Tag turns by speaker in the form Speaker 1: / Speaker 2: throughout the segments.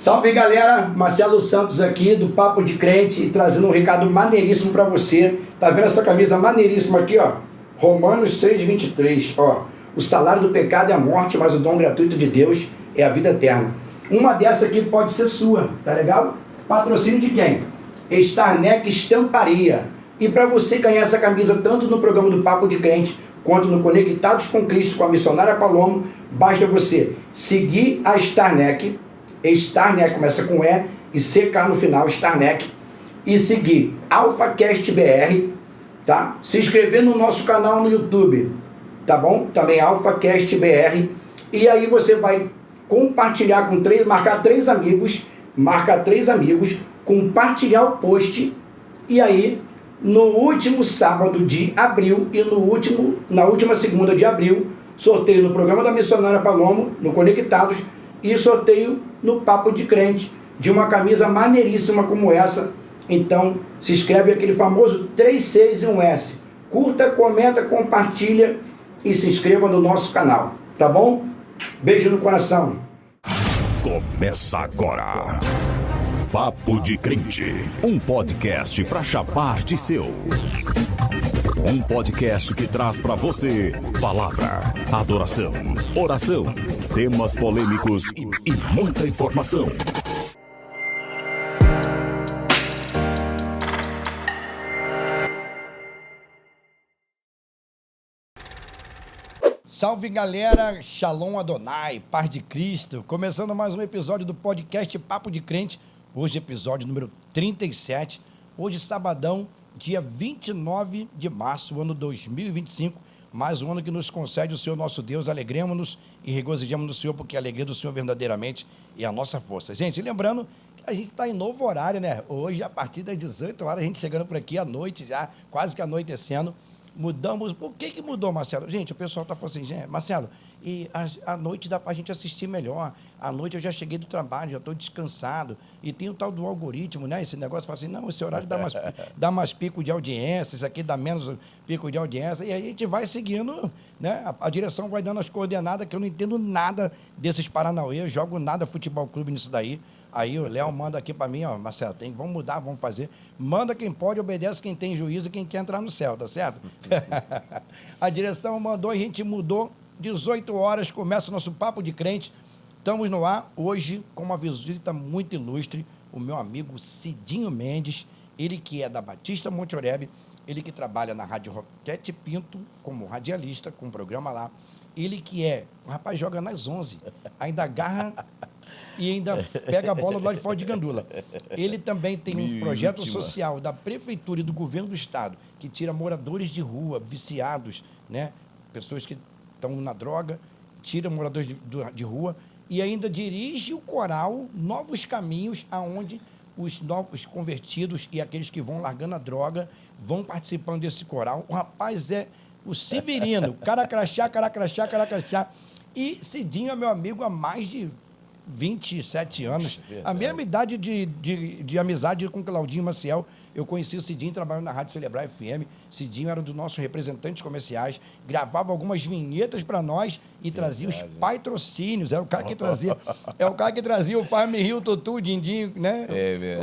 Speaker 1: Salve galera, Marcelo Santos aqui do Papo de Crente, trazendo um recado maneiríssimo pra você. Tá vendo essa camisa maneiríssima aqui, ó? Romanos 6:23, ó. O salário do pecado é a morte, mas o dom gratuito de Deus é a vida eterna. Uma dessa aqui pode ser sua, tá legal? Patrocínio de quem? Starneck Estamparia. E para você ganhar essa camisa tanto no programa do Papo de Crente quanto no Conectados com Cristo com a missionária Palomo, basta você seguir a Starneck. Starneck começa com E e CK no final, Starneck, e seguir AlphaCast BR, tá? Se inscrever no nosso canal no YouTube, tá bom? Também AlphaCast BR, e aí você vai compartilhar com marcar três amigos, compartilhar o post, e aí no último sábado de abril e na última segunda de abril, sorteio no programa da missionária Palomo, no Conectados, e sorteio no Papo de Crente de uma camisa maneiríssima como essa. Então se inscreve, aquele famoso 3, 6 e 1 S. Curta, comenta, compartilha e se inscreva no nosso canal, tá bom? Beijo no coração.
Speaker 2: Começa agora Papo de Crente, um podcast para chapar de seu. Um podcast que traz para você palavra, adoração, oração, temas polêmicos e muita informação.
Speaker 3: Salve galera, Shalom Adonai, paz de Cristo. Começando mais um episódio do podcast Papo de Crente. Hoje episódio número 37. Hoje sabadão, dia 29 de março, ano 2025, mais um ano que nos concede o Senhor nosso Deus. Alegremos-nos e regozijemos no Senhor, porque a alegria do Senhor verdadeiramente é a nossa força. Gente, lembrando que a gente está em novo horário, né? Hoje, a partir das 18 horas, a gente chegando por aqui à noite já, quase que anoitecendo. Mudamos. Por que mudou, Marcelo? Gente, o pessoal está falando assim, gente, Marcelo, e à noite dá para a gente assistir melhor. À noite eu já cheguei do trabalho, já estou descansado. E tem o tal do algoritmo, né? Esse negócio fala assim, não, esse horário dá mais pico de audiência, isso aqui dá menos pico de audiência. E aí a gente vai seguindo, né? A direção vai dando as coordenadas, que eu não entendo nada desses paranauê, eu jogo nada futebol clube nisso daí. Aí o Léo manda aqui para mim, ó, Marcelo, vamos mudar, vamos fazer. Manda quem pode, obedece quem tem juízo e quem quer entrar no céu, tá certo? A direção mandou, a gente mudou. 18 horas, começa o nosso Papo de Crente. Estamos no ar hoje com uma visita muito ilustre, o meu amigo Cidinho Mendes, ele que é da Batista Monte Oreb, ele que trabalha na Rádio Roquete Pinto como radialista, com um programa lá. Ele que o rapaz joga nas 11, ainda agarra e ainda pega a bola do lado de fora de Gandula. Ele também tem um projeto social da Prefeitura e do Governo do Estado, que tira moradores de rua, viciados, né? Pessoas que estão na droga, tira moradores de rua, e ainda dirige o coral Novos Caminhos, aonde os novos convertidos e aqueles que vão largando a droga vão participando desse coral. O rapaz é o Severino, cara crachá. E Cidinho é meu amigo há mais de 27 anos, a mesma idade de amizade com Claudinho Maciel. Eu conheci o Cidinho trabalhando na Rádio Celebrar FM. Cidinho era um dos nossos representantes comerciais, gravava algumas vinhetas para nós e trazia os patrocínios. Era o cara que trazia o Farm Rio, Tutu, Dindim, né?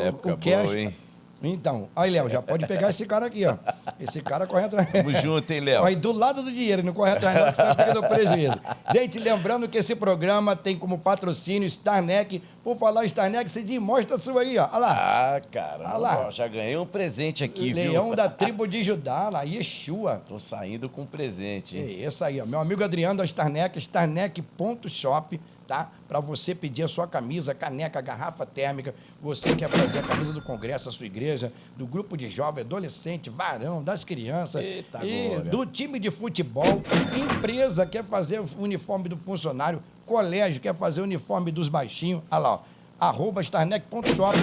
Speaker 4: Época
Speaker 3: o cash.
Speaker 4: boa, hein?
Speaker 3: Então, aí, Léo, já pode pegar esse cara aqui, ó. Esse cara corre atrás.
Speaker 4: Tamo junto, hein, Léo?
Speaker 3: Aí do lado do dinheiro, não corre atrás não, que você tá pegando prejuízo. Gente, lembrando que esse programa tem como patrocínio Starneck. Por falar em Starneck, Cidinho, mostra a sua aí, ó. Olha lá.
Speaker 4: Ah, cara,
Speaker 3: Olha lá.
Speaker 4: Já ganhei um presente aqui,
Speaker 3: Leão
Speaker 4: viu?
Speaker 3: da tribo de Judá, lá, Yeshua.
Speaker 4: Tô saindo com presente, hein?
Speaker 3: É esse aí, ó. Meu amigo Adriano da Starneck, starneck.shop, tá? Para você pedir a sua camisa, caneca, garrafa térmica. Você quer fazer a camisa do congresso da sua igreja, do grupo de jovem, adolescente, varão, das crianças,
Speaker 4: Eita,
Speaker 3: e
Speaker 4: glória.
Speaker 3: do time de futebol. Empresa quer fazer o uniforme do funcionário. Colégio quer fazer o uniforme dos baixinhos. Olha lá, ó. @starneck.shop,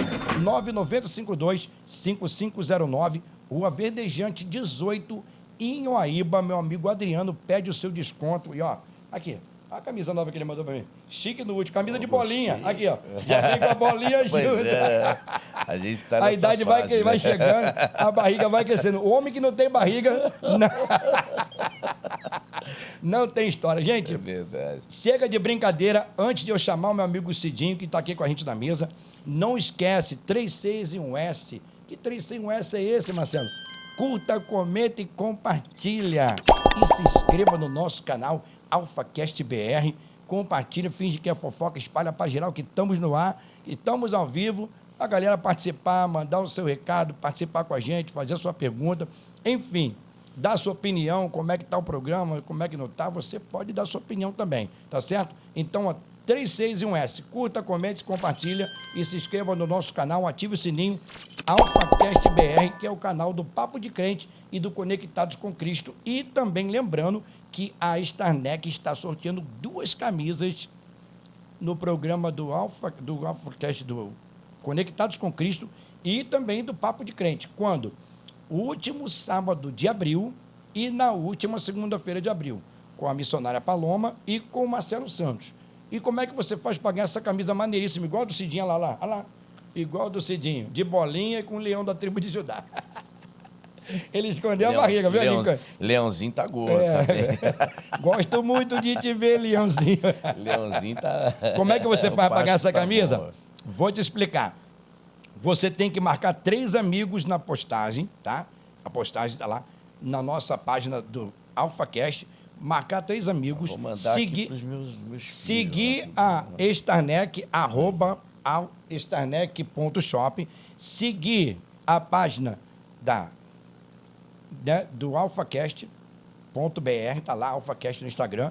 Speaker 3: 992525509, Rua Verdejante 18, em Oaíba. Meu amigo Adriano pede o seu desconto. E ó, aqui, a camisa nova que ele mandou pra mim. Chique no último. Camisa de bolinha. Aqui, ó. Já vem com a bolinha junto.
Speaker 4: A gente tá nessa
Speaker 3: A idade
Speaker 4: fase,
Speaker 3: vai
Speaker 4: né?
Speaker 3: chegando, a barriga vai crescendo. O homem que não tem barriga... Não tem história. Gente,
Speaker 4: É verdade.
Speaker 3: chega de brincadeira. Antes de eu chamar o meu amigo Cidinho, que está aqui com a gente na mesa, não esquece, 36 e 1S. Que 36 e 1S é esse, Marcelo? Curta, comenta e compartilha. E se inscreva no nosso canal AlphaCast BR. Compartilha, finge que é fofoca, espalha para geral que estamos no ar, que estamos ao vivo. A galera participar, mandar o seu recado, participar com a gente, fazer a sua pergunta. Enfim, dar a sua opinião, como é que está o programa, como é que não está. Você pode dar a sua opinião também, tá certo? Então, ó, 36 e 1S. Curta, comente, compartilha e se inscreva no nosso canal, ative o sininho AlphaCast BR, que é o canal do Papo de Crente e do Conectados com Cristo. E também lembrando que a Starneck está sorteando 2 camisas no programa do AlphaCast, do Conectados com Cristo e também do Papo de Crente. Quando? O último sábado de abril e na última segunda-feira de abril, com a missionária Paloma e com o Marcelo Santos. E como é que você faz para ganhar essa camisa maneiríssima, igual a do Cidinho, olha lá, igual a do Cidinho, de bolinha com o leão da tribo de Judá. Ele escondeu a barriga, viu?
Speaker 4: Leãozinho tá gordo também.
Speaker 3: Gosto muito de te ver, Leãozinho.
Speaker 4: Leãozinho tá...
Speaker 3: Como é que você faz para ganhar essa camisa?
Speaker 4: Bom.
Speaker 3: Vou te explicar. Você tem que marcar 3 amigos na postagem, tá? A postagem está lá na nossa página do AlphaCast. Marcar 3 amigos.
Speaker 4: Vou mandar
Speaker 3: seguir,
Speaker 4: aqui pros meus
Speaker 3: seguir
Speaker 4: filhos,
Speaker 3: a Starneck, @starneck.shop. Seguir a página do AlphaCast.br, tá lá, AlphaCast no Instagram.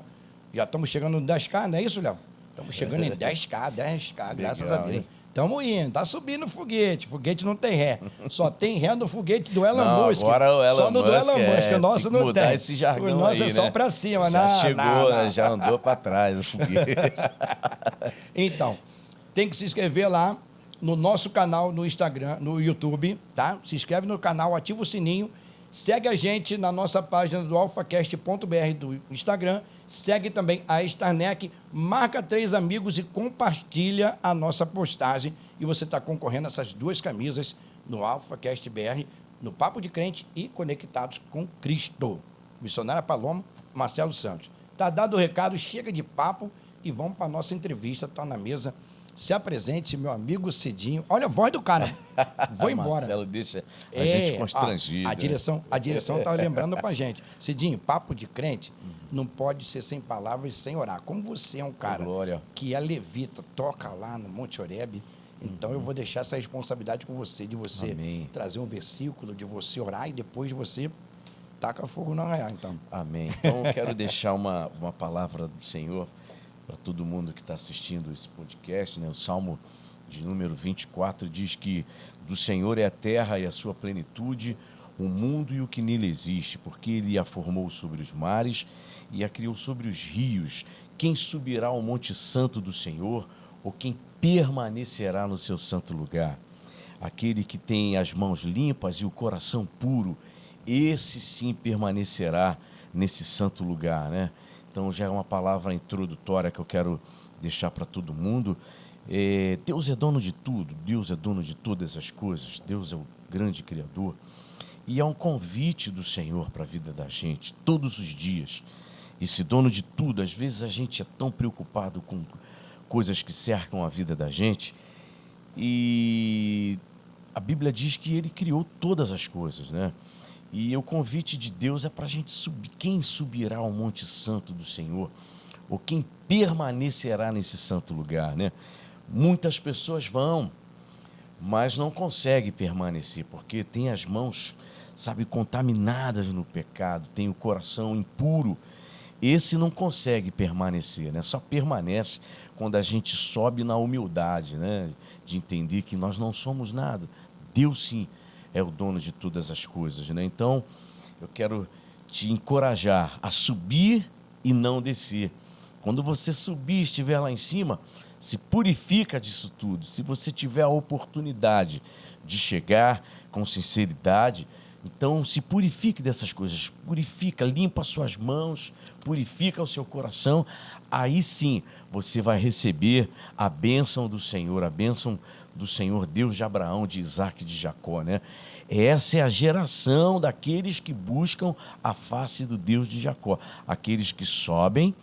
Speaker 3: Já estamos chegando no 10K, não é isso, Léo? Estamos chegando em 10K, graças a Deus.
Speaker 4: Hein?
Speaker 3: Estamos indo, tá subindo o foguete. Foguete não tem ré. Só tem ré no foguete do Elon Musk.
Speaker 4: Agora o Elon
Speaker 3: só no do
Speaker 4: Musk
Speaker 3: Elon Musk, o nosso
Speaker 4: tem que
Speaker 3: não
Speaker 4: mudar
Speaker 3: tem.
Speaker 4: esse jargão
Speaker 3: o nosso
Speaker 4: aí,
Speaker 3: é só
Speaker 4: né?
Speaker 3: pra cima.
Speaker 4: Já chegou, né? Já andou para trás o foguete.
Speaker 3: Então, tem que se inscrever lá no nosso canal no Instagram, no YouTube, tá? Se inscreve no canal, ativa o sininho. Segue a gente na nossa página do alphacast.br do Instagram. Segue também a Starneck. Marca 3 amigos e compartilha a nossa postagem. E você está concorrendo a essas 2 camisas no AlphaCast BR, no Papo de Crente e Conectados com Cristo. Missionária Paloma, Marcelo Santos. Tá dado o recado, chega de papo e vamos para a nossa entrevista. Está na mesa. Se apresente, meu amigo Cidinho. Olha a voz do cara. Vou embora.
Speaker 4: Marcelo deixa a gente constrangido.
Speaker 3: A direção está lembrando para a gente. Cidinho, Papo de Crente não pode ser sem palavras e sem orar. Como você é um cara que é levita, toca lá no Monte Horebe, então eu vou deixar essa responsabilidade com você, de você trazer um versículo, de você orar e depois de você taca fogo no arraial. Então.
Speaker 4: Amém. Então eu quero deixar uma palavra do Senhor para todo mundo que está assistindo esse podcast, né? O Salmo de número 24 diz que do Senhor é a terra e a sua plenitude, o mundo e o que nele existe, porque ele a formou sobre os mares e a criou sobre os rios. Quem subirá ao monte santo do Senhor, ou quem permanecerá no seu santo lugar? Aquele que tem as mãos limpas e o coração puro, esse sim permanecerá nesse santo lugar, né? Então, já é uma palavra introdutória que eu quero deixar para todo mundo. Deus é dono de tudo, Deus é dono de todas as coisas, Deus é o grande Criador. E é um convite do Senhor para a vida da gente, todos os dias. Esse dono de tudo, às vezes a gente é tão preocupado com coisas que cercam a vida da gente. E a Bíblia diz que Ele criou todas as coisas, né? E o convite de Deus é para a gente subir. Quem subirá ao Monte Santo do Senhor? Ou quem permanecerá nesse santo lugar, né? Muitas pessoas vão, mas não conseguem permanecer, porque tem as mãos, sabe, contaminadas no pecado, tem o coração impuro. Esse não consegue permanecer, né? Só permanece quando a gente sobe na humildade, né? De entender que nós não somos nada. Deus sim é o dono de todas as coisas, né? Então, eu quero te encorajar a subir e não descer. Quando você subir e estiver lá em cima, se purifica disso tudo. Se você tiver a oportunidade de chegar com sinceridade, Então, se purifique dessas coisas, purifica, limpa as suas mãos, purifica o seu coração, aí sim você vai receber a bênção do Senhor, a bênção do Senhor, Deus de Abraão, de Isaac e de Jacó, né? Essa é a geração daqueles que buscam a face do Deus de Jacó, aqueles que sobem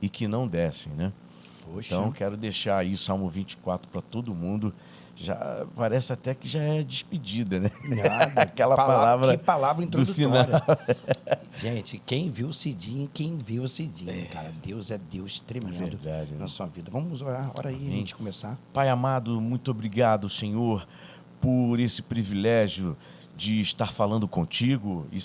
Speaker 4: e que não descem, né?
Speaker 3: Poxa.
Speaker 4: Então, quero deixar aí Salmo 24 para todo mundo. Já parece até que já é despedida, né?
Speaker 3: Nada.
Speaker 4: Aquela palavra.
Speaker 3: Que palavra
Speaker 4: do final.
Speaker 3: introdutória. Gente, quem viu o Cidinho, cara. Deus é Deus tremendo
Speaker 4: verdade, né?
Speaker 3: na sua vida. Vamos orar, ora aí, a gente começar.
Speaker 4: Pai amado, muito obrigado, Senhor, por esse privilégio de estar falando contigo, e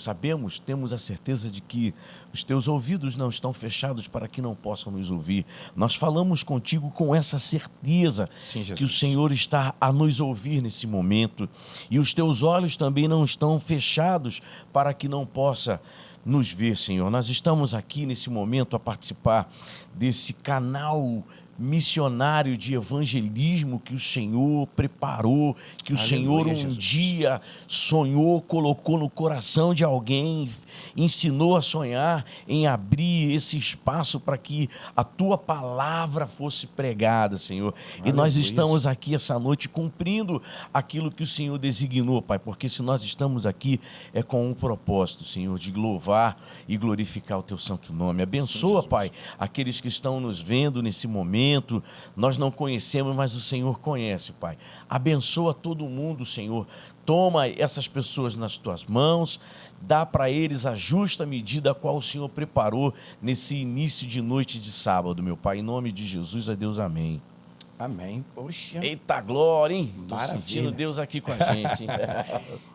Speaker 4: temos a certeza de que os teus ouvidos não estão fechados para que não possam nos ouvir. Nós falamos contigo com essa certeza.
Speaker 3: Sim, Jesus.
Speaker 4: Que o Senhor está a nos ouvir nesse momento, e os teus olhos também não estão fechados para que não possa nos ver, Senhor. Nós estamos aqui nesse momento a participar desse canal missionário de evangelismo que o Senhor preparou, que o Senhor dia sonhou, colocou no coração de alguém, ensinou a sonhar em abrir esse espaço para que a tua palavra fosse pregada, Senhor. E nós estamos aqui essa noite cumprindo aquilo que o Senhor designou, Pai, porque se nós estamos aqui é com um propósito, Senhor, de louvar e glorificar o teu santo nome. Abençoa, Pai, aqueles que estão nos vendo nesse momento. Nós não conhecemos, mas o Senhor conhece, Pai. Abençoa todo mundo, Senhor. Toma essas pessoas nas tuas mãos, dá para eles a justa medida a qual o Senhor preparou nesse início de noite de sábado, meu Pai. Em nome de Jesus, a Deus, amém.
Speaker 3: Amém. Poxa.
Speaker 4: Eita glória, hein? Estou
Speaker 3: Maravilha.
Speaker 4: sentindo Deus aqui com a gente, hein?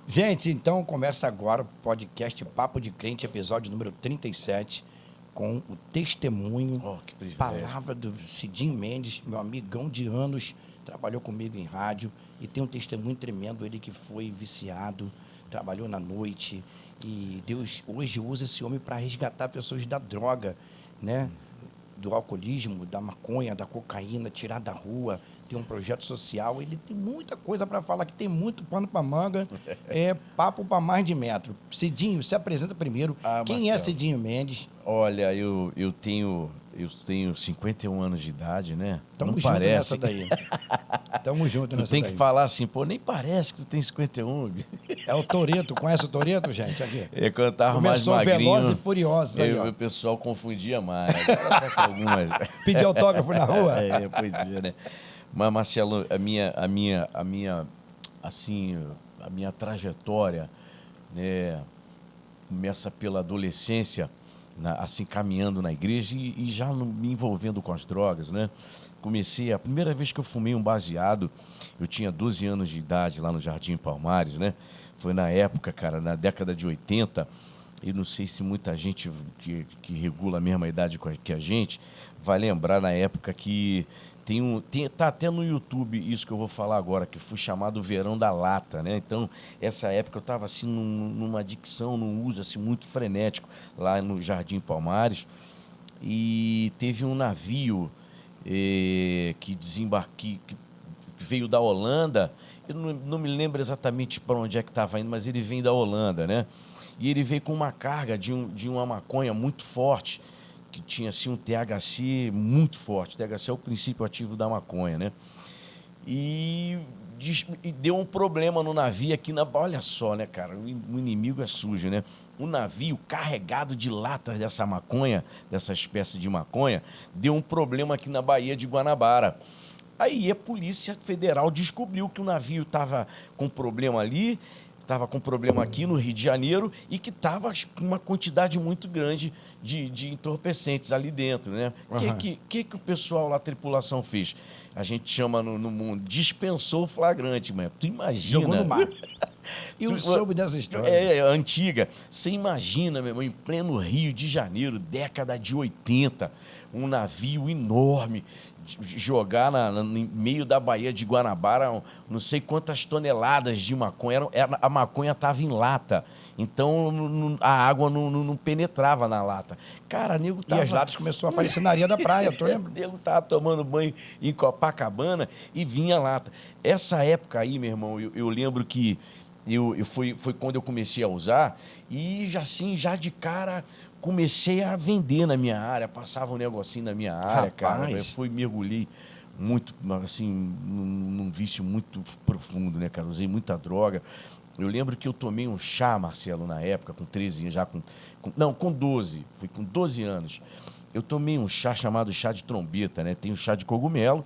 Speaker 3: Gente, então começa agora o podcast Papo de Crente, episódio número 37, com o testemunho,
Speaker 4: Que privilégio.
Speaker 3: palavra do Cidinho Mendes, meu amigão de anos, trabalhou comigo em rádio e tem um testemunho tremendo, ele que foi viciado, trabalhou na noite e Deus hoje usa esse homem para resgatar pessoas da droga, né? Do alcoolismo, da maconha, da cocaína, tirar da rua, tem um projeto social, ele tem muita coisa para falar, que tem muito pano para manga, é papo para mais de metro. Cidinho, se apresenta primeiro. Quem é Cidinho Mendes?
Speaker 4: Olha, eu tenho 51 anos de idade, né?
Speaker 3: Tamo
Speaker 4: Não
Speaker 3: junto
Speaker 4: parece.
Speaker 3: nessa daí. Tamo junto
Speaker 4: Tu
Speaker 3: nessa
Speaker 4: tem
Speaker 3: daí.
Speaker 4: que falar assim, pô, nem parece que tu tem 51.
Speaker 3: É o Toretto, conhece o Toretto, gente? Aqui.
Speaker 4: É quando eu tava
Speaker 3: Começou
Speaker 4: mais magrinho.
Speaker 3: Velozes e Furiosos aí, ó.
Speaker 4: O pessoal confundia mais. Agora tá com algumas...
Speaker 3: Pedir autógrafo na rua?
Speaker 4: Pois é, né? Mas, Marcelo, a minha trajetória, né, começa pela adolescência, assim, caminhando na igreja e já me envolvendo com as drogas, né? A primeira vez que eu fumei um baseado, eu tinha 12 anos de idade lá no Jardim Palmares, né? Foi na época, cara, na década de 80, e não sei se muita gente que regula a mesma idade que a gente vai lembrar na época que tá até no YouTube isso que eu vou falar agora, que foi chamado Verão da Lata, né? Então, essa época eu estava assim numa adicção, num uso assim muito frenético lá no Jardim Palmares, e teve um navio que veio da Holanda. Eu não me lembro exatamente para onde é que estava indo, mas ele vem da Holanda, né? E ele veio com uma carga de uma maconha muito forte, que tinha assim um THC muito forte. THC é o princípio ativo da maconha, né? E deu um problema no navio aqui olha só, né, cara? O inimigo é sujo, né? O navio carregado de latas dessa maconha, dessa espécie de maconha, deu um problema aqui na Baía de Guanabara. Aí a Polícia Federal descobriu que o navio estava com problema ali, estava com problema aqui no Rio de Janeiro e que estava com uma quantidade muito grande de entorpecentes ali dentro, né? O que o pessoal lá, a tripulação, fez? A gente chama no mundo, dispensou o flagrante, mano. Tu imagina...
Speaker 3: Jogou no mar. Eu soube dessa história.
Speaker 4: É antiga. Você imagina, meu irmão, em pleno Rio de Janeiro, década de 80, um navio enorme, jogar no meio da Baía de Guanabara não sei quantas toneladas de maconha. A maconha estava em lata, então a água não penetrava na lata. Cara, nego tava...
Speaker 3: E as latas começaram a aparecer na areia da praia, eu tô lembrando.
Speaker 4: O nego tava tomando banho em Copacabana e vinha lata. Essa época aí, meu irmão, eu lembro que Foi quando eu comecei a usar e já de cara comecei a vender na minha área, passava um negocinho na minha área, cara. Eu mergulhei muito, assim, num vício muito profundo, né, cara? Usei muita droga. Eu lembro que eu tomei um chá, Marcelo, na época, com 13 anos, com 12, fui com 12 anos. Eu tomei um chá chamado chá de trombeta, né? Tem o chá de cogumelo,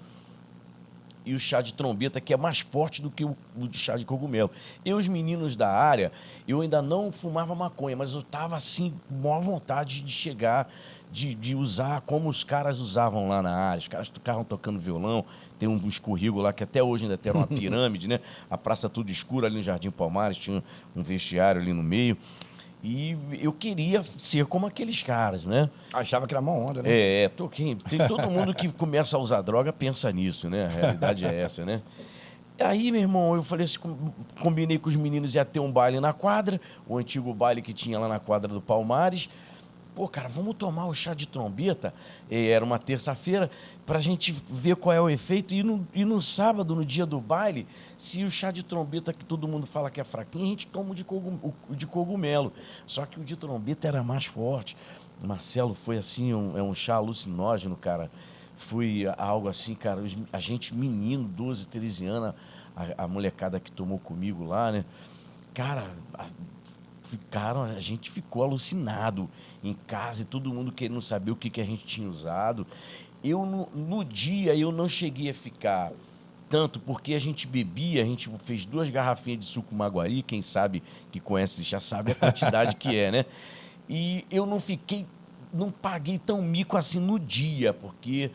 Speaker 4: e o chá de trombeta, que é mais forte do que o de chá de cogumelo. Os meninos da área, eu ainda não fumava maconha, mas eu estava, assim, com maior vontade de chegar, de usar como os caras usavam lá na área. Os caras ficavam tocando violão, tem um escorrigo lá que até hoje ainda tem uma pirâmide, né? A praça tudo escura ali no Jardim Palmares, tinha um vestiário ali no meio. E eu queria ser como aqueles caras, né?
Speaker 3: Achava que era uma onda, né?
Speaker 4: Tem todo mundo que começa a usar droga pensa nisso, né? A realidade é essa, né? Aí, meu irmão, eu falei assim, combinei com os meninos, ia ter um baile na quadra, o antigo baile que tinha lá na quadra do Palmares. Pô, cara, vamos tomar o chá de trombeta? Era uma terça-feira, pra gente ver qual é o efeito. E no sábado, no dia do baile, se o chá de trombeta, que todo mundo fala que é fraquinho, a gente toma o de cogumelo. Só que o de trombeta era mais forte. Marcelo, foi assim, um chá alucinógeno, cara. Foi algo assim, cara, a gente menino, 12, 13 anos, a molecada que tomou comigo lá, né? Cara, a gente ficou alucinado em casa e todo mundo querendo saber o que a gente tinha usado. No dia, eu não cheguei a ficar tanto, porque a gente bebia, a gente fez 2 garrafinhas de suco Maguari, quem sabe, que conhece já sabe a quantidade que é, né? E eu não paguei tão mico assim no dia, porque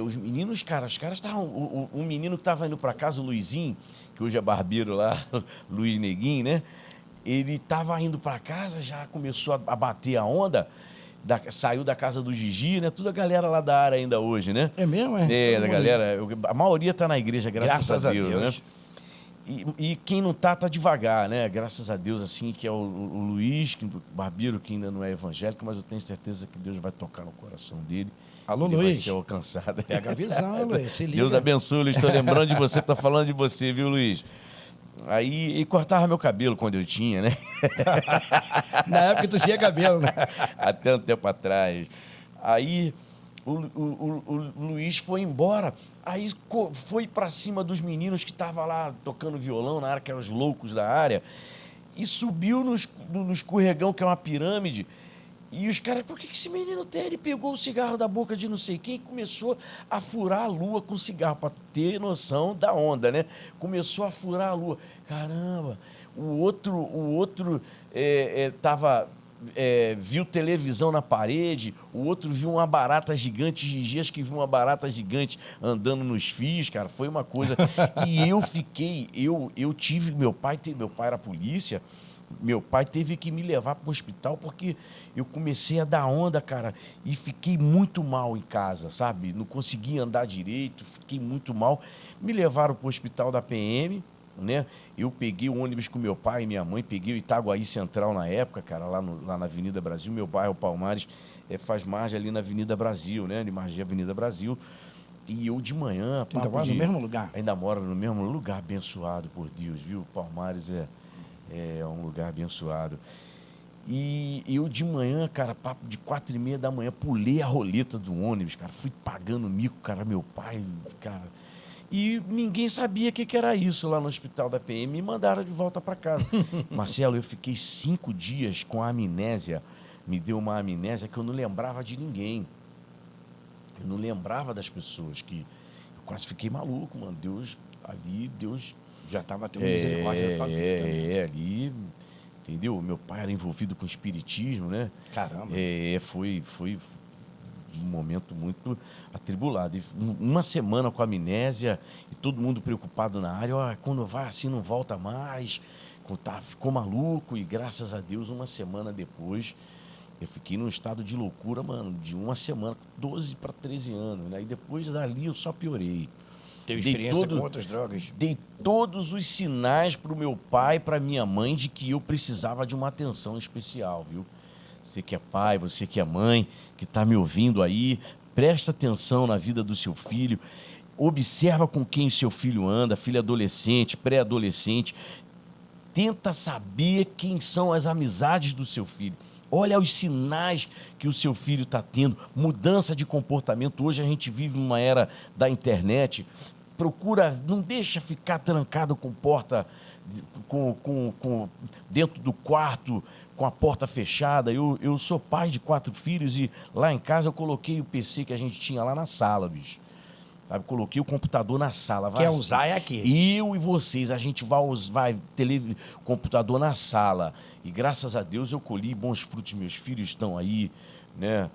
Speaker 4: os meninos, cara, os caras estavam... Um menino que estava indo para casa, o Luizinho, que hoje é barbeiro lá, Luiz Neguinho, né? Ele estava indo para casa, já começou a bater a onda, saiu da casa do Gigi, né? Toda a galera lá da área ainda hoje, né?
Speaker 3: É mesmo, é?
Speaker 4: Da galera. A maioria está na igreja, graças a Deus, né? E quem não tá devagar, né? Graças a Deus, assim, que é o Luiz, barbeiro, que ainda não é evangélico, mas eu tenho certeza que Deus vai tocar no coração dele.
Speaker 3: Alô,
Speaker 4: ele
Speaker 3: Luiz.
Speaker 4: Vai ser alcançado.
Speaker 3: Pega a visão, Luiz. Se liga.
Speaker 4: Deus abençoe, Luiz. Estou lembrando de você, tá falando de você, viu, Luiz? Aí, e cortava meu cabelo quando eu tinha, né?
Speaker 3: Na época tu tinha cabelo, né?
Speaker 4: Até um tempo atrás. Aí o Luiz foi embora. Aí foi pra cima dos meninos que estavam lá tocando violão na área, que eram os loucos da área. E subiu no escorregão, que é uma pirâmide. E os caras, por que esse menino tem? Ele pegou o cigarro da boca de não sei quem e começou a furar a lua com cigarro, para ter noção da onda, né? Começou a furar a lua. Caramba! O outro viu televisão na parede, o outro viu uma barata gigante, Gigias que viu uma barata gigante andando nos fios, cara. Foi uma coisa... E eu tive... Meu pai era polícia. Meu pai teve que me levar para o hospital porque eu comecei a dar onda, cara, e fiquei muito mal em casa, sabe? Não conseguia andar direito, fiquei muito mal. Me levaram para o hospital da PM, né? Eu peguei o ônibus com meu pai e minha mãe, peguei o Itaguaí Central na época, cara, lá na Avenida Brasil. Meu bairro Palmares faz margem ali na Avenida Brasil, né? De margem Avenida Brasil. E eu de manhã...
Speaker 3: Ainda mora no mesmo lugar?
Speaker 4: Ainda mora no mesmo lugar, abençoado por Deus, viu? Palmares é um lugar abençoado. E eu de manhã, cara, papo de 4h30 da manhã, pulei a roleta do ônibus, cara. Fui pagando mico, cara, meu pai, cara. E ninguém sabia o que era isso lá no hospital da PM. Me mandaram de volta para casa. Marcelo, eu fiquei 5 dias com amnésia. Me deu uma amnésia que eu não lembrava de ninguém. Eu não lembrava das pessoas. Eu quase fiquei maluco, mano. Deus
Speaker 3: já estava tendo misericórdia da tua vida. Né?
Speaker 4: Ali, entendeu? Meu pai era envolvido com espiritismo, né?
Speaker 3: Caramba.
Speaker 4: Foi um momento muito atribulado. E uma semana com amnésia e todo mundo preocupado na área. Quando vai assim, não volta mais. Ficou maluco e, graças a Deus, uma semana depois, eu fiquei num estado de loucura, mano, de uma semana, 12 para 13 anos. Né? E depois dali eu só piorei.
Speaker 3: Teve experiência com outras drogas?
Speaker 4: Dei todos os sinais para o meu pai e para minha mãe de que eu precisava de uma atenção especial, viu? Você que é pai, você que é mãe, que está me ouvindo aí, presta atenção na vida do seu filho, observa com quem o seu filho anda, filho adolescente, pré-adolescente. Tenta saber quem são as amizades do seu filho. Olha os sinais que o seu filho está tendo, mudança de comportamento. Hoje a gente vive numa era da internet. Procura, não deixa ficar trancado com porta, dentro do quarto, com a porta fechada. Eu sou pai de 4 filhos e lá em casa eu coloquei o PC que a gente tinha lá na sala, bicho. Sabe? Coloquei o computador na sala.
Speaker 3: Quer usar é aqui.
Speaker 4: Eu e vocês, a gente vai ter computador na sala. E graças a Deus eu colhi bons frutos. Meus filhos estão aí, né?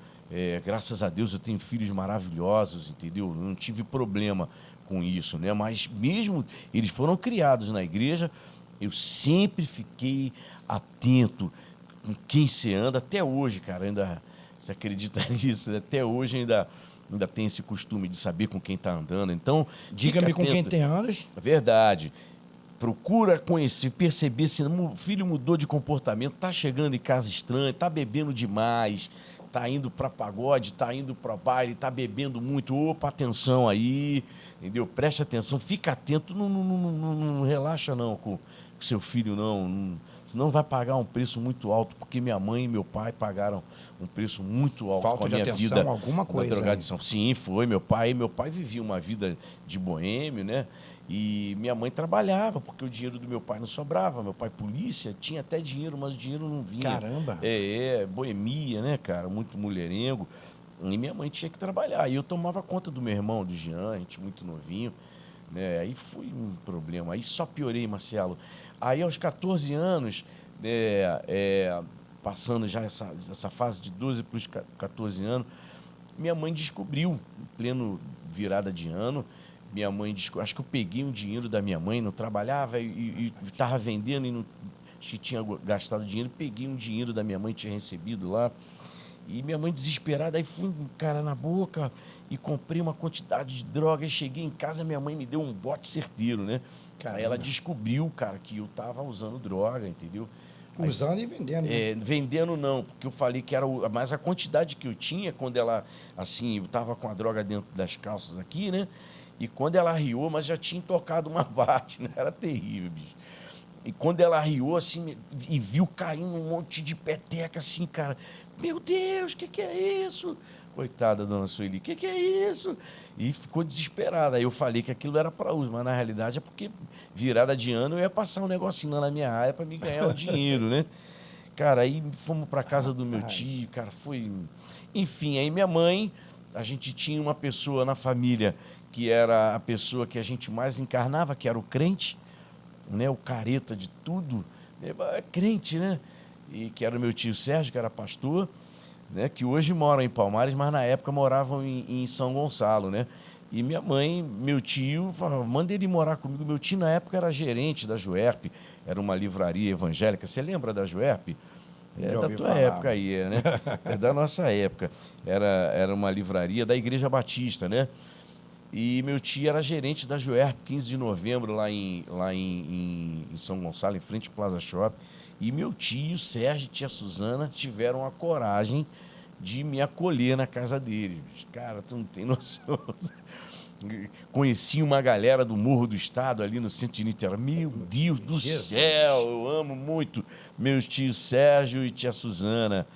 Speaker 4: Graças a Deus eu tenho filhos maravilhosos, entendeu? Eu não tive problema com isso, né? Mas mesmo eles foram criados na igreja, eu sempre fiquei atento com quem você anda. Até hoje, cara, ainda... Você acredita nisso? Até hoje ainda tem esse costume de saber com quem está andando. Então,
Speaker 3: diga-me com quem tem anos.
Speaker 4: É verdade. Procura conhecer, perceber se o filho mudou de comportamento, está chegando em casa estranha, está bebendo demais, está indo para pagode, está indo para baile, está bebendo muito. Opa, atenção aí, entendeu? Preste atenção, fica atento, não relaxa não com seu filho, não. Senão vai pagar um preço muito alto, porque minha mãe e meu pai pagaram um preço muito alto
Speaker 3: Falta
Speaker 4: com a minha
Speaker 3: de atenção,
Speaker 4: vida.
Speaker 3: alguma coisa.
Speaker 4: Drogadição. Sim, foi. Meu pai vivia uma vida de boêmio, né? E minha mãe trabalhava, porque o dinheiro do meu pai não sobrava. Meu pai, polícia, tinha até dinheiro, mas o dinheiro não vinha.
Speaker 3: Caramba!
Speaker 4: Boemia, né, cara? Muito mulherengo. E minha mãe tinha que trabalhar. E eu tomava conta do meu irmão, do Jean, a gente muito novinho. Né? Aí foi um problema. Aí só piorei, Marcelo. Aí, aos 14 anos, passando já essa fase de 12 para os 14 anos, minha mãe descobriu, em pleno virada de ano, minha mãe descobriu, acho que eu peguei um dinheiro da minha mãe, não trabalhava e estava vendendo e não, acho que tinha gastado dinheiro, peguei um dinheiro da minha mãe, tinha recebido lá, e minha mãe desesperada, aí fui um cara na boca e comprei uma quantidade de droga, e cheguei em casa, minha mãe me deu um bote certeiro, né?
Speaker 3: Caramba.
Speaker 4: Aí ela descobriu, cara, que eu estava usando droga, entendeu? Aí,
Speaker 3: usando e vendendo. Né?
Speaker 4: Vendendo não, porque eu falei que era... Mas a quantidade que eu tinha, quando ela... Assim, eu estava com a droga dentro das calças aqui, né? E quando ela arriou, mas já tinha tocado uma parte, né? Era terrível, bicho. E quando ela arriou, assim, e viu caindo um monte de peteca, assim, cara... Meu Deus, o que é isso? Coitada, dona Sueli, o que é isso? E ficou desesperada. Aí eu falei que aquilo era para uso, mas na realidade é porque virada de ano eu ia passar um negocinho lá na minha área para me ganhar o dinheiro, né? Cara, aí fomos para casa do meu tio, cara, foi... Enfim, aí minha mãe, a gente tinha uma pessoa na família que era a pessoa que a gente mais encarnava, que era o crente, né? O careta de tudo, crente, né? E que era o meu tio Sérgio, que era pastor, né, que hoje moram em Palmares, mas na época moravam em São Gonçalo, né? E minha mãe, meu tio, falava, manda ele morar comigo. Meu tio, na época, era gerente da Juerp, era uma livraria evangélica. Você lembra da Juerp? É da tua época aí, né? É da nossa época. Era uma livraria da Igreja Batista, né? E meu tio era gerente da Juerp, 15 de novembro, lá em São Gonçalo, em frente ao Plaza Shopping. E meu tio, Sérgio e tia Suzana tiveram a coragem de me acolher na casa deles. Cara, tu não tem noção. Conheci uma galera do Morro do Estado, ali no centro de Niterói. Meu Deus do céu, eu amo muito meus tios Sérgio e tia Suzana.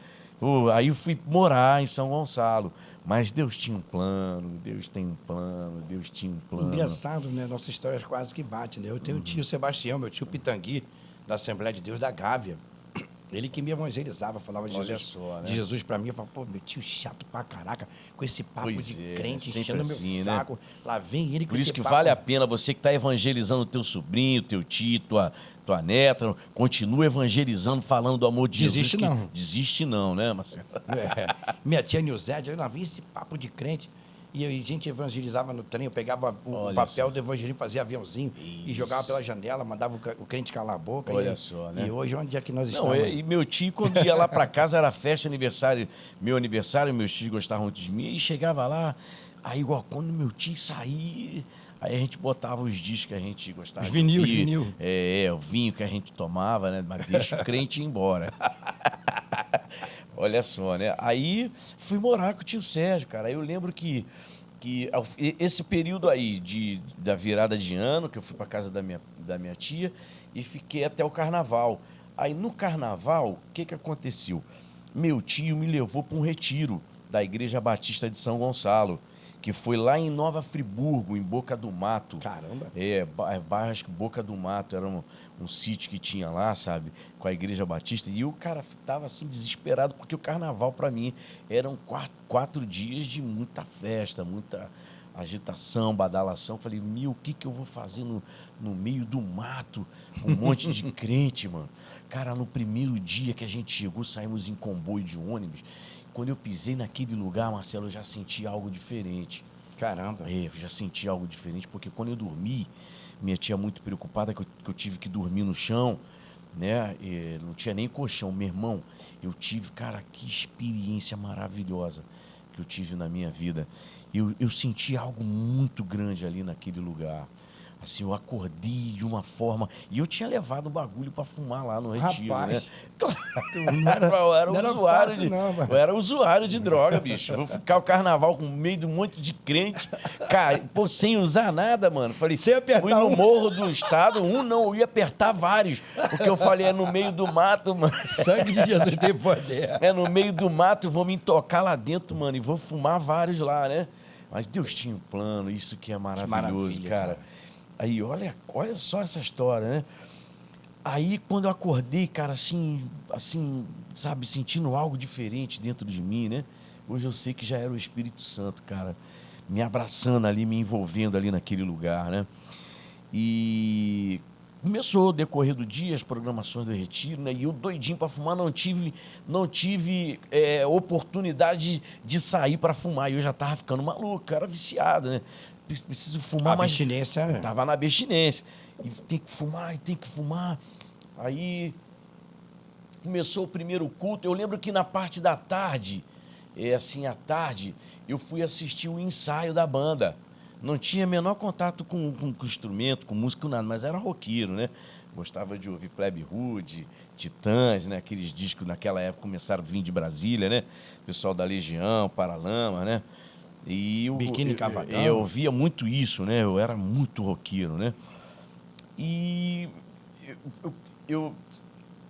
Speaker 4: Aí eu fui morar em São Gonçalo. Mas Deus tinha um plano, Deus tem um plano, Deus tinha um plano.
Speaker 3: Engraçado, né? Nossa história quase que bate, né? Eu tenho o tio Sebastião, meu tio Pitangui, da Assembleia de Deus da Gávea. Ele que me evangelizava, falava de Jesus,
Speaker 4: só, né?
Speaker 3: de Jesus pra mim. Eu falava, pô, meu tio chato pra caraca, com esse papo
Speaker 4: Pois
Speaker 3: de
Speaker 4: é,
Speaker 3: crente
Speaker 4: sempre
Speaker 3: enchendo
Speaker 4: assim,
Speaker 3: meu saco. Né? Lá vem ele com
Speaker 4: Por
Speaker 3: esse
Speaker 4: isso que
Speaker 3: papo.
Speaker 4: vale a pena você que está evangelizando o teu sobrinho, teu tio, tua neta, continua evangelizando, falando do amor de
Speaker 3: Desiste
Speaker 4: Jesus.
Speaker 3: não.
Speaker 4: Desiste não, né, Marcelo?
Speaker 3: Minha tia Nilzete, ela via esse papo de crente. E a gente evangelizava no trem, eu pegava o papel do evangelismo, fazia aviãozinho e jogava pela janela, mandava o crente calar a boca.
Speaker 4: Olha só, né?
Speaker 3: E hoje, onde é que nós
Speaker 4: Não,
Speaker 3: estamos?
Speaker 4: e meu tio, quando ia lá para casa, era festa, aniversário, meus tios gostavam muito de mim, e chegava lá, aí igual quando meu tio saía, aí a gente botava os discos que a gente gostava.
Speaker 3: Os vinil.
Speaker 4: O vinho que a gente tomava, né? Mas deixa o crente ir embora. Olha só, né? Aí fui morar com o tio Sérgio, cara. Aí eu lembro que esse período aí da virada de ano, que eu fui para casa da minha tia e fiquei até o carnaval. Aí no carnaval, o que aconteceu? Meu tio me levou para um retiro da Igreja Batista de São Gonçalo, que foi lá em Nova Friburgo, em Boca do Mato.
Speaker 3: Caramba!
Speaker 4: Bairro, acho que Boca do Mato, era um sítio que tinha lá, sabe, com a Igreja Batista. E o cara tava assim, desesperado, porque o carnaval, para mim, eram 4 dias de muita festa, muita agitação, badalação. Falei, o que eu vou fazer no meio do mato, com um monte de crente, mano? Cara, no primeiro dia que a gente chegou, saímos em comboio de ônibus. Quando eu pisei naquele lugar, Marcelo, eu já senti algo diferente.
Speaker 3: Caramba!
Speaker 4: Eu já senti algo diferente, porque quando eu dormi, minha tia muito preocupada que eu tive que dormir no chão, né? E não tinha nem colchão. Meu irmão, eu tive, cara, que experiência maravilhosa que eu tive na minha vida. Eu senti algo muito grande ali naquele lugar. Assim, eu acordei de uma forma... E eu tinha levado o bagulho para fumar lá no retiro,
Speaker 3: rapaz,
Speaker 4: né? Claro, eu era usuário de droga, bicho. Vou ficar o carnaval com meio de um monte de crente, cara, pô, sem usar nada, mano. Falei,
Speaker 3: sem apertar
Speaker 4: fui no Morro do Estado, eu ia apertar vários. Porque eu falei, é no meio do mato, mano.
Speaker 3: Sangue de Jesus tem poder.
Speaker 4: É no meio do mato, eu vou me intocar lá dentro, mano, e vou fumar vários lá, né? Mas Deus tinha um plano, isso que é maravilhoso, cara. Aí, olha só essa história, né? Aí, quando eu acordei, cara, assim, sabe, sentindo algo diferente dentro de mim, né? Hoje eu sei que já era o Espírito Santo, cara, me abraçando ali, me envolvendo ali naquele lugar, né? E começou o decorrer do dia, as programações do retiro, né? E eu doidinho para fumar, não tive oportunidade de sair para fumar. E eu já tava ficando maluco, era viciado, né? Preciso fumar, mas
Speaker 3: abstinência, né?
Speaker 4: Tava na abstinência. E tem que fumar. Aí começou o primeiro culto. Eu lembro que na parte da tarde, à tarde, eu fui assistir o ensaio da banda. Não tinha menor contato com instrumento, com música, nada, mas era roqueiro, né? Gostava de ouvir Plebe Rude, Titãs, né? Aqueles discos naquela época começaram a vir de Brasília, né? Pessoal da Legião, Paralama, né? E
Speaker 3: Biquíni Cavadão.
Speaker 4: Eu via muito isso, né? Eu era muito roqueiro, né? E eu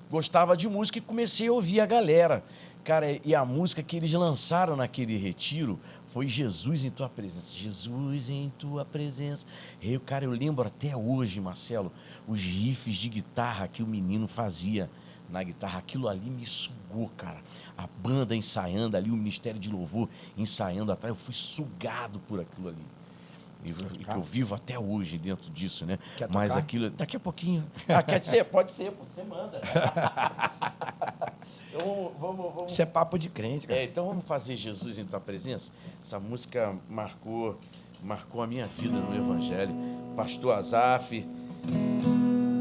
Speaker 4: gostava de música e comecei a ouvir a galera. Cara, e a música que eles lançaram naquele retiro foi Jesus em Tua Presença. Jesus em Tua Presença. Cara, eu lembro até hoje, Marcelo, os riffs de guitarra que o menino fazia na guitarra. Aquilo ali me sugou, cara. A banda ensaiando ali, o Ministério de Louvor ensaiando atrás. Eu fui sugado por aquilo ali. E eu vivo até hoje dentro disso, né?
Speaker 3: Quer
Speaker 4: Mas
Speaker 3: tocar?
Speaker 4: aquilo... Daqui a pouquinho. Quer ser? Pode ser, você manda. Então, vamos...
Speaker 3: Isso é papo de crente, cara.
Speaker 4: Então vamos fazer Jesus em Tua Presença? Essa música marcou a minha vida no Evangelho. Pastor Azaf,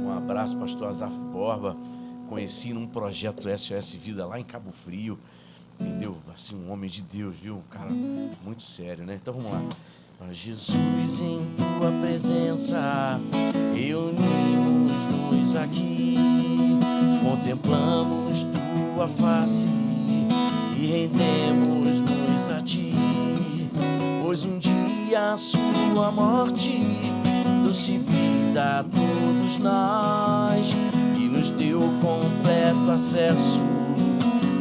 Speaker 4: um abraço, Pastor Azaf Borba. Conheci num projeto SOS Vida lá em Cabo Frio, entendeu? Assim, um homem de Deus, viu? Um cara muito sério, né? Então vamos lá. Jesus, em Tua presença, reunimos-nos aqui, contemplamos Tua face e rendemos-nos a Ti, pois um dia a Sua morte trouxe vida a todos nós e nos deu completo acesso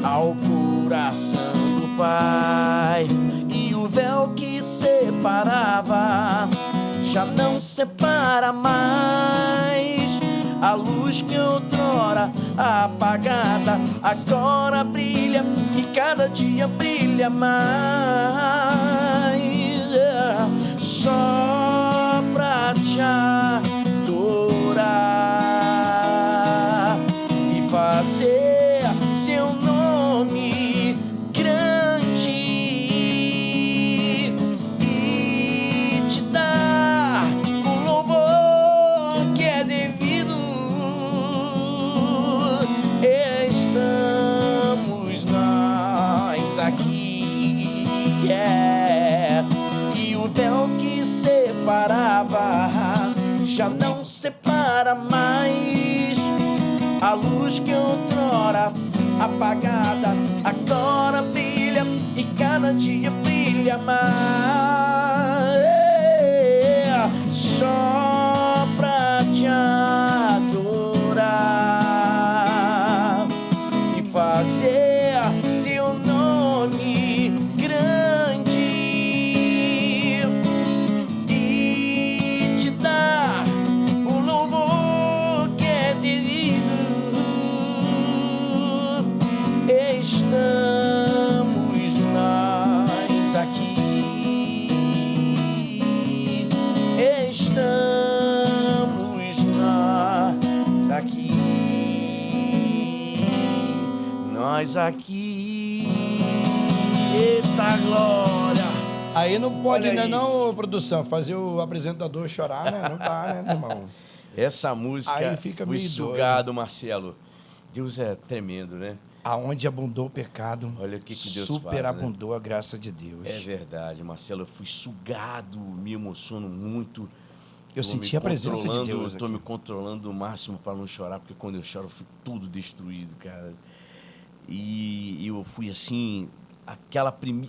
Speaker 4: ao coração do Pai. E o véu que separava já não separa mais. A luz que outrora apagada agora brilha e cada dia brilha mais. Só pra te adorar e fazer Seu nome grande e te dar o louvor que é devido. Estamos nós aqui, e o véu que separava já não separa mais. A luz que outrora apagada agora brilha e cada dia brilha mais. Só pra te mas aqui, eita glória!
Speaker 3: Aí não pode,
Speaker 4: Olha
Speaker 3: né,
Speaker 4: isso.
Speaker 3: não, produção, fazer o apresentador chorar, né? Não dá, né, meu irmão?
Speaker 4: Essa música
Speaker 3: Aí fica
Speaker 4: foi
Speaker 3: meio
Speaker 4: sugado, Marcelo. Deus é tremendo, né?
Speaker 3: Aonde abundou o pecado,
Speaker 4: Olha o que Deus
Speaker 3: superabundou a graça de Deus.
Speaker 4: É verdade, Marcelo. Eu fui sugado, me emociono muito.
Speaker 3: Eu
Speaker 4: Tô
Speaker 3: senti
Speaker 4: me
Speaker 3: a presença de
Speaker 4: controlando,
Speaker 3: Deus
Speaker 4: Estou
Speaker 3: aqui.
Speaker 4: me controlando o máximo para não chorar, porque quando eu choro eu fico tudo destruído, cara. E eu fui assim,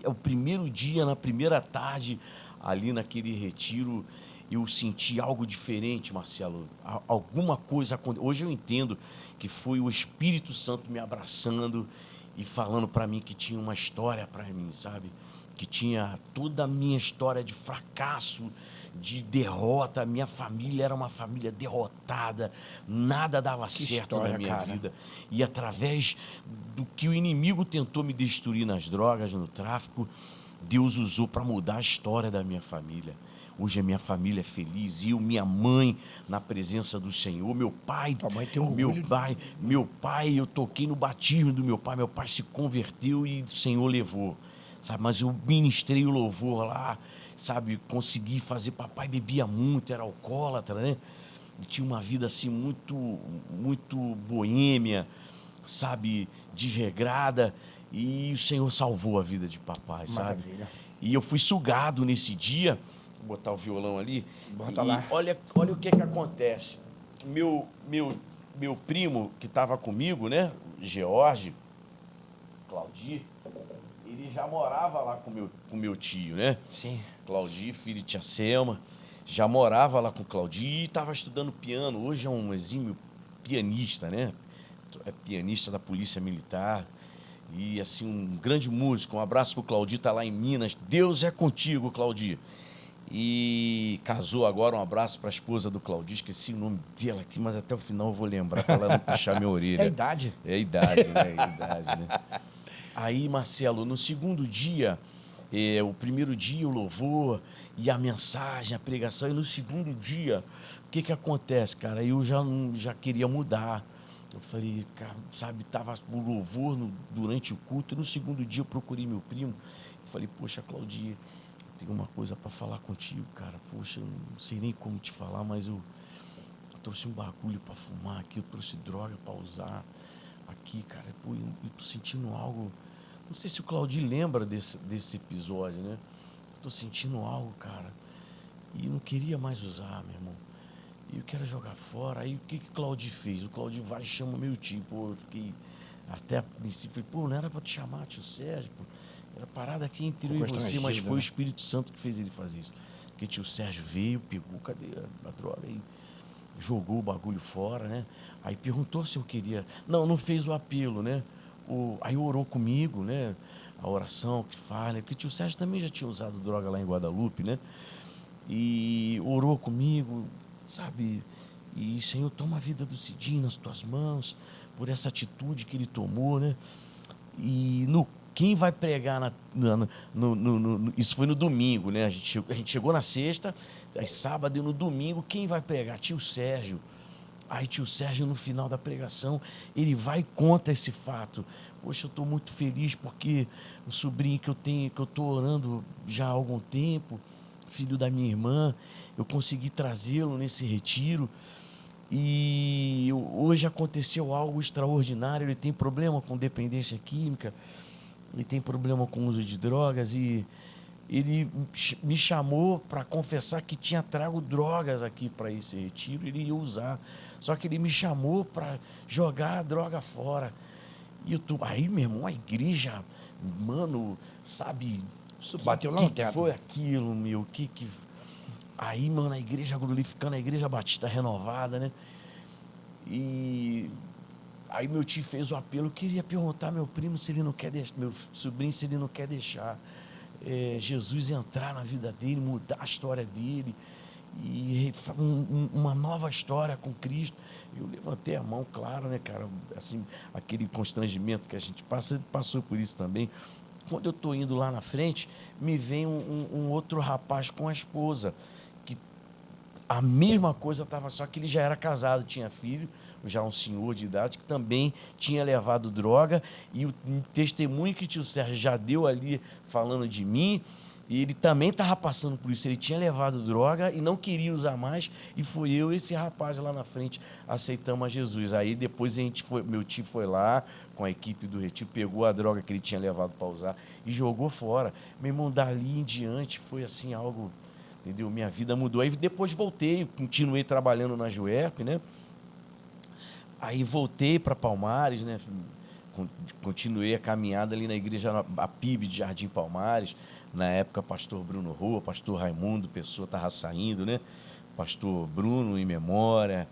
Speaker 4: o primeiro dia, na primeira tarde, ali naquele retiro, eu senti algo diferente, Marcelo. Alguma coisa aconteceu. Hoje eu entendo que foi o Espírito Santo me abraçando e falando para mim que tinha uma história para mim, sabe? Que tinha toda a minha história de fracasso, de derrota. Minha família era uma família derrotada, nada dava certo
Speaker 3: história,
Speaker 4: na minha
Speaker 3: cara.
Speaker 4: vida. E através do que o inimigo tentou me destruir nas drogas, no tráfico, Deus usou para mudar a história da minha família. Hoje a minha família é feliz, eu, minha mãe, na presença do Senhor, meu pai,
Speaker 3: Tua mãe tem orgulho.
Speaker 4: meu pai, eu toquei no batismo do meu pai se converteu e o Senhor levou, sabe? Mas eu ministrei o louvor lá, sabe? Consegui fazer, papai bebia muito, era alcoólatra, né? E tinha uma vida assim muito boêmia, sabe? Desregrada, e o Senhor salvou a vida de papai, sabe?
Speaker 3: Maravilha.
Speaker 4: E eu fui sugado nesse dia. Vou botar o violão ali.
Speaker 3: Bota
Speaker 4: e
Speaker 3: lá.
Speaker 4: olha o que acontece. Meu primo que estava comigo, né? George, Claudir, ele já morava lá com meu tio, né?
Speaker 3: Sim.
Speaker 4: Claudir, filho de tia Selma, já morava lá com o Claudir e estava estudando piano. Hoje é um exímio pianista, né? É pianista da Polícia Militar. E, assim, um grande músico. Um abraço pro Claudir, tá lá em Minas. Deus é contigo, Claudir. E casou agora, um abraço para a esposa do Claudir, esqueci o nome dela aqui, mas até o final eu vou lembrar para ela não puxar minha orelha.
Speaker 3: É a idade.
Speaker 4: É a idade, né? É a idade, né? Aí, Marcelo, no segundo dia, o primeiro dia o louvor e a mensagem, a pregação, e no segundo dia, o que acontece, cara? Eu já queria mudar. Eu falei, cara, sabe, tava o louvor durante o culto, e no segundo dia eu procurei meu primo. Eu falei, poxa, Claudir, tenho uma coisa para falar contigo, cara. Poxa, eu não sei nem como te falar, mas eu trouxe um bagulho para fumar aqui, eu trouxe droga para usar aqui, cara. Pô, eu tô sentindo algo. Não sei se o Claudir lembra desse episódio, né? Eu tô sentindo algo, cara. E não queria mais usar, meu irmão. E eu quero jogar fora. Aí o que o Claudir fez? O Claudir vai e chama meu tio. Pô, eu fiquei até a princípio, falei, pô, não era para te chamar, tio Sérgio, pô. Era parada aqui entre eu e você, mas foi o Espírito Santo que fez ele fazer isso. Porque tio Sérgio veio, pegou, cadê a droga aí? Jogou o bagulho fora, né? Aí perguntou se eu queria. Não fez o apelo, né? Aí orou comigo, né? A oração que faz, né? Porque tio Sérgio também já tinha usado droga lá em Guadalupe, né? E orou comigo, sabe? E, Senhor, toma a vida do Cidinho nas tuas mãos, por essa atitude que ele tomou, né? E quem vai pregar isso foi no domingo, né? A gente chegou na sexta, aí sábado e no domingo, quem vai pregar? Tio Sérgio. Aí tio Sérgio, no final da pregação, ele vai e conta esse fato. Poxa, eu estou muito feliz porque o sobrinho que eu estou orando já há algum tempo, filho da minha irmã, eu consegui trazê-lo nesse retiro. E hoje aconteceu algo extraordinário. Ele tem problema com dependência química, ele tem problema com uso de drogas e ele me chamou para confessar que tinha trago drogas aqui para esse retiro, ele ia usar. Só que ele me chamou para jogar a droga fora. E aí, meu irmão, a igreja, mano, sabe...
Speaker 3: Isso bateu lá no teto.
Speaker 4: Que foi aquilo, meu? Aí, mano, a igreja glorificando, a igreja Batista renovada, né? E aí meu tio fez o apelo. Eu queria perguntar ao meu primo se ele não quer deixar, meu sobrinho, se ele não quer deixar Jesus entrar na vida dele, mudar a história dele e uma nova história com Cristo. Eu levantei a mão, claro, né, cara? Assim, aquele constrangimento que a gente passou por isso também. Quando eu estou indo lá na frente, me vem um outro rapaz com a esposa, que a mesma coisa estava, só que ele já era casado, tinha filho, já um senhor de idade, que também tinha levado droga, e o testemunho que o tio Sérgio já deu ali falando de mim, e ele também estava passando por isso, ele tinha levado droga e não queria usar mais, e foi eu e esse rapaz lá na frente aceitamos a Jesus. Aí depois meu tio foi lá com a equipe do Retiro, pegou a droga que ele tinha levado para usar e jogou fora. Meu irmão, dali em diante foi assim algo, entendeu? Minha vida mudou. Aí depois voltei, continuei trabalhando na Juerp, né? Aí voltei para Palmares, né? Continuei a caminhada ali na igreja, a PIB de Jardim Palmares. Na época, pastor Bruno Rua, pastor Raimundo Pessoa estava saindo, né? Pastor Bruno, em memória,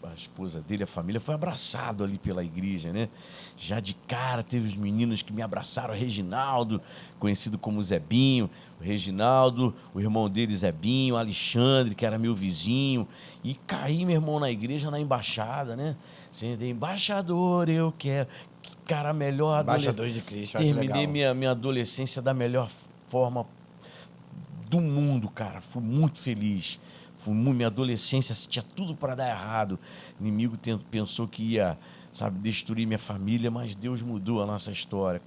Speaker 4: a esposa dele, a família, foi abraçado ali pela igreja, né? Já de cara teve os meninos que me abraçaram, o Reginaldo, conhecido como Zebinho, o Reginaldo, o irmão dele, Zebinho, o Alexandre, que era meu vizinho, e caí, meu irmão, na igreja, na embaixada, né? Sendo embaixador, eu quero... Cara, melhor...
Speaker 3: Embaixadores de Cristo, acho
Speaker 4: Terminei
Speaker 3: legal.
Speaker 4: minha adolescência da melhor forma do mundo, cara. Fui muito feliz. Minha adolescência tinha tudo para dar errado. O inimigo pensou que ia, sabe, destruir minha família, mas Deus mudou a nossa história.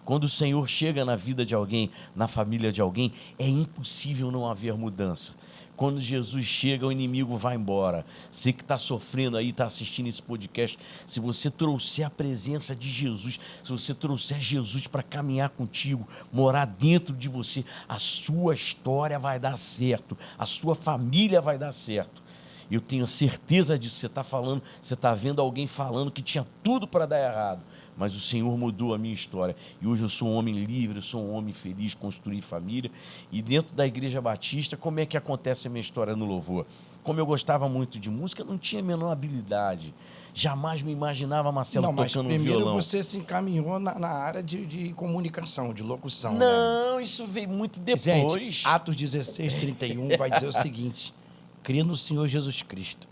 Speaker 4: Quando o Senhor chega na vida de alguém, na família de alguém, é impossível não haver mudança. Quando Jesus chega, o inimigo vai embora. Você que está sofrendo aí, está assistindo esse podcast, se você trouxer a presença de Jesus, se você trouxer Jesus para caminhar contigo, morar dentro de você, a sua história vai dar certo, a sua família vai dar certo. Eu tenho certeza disso. Você está falando, você está vendo alguém falando que tinha tudo para dar errado, mas o Senhor mudou a minha história. E hoje eu sou um homem livre, eu sou um homem feliz, construí família. E dentro da Igreja Batista, como é que acontece a minha história no louvor? Como eu gostava muito de música, não tinha a menor habilidade. Jamais me imaginava Marcelo tocando um violão.
Speaker 3: Primeiro você se encaminhou na área de comunicação, de locução.
Speaker 4: Não,
Speaker 3: né?
Speaker 4: Isso veio muito depois.
Speaker 3: Gente, Atos 16:31 vai dizer o seguinte: crê no Senhor Jesus Cristo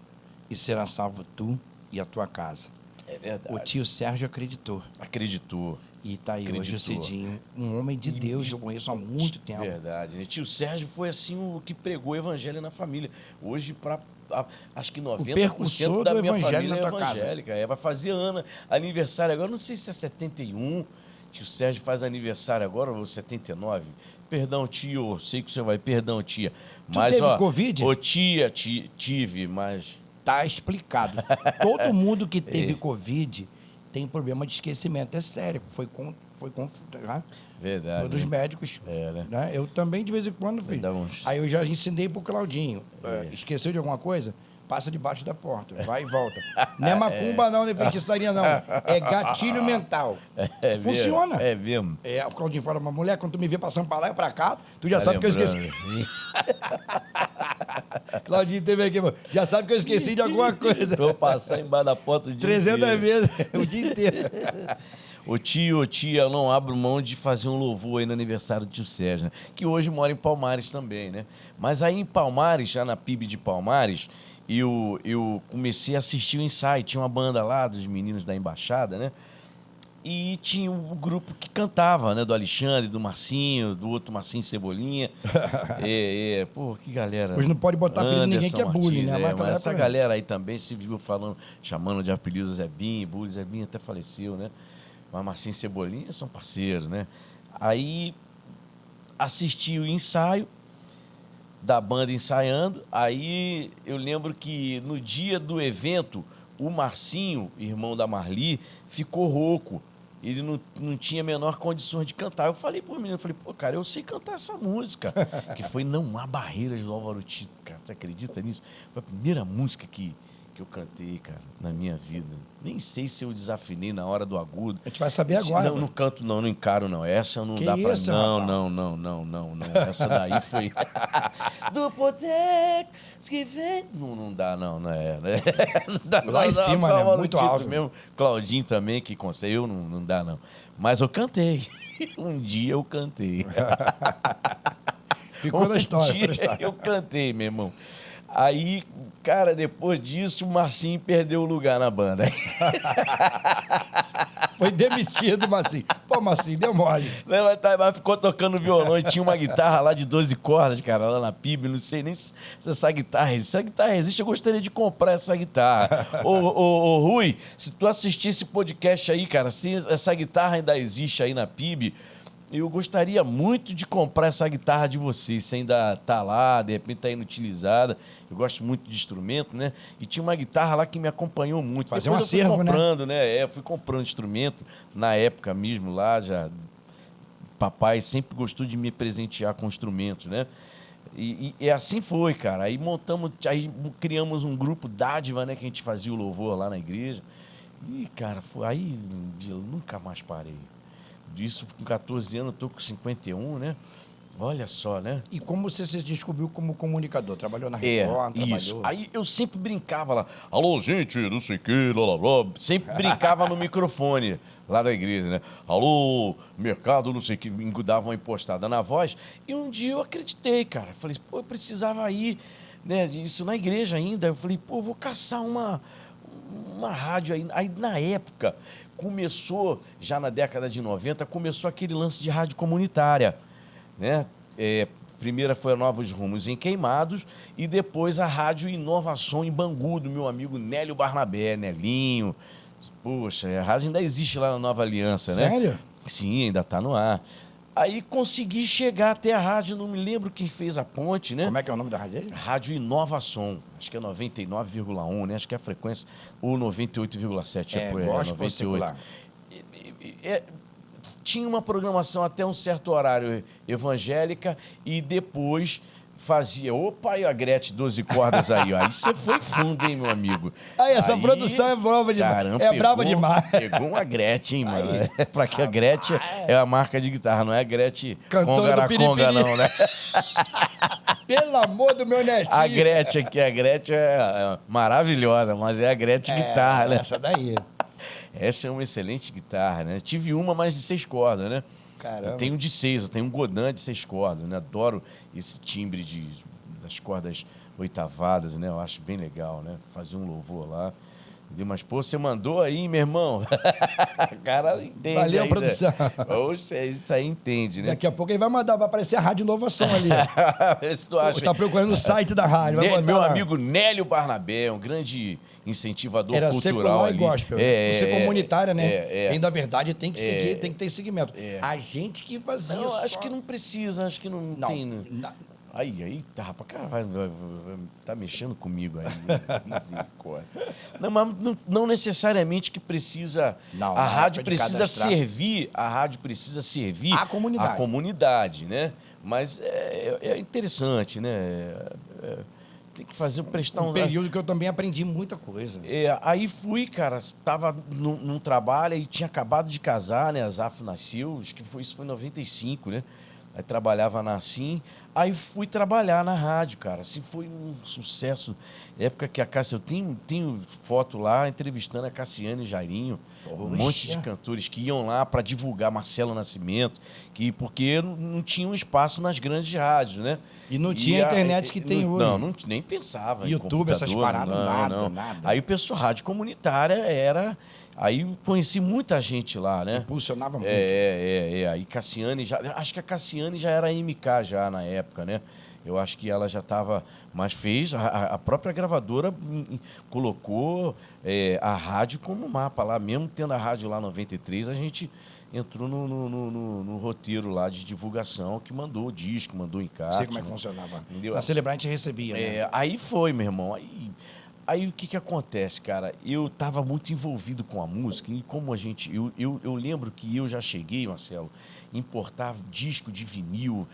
Speaker 3: e será salvo tu e a tua casa.
Speaker 4: É verdade.
Speaker 3: O tio Sérgio acreditou.
Speaker 4: Acreditou.
Speaker 3: E tá aí hoje o Cidinho, um homem de Deus, eu conheço há muito tempo.
Speaker 4: Verdade. Né? Tio Sérgio foi assim o que pregou o evangelho na família. Hoje, acho que 90% da minha família é evangélica. Vai fazer aniversário agora, não sei se é 71. Tio Sérgio faz aniversário agora, ou 79. Perdão, tio, sei que você vai. Perdão, tia. Mas,
Speaker 3: teve Covid?
Speaker 4: Ô, tia, tive, mas...
Speaker 3: Tá explicado. Todo mundo que teve Covid tem problema de esquecimento. É sério. Foi
Speaker 4: Verdade.
Speaker 3: Dos médicos. Né? Eu também, de vez em quando, filho. Aí eu já ensinei pro Claudinho. Esqueceu de alguma coisa? Passa debaixo da porta. Vai e volta. Não é macumba, não é feitiçaria, não. É gatilho mental. Funciona.
Speaker 4: É mesmo.
Speaker 3: O Claudinho fala, mas mulher, quando tu me vê passando pra lá e pra cá, tu já sabe que eu esqueci. Claudinho teve aqui, mano. Já sabe que eu esqueci de alguma coisa.
Speaker 4: Tô passando embaixo da porta o dia
Speaker 3: 300
Speaker 4: inteiro.
Speaker 3: vezes o dia inteiro.
Speaker 4: Ô tia, eu não abro mão de fazer um louvor aí no aniversário do tio Sérgio, né? Que hoje mora em Palmares também, né? Mas aí em Palmares, já na PIB de Palmares, eu comecei a assistir o ensaio. Tinha uma banda lá dos meninos da Embaixada, né? E tinha um grupo que cantava, né? Do Alexandre, do Marcinho, do outro Marcinho Cebolinha. Pô, que galera.
Speaker 3: Hoje não pode botar apelido ninguém que é bullying, né?
Speaker 4: Mas essa galera aí também se viu chamando de apelido Zebinho, bullying. Zebinho até faleceu, né? Mas Marcinho e Cebolinha são parceiros, né? Aí assisti o ensaio da banda ensaiando. Aí eu lembro que no dia do evento, o Marcinho, irmão da Marli, ficou rouco. Ele não tinha a menor condições de cantar. Eu falei pro menino, cara, eu sei cantar essa música. Que foi Não Há Barreiras do Álvaro Tito, cara. Você acredita nisso? Foi a primeira música que eu cantei, cara, na minha vida. Nem sei se eu desafinei na hora do agudo.
Speaker 3: A gente vai saber agora.
Speaker 4: Não canto, não encaro, não. Essa não dá pra... Não. Essa daí foi... Do poder que vem... Não dá, não é. Né? Não dá,
Speaker 3: lá em cima, né? Muito alto.
Speaker 4: Mesmo. Claudinho também, que consegue. Eu não dá, não. Mas eu cantei. Um dia eu cantei.
Speaker 3: Ficou na história.
Speaker 4: Eu cantei, meu irmão. Aí, cara, depois disso, o Marcinho perdeu o lugar na banda.
Speaker 3: Foi demitido, Marcinho. Pô, Marcinho, deu mole.
Speaker 4: Não, mas ficou tocando violão e tinha uma guitarra lá de 12 cordas, cara, lá na PIB. Não sei nem se essa guitarra existe. Se a guitarra existe, eu gostaria de comprar essa guitarra. Ô, Rui, se tu assistir esse podcast aí, cara, se essa guitarra ainda existe aí na PIB, eu gostaria muito de comprar essa guitarra de vocês, se ainda tá lá, de repente tá inutilizada. Eu gosto muito de instrumento, né? E tinha uma guitarra lá que me acompanhou muito.
Speaker 3: Fazer
Speaker 4: Depois
Speaker 3: um acervo,
Speaker 4: eu fui comprando, né? Fui comprando instrumento na época mesmo lá, já. Papai sempre gostou de me presentear com instrumentos, né? E assim foi, cara. Aí criamos um grupo Dádiva, né? Que a gente fazia o louvor lá na igreja. E, cara, aí eu nunca mais parei. Isso com 14 anos, eu tô com 51, né? Olha só, né?
Speaker 3: E como você se descobriu como comunicador? Trabalhou na Record,
Speaker 4: isso.
Speaker 3: trabalhou...
Speaker 4: Aí eu sempre brincava lá. Alô, gente, não sei o que, blá, blá, blá. Sempre brincava no microfone lá da igreja, né? Alô, mercado, não sei o que, me dava uma impostada na voz. E um dia eu acreditei, cara. Falei, pô, eu precisava ir, né? Isso na igreja ainda. Eu falei, pô, eu vou caçar uma rádio aí. Aí, na época, começou, já na década de 90, começou aquele lance de rádio comunitária, né? Primeira foi a Novos Rumos em Queimados e depois a Rádio Inovação em Bangu, do meu amigo Nélio Barnabé, Nelinho. Poxa, a rádio ainda existe lá na Nova Aliança, né?
Speaker 3: Sério?
Speaker 4: Sim, ainda está no ar. Aí consegui chegar até a rádio, não me lembro quem fez a ponte, né?
Speaker 3: Como é que é o nome da rádio dele?
Speaker 4: Rádio Inovação, acho que é 99,1, né? Acho que é a frequência, ou 98,7,
Speaker 3: gospel
Speaker 4: 98.
Speaker 3: secular.
Speaker 4: Tinha uma programação até um certo horário evangélica e depois fazia... Opa, e a Gretchen 12 cordas aí, ó. Aí você foi fundo, hein, meu amigo?
Speaker 3: Aí, essa produção é brava demais.
Speaker 4: Caramba,
Speaker 3: brava demais.
Speaker 4: Pegou uma Gretchen, hein, mano? Pra que a Gretchen é a marca de guitarra, não é a Gretchen
Speaker 3: Cantora do
Speaker 4: Conga, não, né?
Speaker 3: Pelo amor do meu netinho.
Speaker 4: A Gretchen aqui, é maravilhosa, mas é a Gretchen guitarra, né?
Speaker 3: Essa daí.
Speaker 4: Essa é uma excelente guitarra, né? Tive uma mais de 6 cordas, né?
Speaker 3: Caramba.
Speaker 4: Eu tenho de 6, eu tenho um Godin de 6 cordas, né? Adoro esse timbre das cordas oitavadas, né? Eu acho bem legal, né? Fazer um louvor lá. Entendeu? Mas, pô, você mandou aí, meu irmão. O cara entende.
Speaker 3: Valeu,
Speaker 4: aí,
Speaker 3: produção.
Speaker 4: Né? Poxa, isso aí entende, né?
Speaker 3: Daqui a pouco ele vai aparecer a Rádio Inovação ali.
Speaker 4: Se tu acha...
Speaker 3: Tá procurando o site da rádio.
Speaker 4: Meu amigo Nélio Barnabé, um grande incentivador
Speaker 3: Era
Speaker 4: cultural
Speaker 3: secular
Speaker 4: ali.
Speaker 3: E gospel. Você comunitária, né? Ainda a verdade tem que seguir, tem que ter segmento. A gente que fazia
Speaker 4: Não,
Speaker 3: isso.
Speaker 4: acho que não precisa, acho que não tem... Aí, tá, rapaz, cara, vai tá mexendo comigo aí. Misericórdia. Não, mas não necessariamente que precisa.
Speaker 3: Não,
Speaker 4: a rádio precisa
Speaker 3: servir.
Speaker 4: A rádio precisa servir
Speaker 3: a
Speaker 4: comunidade, né? Mas é interessante, né? Tem que prestar
Speaker 3: um período que eu também aprendi muita coisa.
Speaker 4: Aí fui, cara, estava num trabalho e tinha acabado de casar, né? A Zaf nasceu, acho que isso foi em 95, né? Aí trabalhava na Assim, aí fui trabalhar na rádio, cara. Assim, foi um sucesso. Época que a Cássia, eu tenho foto lá entrevistando a Cassiane e Jairinho, um monte de cantores que iam lá para divulgar Marcelo Nascimento, porque não tinha um espaço nas grandes rádios, né?
Speaker 3: E não tinha a internet que tem hoje.
Speaker 4: Não, nem pensava.
Speaker 3: YouTube, essas paradas, nada.
Speaker 4: Aí o pessoal, rádio comunitária era... Aí conheci muita gente lá, né?
Speaker 3: Impulsionava muito.
Speaker 4: Aí Cassiane acho que a Cassiane já era MK já na época, né? Eu acho que ela já estava... Mas fez... A própria gravadora colocou a rádio como mapa lá. Mesmo tendo a rádio lá 93, a gente entrou no roteiro lá de divulgação que mandou o disco, mandou o encarte.
Speaker 3: Sei como é que funcionava.
Speaker 4: Entendeu?
Speaker 3: Na Celebrar a gente recebia, né?
Speaker 4: Aí foi, meu irmão. Aí o que acontece, cara? Eu estava muito envolvido com a música e como a gente... Eu lembro que eu já cheguei, Marcelo, importar disco de vinil,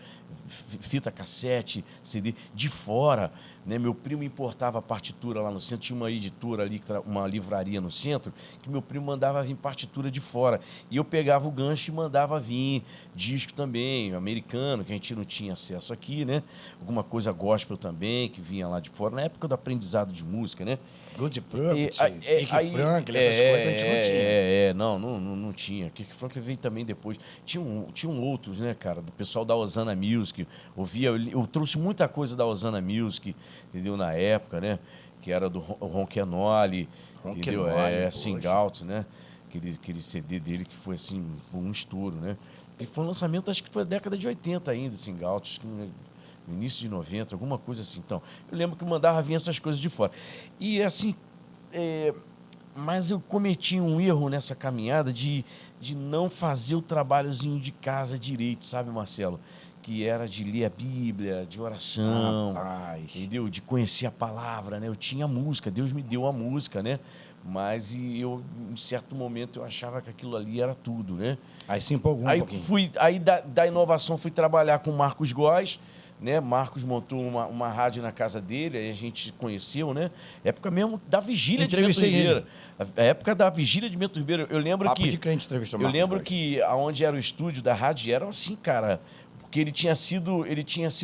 Speaker 4: fita cassete, CD, de fora, né? Meu primo importava partitura lá no centro, tinha uma editora ali, uma livraria no centro, que meu primo mandava vir partitura de fora. E eu pegava o gancho e mandava vir disco também, americano, que a gente não tinha acesso aqui, né? Alguma coisa gospel também, que vinha lá de fora, na época do aprendizado de música, né?
Speaker 3: Good Purpose, Kirk Franklin, essas coisas a gente não tinha.
Speaker 4: Não tinha. Kirk Franklin veio também depois. Tinham outros, né, cara? Do pessoal da Osana Music. Eu trouxe muita coisa da Osana Music, entendeu? Na época, né? Que era do Ron Kenoly, entendeu? Singout, né? aquele CD dele que foi assim, um estouro, né? E foi um lançamento, acho que foi da década de 80 ainda, assim, Gaúcho, acho que no início de 90, alguma coisa assim. Então, eu lembro que mandava vir essas coisas de fora. E assim, mas eu cometi um erro nessa caminhada de não fazer o trabalhozinho de casa direito, sabe, Marcelo? Que era de ler a Bíblia, de oração, entendeu? De conhecer a palavra, né? Eu tinha música, Deus me deu a música, né? Mas eu, em certo momento, eu achava que aquilo ali era tudo, né?
Speaker 3: Aí se empolgou um pouquinho.
Speaker 4: Aí da inovação fui trabalhar com o Marcos Góes, né? Marcos montou uma rádio na casa dele, aí a gente se conheceu, né? Época mesmo da vigília de Bento Ribeiro. A época da vigília de Bento Ribeiro. Eu lembro
Speaker 3: Papo de Crente entrevistou Marcos Góes.
Speaker 4: que aonde era o estúdio da rádio era assim, cara, porque ele tinha sido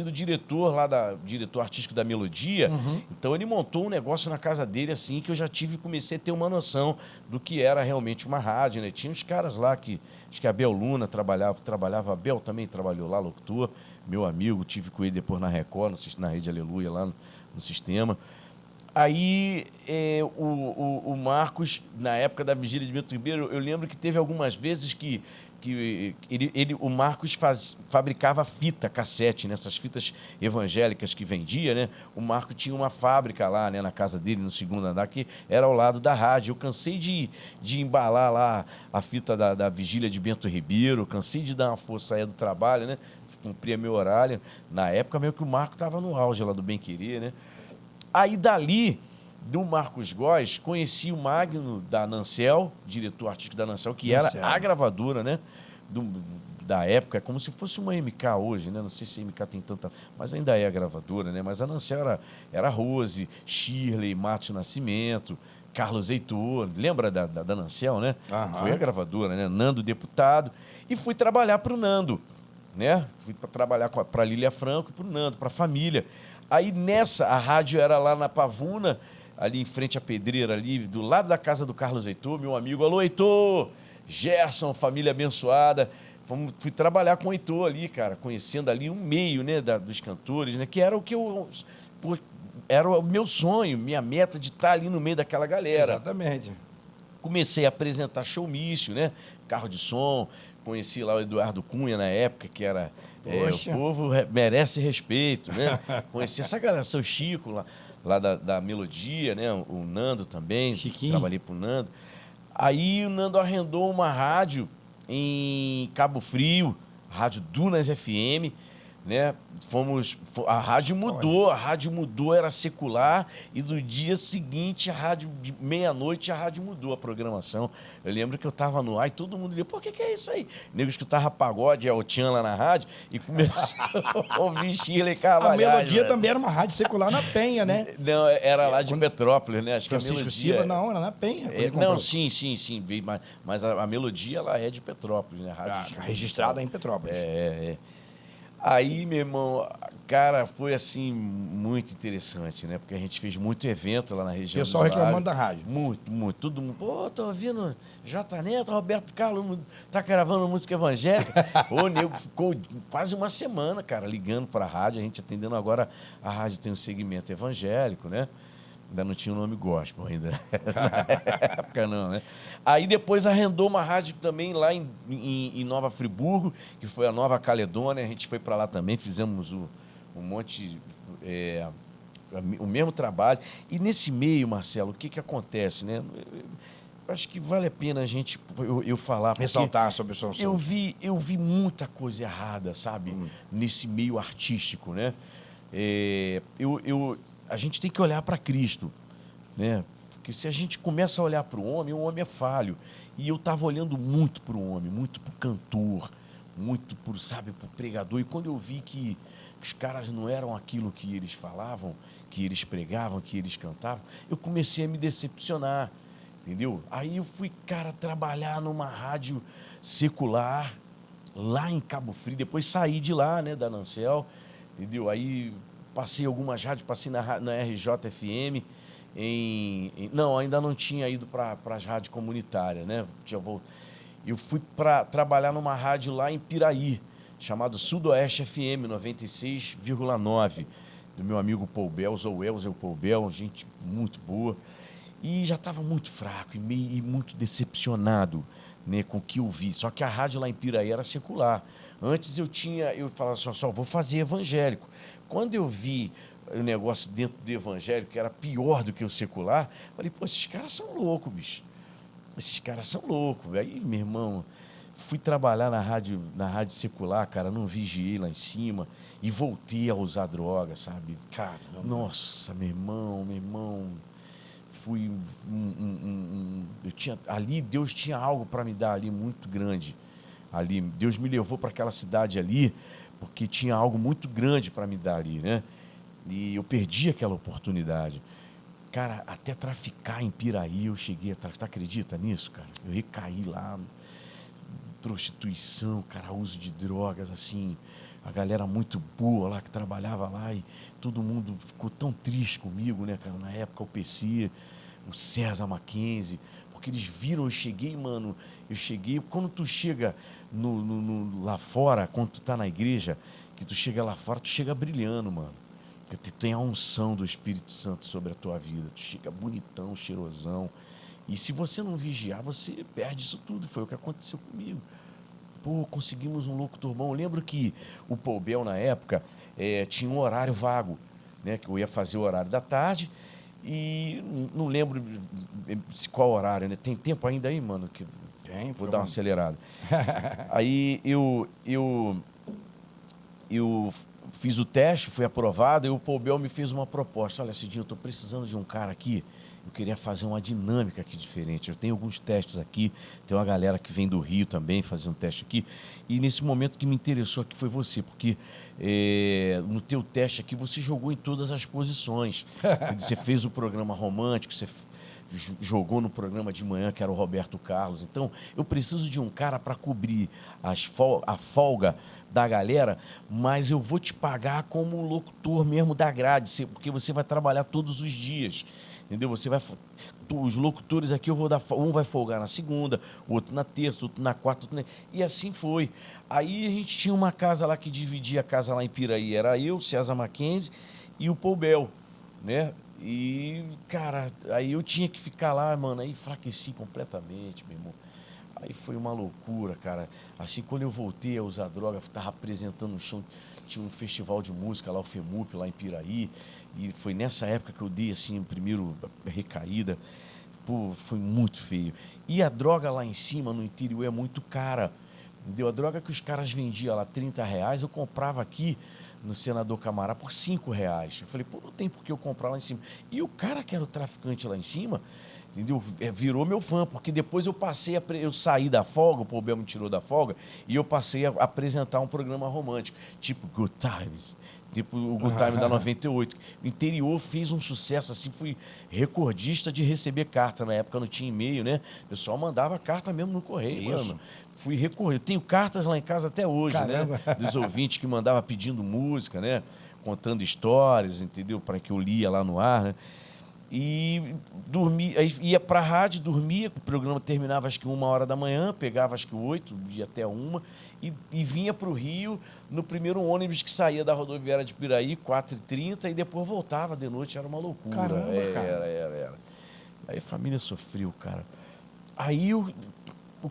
Speaker 4: diretor lá diretor artístico da Melodia. Então ele montou um negócio na casa dele assim que eu já comecei a ter uma noção do que era realmente uma rádio, né? Tinha uns caras lá que acho que a Bel Luna trabalhava, a Bel também trabalhou lá, locutor, meu amigo, tive com ele depois na Record, na Rede Aleluia lá no sistema. Aí o Marcos, na época da vigília de Bento Ribeiro, eu lembro que teve algumas vezes que o Marcos fabricava fita cassete, nessas fitas evangélicas que vendia, né? O Marcos tinha uma fábrica lá, né, na casa dele, no segundo andar, que era ao lado da rádio. Eu cansei de embalar lá a fita da vigília de Bento Ribeiro, cansei de dar uma força aí do trabalho, né? Cumpria meu horário. Na época meio que o Marcos estava no auge lá do Bem Querer, né? Aí dali, do Marcos Góes, conheci o Magno da Nancel, diretor artístico da Nancel, que era a gravadora, né? Da época, como se fosse uma MK hoje, né? Não sei se a MK tem tanta, mas ainda é a gravadora, né? Mas a Nancel era Rose, Shirley, Márcio Nascimento, Carlos Heitor, lembra da Nancel, né? Foi a gravadora, né? Nando Deputado, e fui trabalhar para o Nando, né? Fui trabalhar para a Lília Franco e para o Nando, para a família. Aí a rádio era lá na Pavuna, ali em frente à Pedreira, ali do lado da casa do Carlos Heitor, meu amigo. Alô, Heitor! Gerson, família abençoada. Fui trabalhar com o Heitor ali, cara, conhecendo ali um meio, né, dos cantores, né, que era o que era o meu sonho, minha meta de estar ali no meio daquela galera.
Speaker 3: Exatamente.
Speaker 4: Comecei a apresentar showmício, né, carro de som, conheci lá o Eduardo Cunha na época, que era... o povo merece respeito, né? Conheci essa galera, seu Chico, lá da Melodia, né? O Nando também,
Speaker 3: Chiquinho. Trabalhei
Speaker 4: pro Nando. Aí o Nando arrendou uma rádio em Cabo Frio, Rádio Dunas FM, né? A rádio mudou, era secular, e do dia seguinte, de meia-noite, a rádio mudou a programação. Eu lembro que eu estava no ar e todo mundo dizia, pô, o que é isso aí? O nego escutava pagode, Altian lá na rádio, e começou a ouvir Shirley Carvalhais.
Speaker 3: A Melodia também era uma rádio secular na Penha, né?
Speaker 4: Não, era lá de Petrópolis, né? Acho
Speaker 3: Francisco
Speaker 4: que a Melodia...
Speaker 3: Silva, não, era na Penha.
Speaker 4: Não, sim. Mas a Melodia, ela é de Petrópolis, né? Rádio
Speaker 3: registrada em Petrópolis.
Speaker 4: Aí, meu irmão, cara, foi assim, muito interessante, né? Porque a gente fez muito evento lá na região.
Speaker 3: O pessoal reclamando da rádio.
Speaker 4: Muito. Todo mundo, pô, tô ouvindo J Neto, Roberto Carlos, tá gravando música evangélica. O nego ficou quase uma semana, cara, ligando pra rádio, a gente atendendo agora. A rádio tem um segmento evangélico, né? Ainda não tinha o nome gospel ainda. Na época não, né? Aí depois arrendou uma rádio também lá em Nova Friburgo, que foi a Nova Caledônia. A gente foi para lá também, fizemos um monte... o mesmo trabalho. E nesse meio, Marcelo, o que acontece, né? Eu acho que vale a pena a gente eu falar.
Speaker 3: Ressaltar sobre o som.
Speaker 4: Eu vi muita coisa errada, sabe? Nesse meio artístico, né? A gente tem que olhar para Cristo, né? Porque se a gente começa a olhar para o homem é falho. E eu estava olhando muito para o homem, muito para o cantor, muito para o pregador. E quando eu vi que os caras não eram aquilo que eles falavam, que eles pregavam, que eles cantavam, eu comecei a me decepcionar, entendeu? Aí eu fui, cara, trabalhar numa rádio secular, lá em Cabo Frio. Depois saí de lá, né, da Nancel, entendeu? Aí... passei algumas rádios, passei na RJFM, não, ainda não tinha ido para as rádios comunitárias, né? Eu fui para trabalhar numa rádio lá em Piraí, chamado Sudoeste FM 96,9, do meu amigo Paul Belz, ou Elzel Paul Belz, gente muito boa. E já estava muito fraco e muito decepcionado, né, com o que eu vi. Só que a rádio lá em Piraí era secular. Antes eu falava assim, só vou fazer evangélico. Quando eu vi o negócio dentro do evangélico, que era pior do que o secular, falei, pô, esses caras são loucos, bicho. Esses caras são loucos. Aí, meu irmão, fui trabalhar na rádio secular, cara, não vigiei lá em cima e voltei a usar droga, sabe?
Speaker 3: Caramba.
Speaker 4: Nossa, meu irmão, fui ali Deus tinha algo para me dar ali muito grande. Ali Deus me levou para aquela cidade ali porque tinha algo muito grande para me dar ali, né? E eu perdi aquela oportunidade. Cara, até traficar em Piraí eu cheguei a traficar. Acredita nisso, cara? Eu recaí lá, prostituição, cara, uso de drogas, assim, a galera muito boa lá que trabalhava lá e todo mundo ficou tão triste comigo, né, cara? Na época o PC, o César Mackenzie, porque eles viram, eu cheguei, quando tu chega lá fora, quando tu tá na igreja, que tu chega lá fora, tu chega brilhando, mano. Tu tem a unção do Espírito Santo sobre a tua vida, tu chega bonitão, cheirosão. E se você não vigiar, você perde isso tudo. Foi o que aconteceu comigo. Pô, conseguimos um locutor bom. Eu lembro que o Paul Bell, na época, tinha um horário vago, né? Que eu ia fazer o horário da tarde e não lembro qual horário, né? Tem tempo ainda aí, mano? Que
Speaker 3: Tem,
Speaker 4: vou dar uma acelerada. Aí eu fiz o teste, fui aprovado, e o Paul Bell me fez uma proposta. Olha, Cidinho, eu estou precisando de um cara aqui, eu queria fazer uma dinâmica aqui diferente. Eu tenho alguns testes aqui, tem uma galera que vem do Rio também fazer um teste aqui, e nesse momento que me interessou aqui foi você, porque no teu teste aqui você jogou em todas as posições. Você fez o programa romântico, você jogou no programa de manhã, que era o Roberto Carlos. Então, eu preciso de um cara para cobrir a folga da galera, mas eu vou te pagar como locutor mesmo da grade, porque você vai trabalhar todos os dias, entendeu? Os locutores aqui, eu vou dar, um vai folgar na segunda, o outro na terça, outro na quarta, e assim foi. Aí a gente tinha uma casa lá que dividia a casa lá em Piraí, era eu, César Mackenzie e o Paul Bell, né? E, cara, aí eu tinha que ficar lá, mano, aí enfraqueci completamente, meu irmão. Aí foi uma loucura, cara. Assim, quando eu voltei a usar droga, estava apresentando no chão, tinha um festival de música lá, o FEMUP, lá em Piraí, e foi nessa época que eu dei, assim, a primeira recaída. Pô, foi muito feio. E a droga lá em cima, no interior, é muito cara, entendeu? A droga que os caras vendiam lá, R$30, eu comprava aqui no Senador Camará por R$5. Eu falei, pô, não tem por que eu comprar lá em cima. E o cara que era o traficante lá em cima, entendeu? Virou meu fã, porque depois eu saí da folga, o Paul Bell me tirou da folga, e eu passei a apresentar um programa romântico, tipo Good Times, tipo o Good Time da 98. O interior fez um sucesso, assim, fui recordista de receber carta. Na época não tinha e-mail, né? O pessoal mandava carta mesmo no correio,
Speaker 3: Isso.
Speaker 4: mano. Fui recorrer. Tenho cartas lá em casa até hoje,
Speaker 3: Caramba.
Speaker 4: né? Dos ouvintes que mandavam pedindo música, né? Contando histórias, entendeu? Para que eu lia lá no ar, né? E dormia, aí ia para a rádio, dormia, o programa terminava acho que 1h da manhã, pegava acho que 8, ia até 1, e vinha para o Rio no primeiro ônibus que saía da rodoviária de Piraí, 4h30, e depois voltava de noite, era uma loucura.
Speaker 3: Caramba, cara.
Speaker 4: Era. Aí a família sofreu, cara. Aí o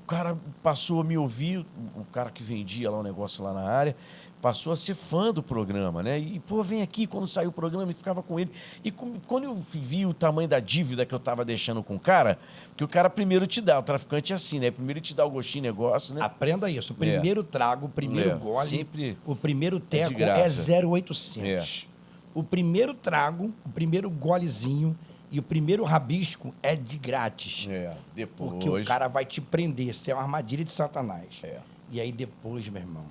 Speaker 4: cara passou a me ouvir, o cara que vendia lá o negócio lá na área, passou a ser fã do programa, né? E, pô, vem aqui, quando saiu o programa, e ficava com ele. E quando eu vi o tamanho da dívida que eu tava deixando com o cara, que o cara primeiro te dá, o traficante é assim, né? Primeiro te dá o gostinho negócio, né?
Speaker 3: Aprenda isso. O primeiro trago, o primeiro gole,
Speaker 4: sempre
Speaker 3: o primeiro teco
Speaker 4: graça.
Speaker 3: é 0,800. O primeiro trago, o primeiro golezinho e o primeiro rabisco é de grátis.
Speaker 4: Depois...
Speaker 3: Porque o cara vai te prender. Isso é uma armadilha de Satanás.
Speaker 4: É.
Speaker 3: E aí depois, meu irmão,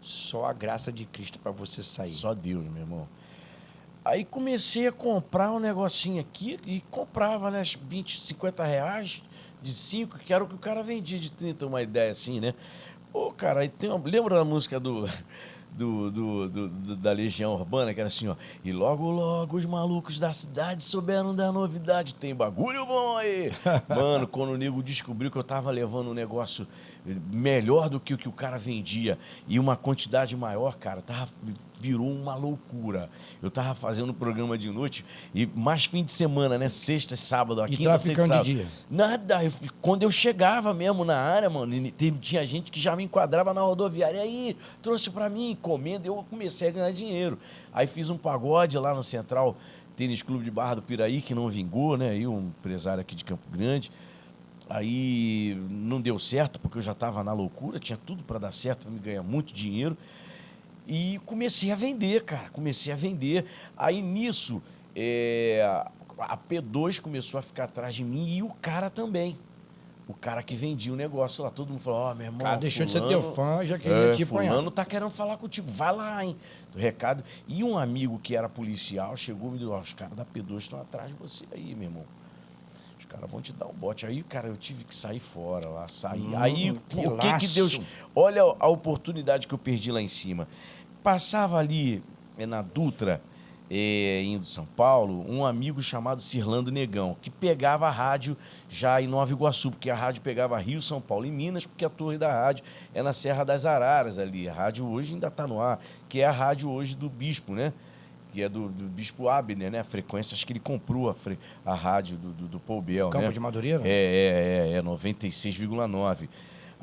Speaker 3: só a graça de Cristo para você sair.
Speaker 4: Só Deus, meu irmão. Aí comecei a comprar um negocinho aqui e comprava, né, 20, 50 reais de 5, que era o que o cara vendia de 30, uma ideia assim, né? Pô, cara, aí lembra da música da Legião Urbana, que era assim, ó. E logo, logo os malucos da cidade souberam da novidade. Tem bagulho bom aí. Mano, quando o nego descobriu que eu tava levando um negócio melhor do que o cara vendia e uma quantidade maior, cara, virou uma loucura. Eu tava fazendo um programa de noite e mais fim de semana, né? Sexta, sábado, a quinta, sexta, sábado.
Speaker 3: De dia?
Speaker 4: Nada. Quando eu chegava mesmo na área, mano, tinha gente que já me enquadrava na rodoviária. E aí, trouxe pra mim encomenda, eu comecei a ganhar dinheiro. Aí fiz um pagode lá no Central Tênis Clube de Barra do Piraí, que não vingou, né? Aí um empresário aqui de Campo Grande. Aí não deu certo, porque eu já estava na loucura, tinha tudo para dar certo, para me ganhar muito dinheiro. E comecei a vender, cara, comecei a vender. Aí nisso, a P2 começou a ficar atrás de mim e o cara também. O cara que vendia o negócio lá, todo mundo falou, ó, meu irmão,
Speaker 3: cara, deixou de ser teu fã, já queria te apanhar.
Speaker 4: Fulano tá querendo falar contigo, vai lá, hein, do recado. E um amigo que era policial chegou e me disse, ó, os caras da P2 estão atrás de você aí, meu irmão. Os caras vão te dar um bote. Aí, cara, eu tive que sair fora lá, sair. Aí, o que Deus... Olha a oportunidade que eu perdi lá em cima. Passava ali na Dutra, indo São Paulo, um amigo chamado Cirlando Negão, que pegava a rádio já em Nova Iguaçu, porque a rádio pegava Rio, São Paulo e Minas, porque a torre da rádio é na Serra das Araras ali. A rádio hoje ainda está no ar, que é a rádio hoje do Bispo, né? Que é do Bispo Abner, né? A frequência, acho que ele comprou a rádio do Paul Bell,
Speaker 3: Campo
Speaker 4: né?
Speaker 3: de Madureira?
Speaker 4: É 96,9.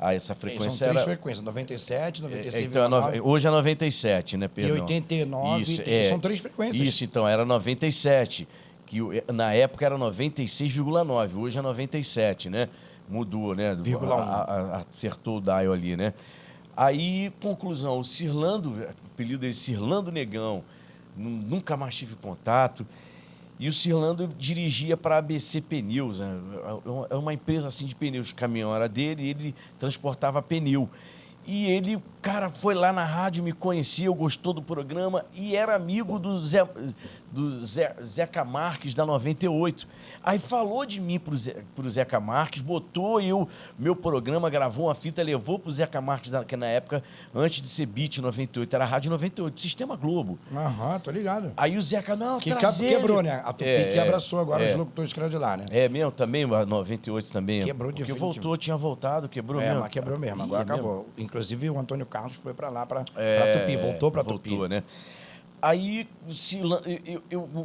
Speaker 4: Ah, essa frequência
Speaker 3: são três frequências, 97, 96,9.
Speaker 4: Então, hoje é 97, né, Pedro?
Speaker 3: E 89,
Speaker 4: isso,
Speaker 3: são três frequências.
Speaker 4: Isso, então, era 97, que na época era 96,9, hoje é 97, né? Mudou, né? Acertou o dial ali, né? Aí, conclusão, o Cirlando, o apelido dele, Cirlando Negão, nunca mais tive contato. E o Cirlando dirigia para a ABC Pneus, né? É uma empresa assim de pneus, de caminhão era dele, e ele transportava pneu. E ele, cara, foi lá na rádio, me conhecia, gostou do programa e era amigo do Zeca Marques, da 98. Aí falou de mim pro Zeca Marques, botou meu programa, gravou uma fita, levou pro Zeca Marques, que na época, antes de ser Beat 98, era Rádio 98, Sistema Globo.
Speaker 3: Aham, tô ligado.
Speaker 4: Aí o Zeca, não,
Speaker 3: que quebrou, né? A Tupi que abraçou agora os locutores que eram de lá, né?
Speaker 4: É mesmo, também, 98 também.
Speaker 3: Quebrou de
Speaker 4: voltou, tinha voltado, quebrou mesmo.
Speaker 3: Mas quebrou mesmo, agora acabou. Inclusive o Antônio Carlos foi para lá, para Tupi, voltou para Tupi.
Speaker 4: Voltou, né? Aí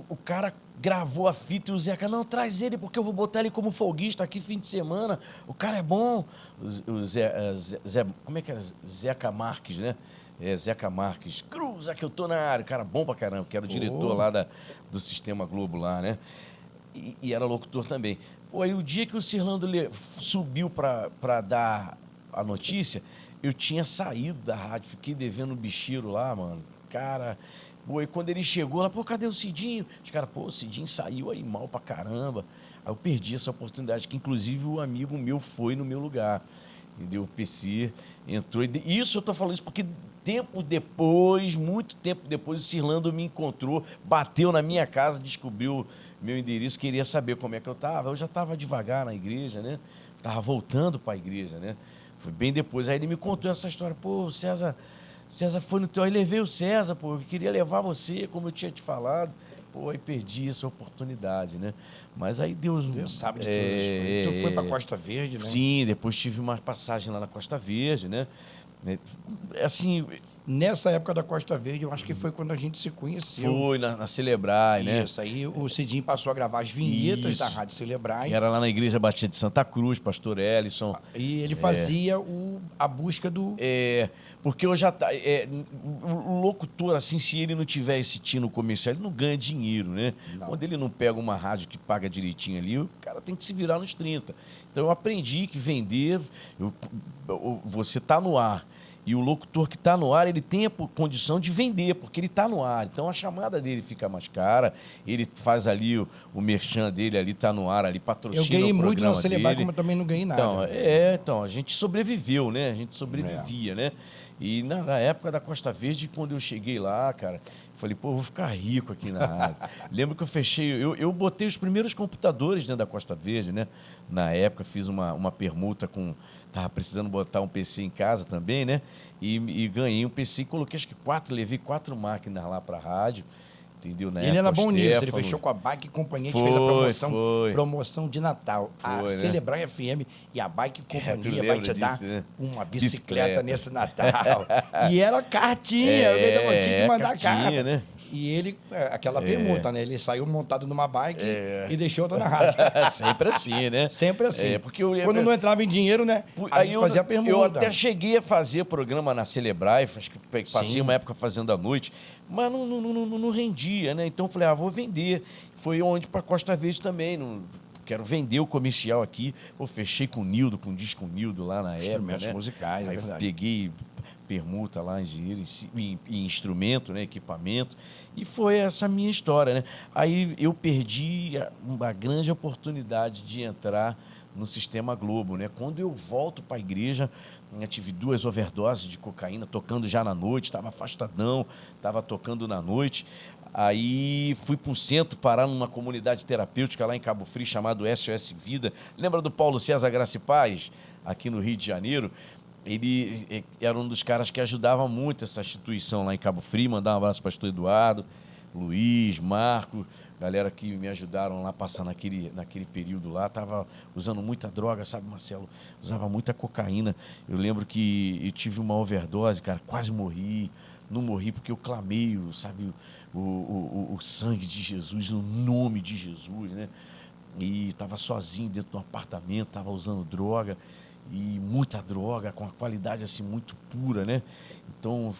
Speaker 4: o cara gravou a fita e o Zeca, não, traz ele porque eu vou botar ele como folguista aqui fim de semana. O cara é bom. Como é que é? Zeca Marques, né? Zeca Marques. Cruza que eu tô na área. Cara bom pra caramba, que era o diretor lá do Sistema Globo lá, né? E era locutor também. Pô, aí o dia que o Cirlando subiu para dar a notícia, eu tinha saído da rádio, fiquei devendo um bicheiro lá, mano. Cara, pô, e quando ele chegou lá, pô, cadê o Cidinho? Os caras, pô, o Cidinho saiu aí mal pra caramba. Aí eu perdi essa oportunidade, que inclusive o amigo meu foi no meu lugar. Entendeu? O PC entrou. Isso eu tô falando isso porque tempo depois, muito tempo depois, o Cirlando me encontrou, bateu na minha casa, descobriu meu endereço, queria saber como é que eu tava. Eu já tava devagar na igreja, né? Tava voltando para a igreja, né? Foi bem depois. Aí ele me contou essa história. Pô, o César foi no teu... Aí levei o César, pô, eu queria levar você, como eu tinha te falado. Pô, aí perdi essa oportunidade, né? Mas aí Deus
Speaker 3: sabe de todas as coisas. Tu foi para Costa Verde, né?
Speaker 4: Sim, depois tive uma passagem lá na Costa Verde, né? Assim...
Speaker 3: Nessa época da Costa Verde, eu acho que foi quando a gente se conheceu.
Speaker 4: Foi na Celebrai, né?
Speaker 3: Isso, aí o Cidinho passou a gravar as vinhetas da Rádio Celebrai.
Speaker 4: Era lá na Igreja Batista de Santa Cruz, pastor Ellison.
Speaker 3: E ele fazia a busca do...
Speaker 4: Porque eu já... o locutor, assim, se ele não tiver esse tino comercial, ele não ganha dinheiro, né? Não. Quando ele não pega uma rádio que paga direitinho ali, o cara tem que se virar nos 30. Então eu aprendi que vender... você tá no ar. E o locutor que está no ar, ele tem a condição de vender, porque ele está no ar. Então, a chamada dele fica mais cara, ele faz ali o merchan dele, ali está no ar, ali patrocina o programa dele. Eu ganhei muito na
Speaker 3: Celebrai, como eu também não ganhei nada.
Speaker 4: Então, a gente sobreviveu, né? A gente sobrevivia, né? E na época da Costa Verde, quando eu cheguei lá, cara, falei, pô, eu vou ficar rico aqui na rádio. Lembro que eu fechei, eu botei os primeiros computadores dentro da Costa Verde, né? Na época fiz uma permuta com... Tava precisando botar um PC em casa também, né? E ganhei um PC e coloquei, acho que levei 4 máquinas lá pra rádio. Entendeu?
Speaker 3: Ele era bom nisso, ele fechou com a Bike Companhia, a gente fez a promoção de Natal. A Celebrar FM e a Bike Companhia vai te dar uma bicicleta nesse Natal. E era cartinha, eu tinha que mandar carta. Né? E ele, aquela permuta, né? Ele saiu montado numa bike e deixou outra na rádio.
Speaker 4: Sempre assim, né?
Speaker 3: Sempre assim.
Speaker 4: Porque
Speaker 3: quando não entrava em dinheiro, né? A gente fazia a permuta.
Speaker 4: Eu até cheguei a fazer programa na Celebrar, acho que passei uma época fazendo à noite, mas não rendia, né? Então eu falei, vou vender. Foi onde para Costa Verde também, quero vender o comercial aqui. Eu fechei com o Nildo, com o disco Nildo lá na época.
Speaker 3: Instrumentos musicais,
Speaker 4: aí peguei permuta lá, engenheiro em instrumento, né, equipamento, e foi essa minha história, né? Aí eu perdi uma grande oportunidade de entrar no Sistema Globo, né? Quando eu volto para a igreja, eu tive 2 overdoses de cocaína, tocando já na noite, estava afastadão, estava tocando na noite. Aí fui para um centro, parar numa comunidade terapêutica lá em Cabo Frio, chamado SOS Vida. Lembra do Paulo César Graça e Paz, aqui no Rio de Janeiro? Ele era um dos caras que ajudava muito essa instituição lá em Cabo Frio. Mandar um abraço para o pastor Eduardo, Luiz, Marco, galera que me ajudaram lá a passar naquele período lá. Estava usando muita droga, sabe, Marcelo? Usava muita cocaína. Eu lembro que eu tive uma overdose, cara, quase morri. Não morri porque eu clamei, sabe, o sangue de Jesus, o nome de Jesus, né? E estava sozinho dentro de um apartamento, estava usando droga. E muita droga, com a qualidade assim muito pura, né? Então,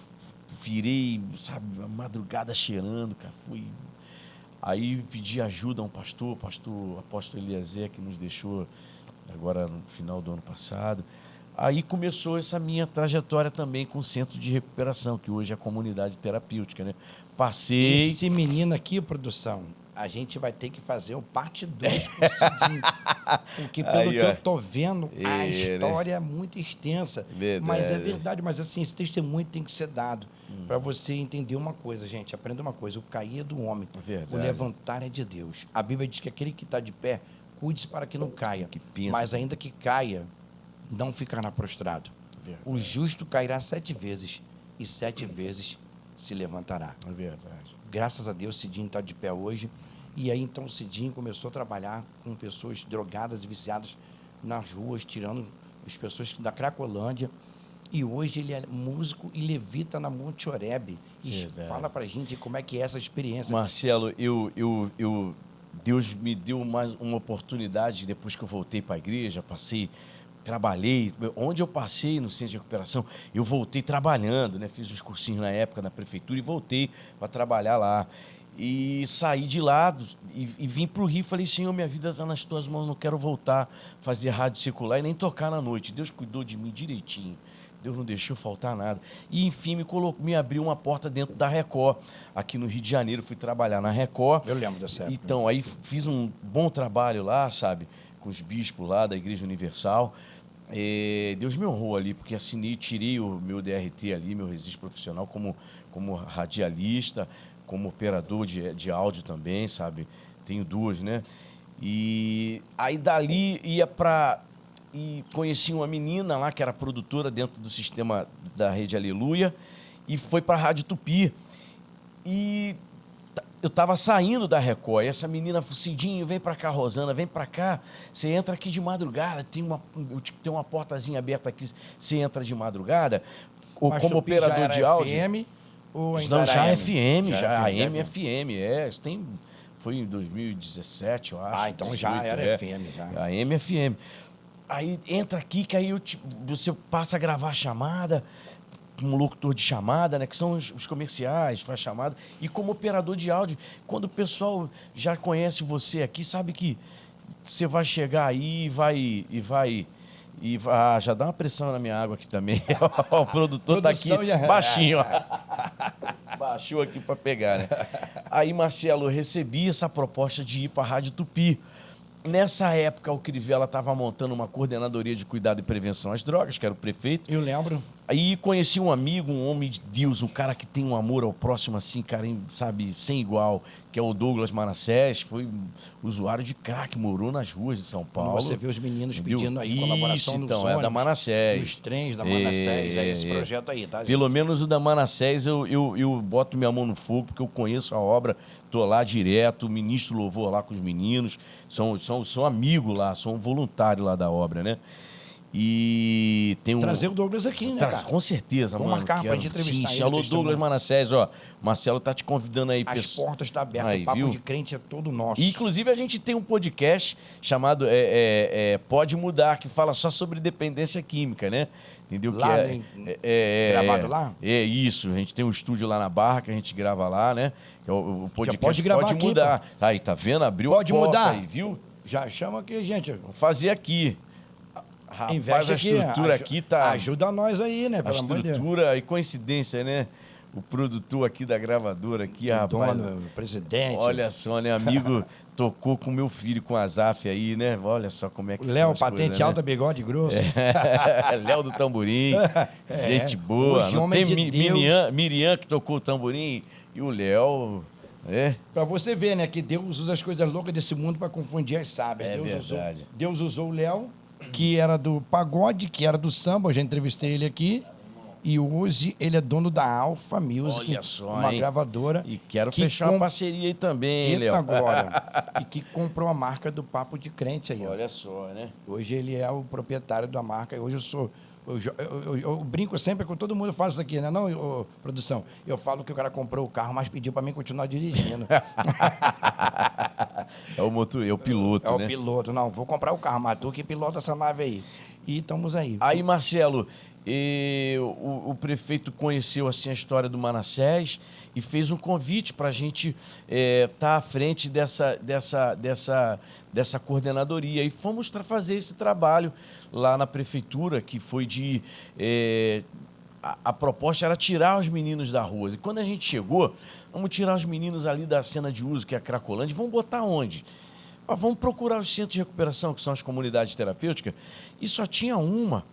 Speaker 4: virei, sabe, a madrugada cheirando, cara, Aí pedi ajuda a um pastor, o apóstolo Eliezer, que nos deixou agora no final do ano passado. Aí começou essa minha trajetória também com o Centro de Recuperação, que hoje é a comunidade terapêutica, né? Passei...
Speaker 3: Esse menino aqui, produção, a gente vai ter que fazer o parte 2 com o Cidinho. Porque pelo que eu estou vendo, a história é muito extensa.
Speaker 4: Verdade.
Speaker 3: Mas é verdade, mas assim, esse testemunho tem que ser dado. Para você entender uma coisa, gente, aprenda uma coisa, o cair é do homem, o levantar é de Deus. A Bíblia diz que aquele que está de pé, cuide-se para que não caia. Mas ainda que caia, não ficará prostrado.
Speaker 4: Verdade.
Speaker 3: O justo cairá 7 vezes e 7 vezes se levantará.
Speaker 4: É verdade.
Speaker 3: Graças a Deus, Cidinho está de pé hoje. E aí, então, o Cidinho começou a trabalhar com pessoas drogadas e viciadas nas ruas, tirando as pessoas da Cracolândia. E hoje ele é músico e levita na Monte Oreb. E fala pra gente como é que é essa experiência.
Speaker 4: Marcelo, Deus me deu mais uma oportunidade depois que eu voltei para a igreja, trabalhei. Onde eu passei no Centro de Recuperação, eu voltei trabalhando, né? Fiz os cursinhos na época na prefeitura e voltei para trabalhar lá. E saí de lá e vim para o Rio e falei, Senhor, minha vida está nas tuas mãos, não quero voltar a fazer rádio circular e nem tocar na noite. Deus cuidou de mim direitinho. Deus não deixou faltar nada. E, enfim, me abriu uma porta dentro da Record. Aqui no Rio de Janeiro, fui trabalhar na Record.
Speaker 3: Eu lembro dessa época.
Speaker 4: Então, aí fiz um bom trabalho lá, sabe? Com os bispos lá da Igreja Universal. Deus me honrou ali, porque assinei, tirei o meu DRT ali, meu registro profissional como radialista, como operador de áudio também, sabe? Tenho 2, né? E aí dali ia para... E conheci uma menina lá que era produtora dentro do sistema da Rede Aleluia e foi para a Rádio Tupi. E eu estava saindo da Record e essa menina falou, Cidinho, vem para cá, Rosana, vem para cá. Você entra aqui de madrugada, tem uma portazinha aberta aqui, você entra de madrugada. Ou
Speaker 3: mas
Speaker 4: como operador de áudio.
Speaker 3: FM, ou ainda
Speaker 4: não, já
Speaker 3: AM?
Speaker 4: FM, já AM, FM. Isso foi em 2017, eu acho.
Speaker 3: Então 18, já era FM. Já.
Speaker 4: AM, FM. Aí entra aqui, que aí você passa a gravar a chamada, como locutor de chamada, né? Que são os comerciais, faz chamada. E como operador de áudio, quando o pessoal já conhece você aqui, sabe que você vai chegar aí e vai já dá uma pressão na minha água aqui também. O produtor tá aqui baixinho, ó. Baixou aqui para pegar, né? Aí, Marcelo, eu recebi essa proposta de ir para a Rádio Tupi. Nessa época, o Crivella estava montando uma coordenadoria de cuidado e prevenção às drogas, que era o prefeito.
Speaker 3: Eu lembro.
Speaker 4: Aí conheci um amigo, um homem de Deus, um cara que tem um amor ao próximo, assim, cara, sabe, sem igual, que é o Douglas Manassés, foi usuário de crack, morou nas ruas de São Paulo.
Speaker 3: Quando você vê os meninos pedindo aí colaboração nos
Speaker 4: então,
Speaker 3: ônibus,
Speaker 4: é da Manassés.
Speaker 3: nos trens da Manassés, é esse projeto aí, tá, gente?
Speaker 4: Pelo menos o da Manassés eu boto minha mão no fogo, porque eu conheço a obra, tô lá direto, ministro louvor lá com os meninos, são amigos lá, são voluntários lá da obra, né? E tem um...
Speaker 3: Trazer o Douglas aqui, né, cara?
Speaker 4: Com certeza,
Speaker 3: Vamos
Speaker 4: mano.
Speaker 3: marcar pra gente entrevistar ele,
Speaker 4: Alô,
Speaker 3: testemunho.
Speaker 4: Douglas Manassés, ó. Marcelo tá te convidando aí.
Speaker 3: As portas estão abertas,
Speaker 4: Aí,
Speaker 3: o Papo
Speaker 4: viu?
Speaker 3: de Crente é todo nosso.
Speaker 4: E, inclusive, a gente tem um podcast chamado Pode Mudar, que fala só sobre dependência química, né? Entendeu?
Speaker 3: Lá, gravado lá?
Speaker 4: É isso. A gente tem um estúdio lá na Barra que a gente grava lá, né? Que é o podcast
Speaker 3: pode gravar
Speaker 4: Pode
Speaker 3: aqui,
Speaker 4: Mudar. Aí, tá vendo? Abriu
Speaker 3: Pode
Speaker 4: a porta
Speaker 3: mudar.
Speaker 4: aí, viu?
Speaker 3: Já chama aqui, gente.
Speaker 4: Vamos fazer aqui. Rapaz,
Speaker 3: Investe
Speaker 4: a estrutura aqui tá...
Speaker 3: Ajuda nós aí, né?
Speaker 4: A
Speaker 3: Pelo amor de Deus.
Speaker 4: estrutura e coincidência, né? O produtor aqui da gravadora, aqui, rapaz.
Speaker 3: Dono, o presidente.
Speaker 4: Olha só, né? Amigo tocou com meu filho, com a Azaf aí, né? Olha só como é que
Speaker 3: Léo,
Speaker 4: são as
Speaker 3: patente
Speaker 4: coisas,
Speaker 3: alta, bigode grosso.
Speaker 4: Léo do tamborim, gente boa.
Speaker 3: Hoje,
Speaker 4: Não
Speaker 3: homem
Speaker 4: tem
Speaker 3: de Deus.
Speaker 4: Miriam que tocou o tamborim e o Léo, né?
Speaker 3: Pra você ver, né? Que Deus usa as coisas loucas desse mundo pra confundir as sábias.
Speaker 4: É
Speaker 3: Deus
Speaker 4: verdade.
Speaker 3: Deus usou o Léo, que era do pagode, que era do samba. Eu já entrevistei ele aqui. E hoje ele é dono da Alpha Music,
Speaker 4: Olha só,
Speaker 3: uma
Speaker 4: hein?
Speaker 3: gravadora.
Speaker 4: E quero fechar uma parceria aí também, hein, Léo?
Speaker 3: Eita, glória. E que comprou a marca do Papo de Crente aí, ó.
Speaker 4: Olha só, né?
Speaker 3: Hoje ele é o proprietário da marca. Hoje eu sou... Eu brinco sempre com todo mundo, eu falo isso aqui, né? Não, produção. Eu falo que o cara comprou o carro, mas pediu para mim continuar dirigindo.
Speaker 4: É o piloto,
Speaker 3: É
Speaker 4: né?
Speaker 3: o piloto. Não, vou comprar o carro, mas tu que pilota essa nave aí. E estamos aí.
Speaker 4: Aí, Marcelo, o prefeito conheceu assim a história do Manassés e fez um convite para a gente estar à frente dessa coordenadoria. E fomos fazer esse trabalho lá na prefeitura, que foi de... a proposta era tirar os meninos da rua. E quando a gente chegou, vamos tirar os meninos ali da cena de uso, que é a Cracolândia, vamos botar onde? Vamos procurar os centros de recuperação, que são as comunidades terapêuticas, e só tinha uma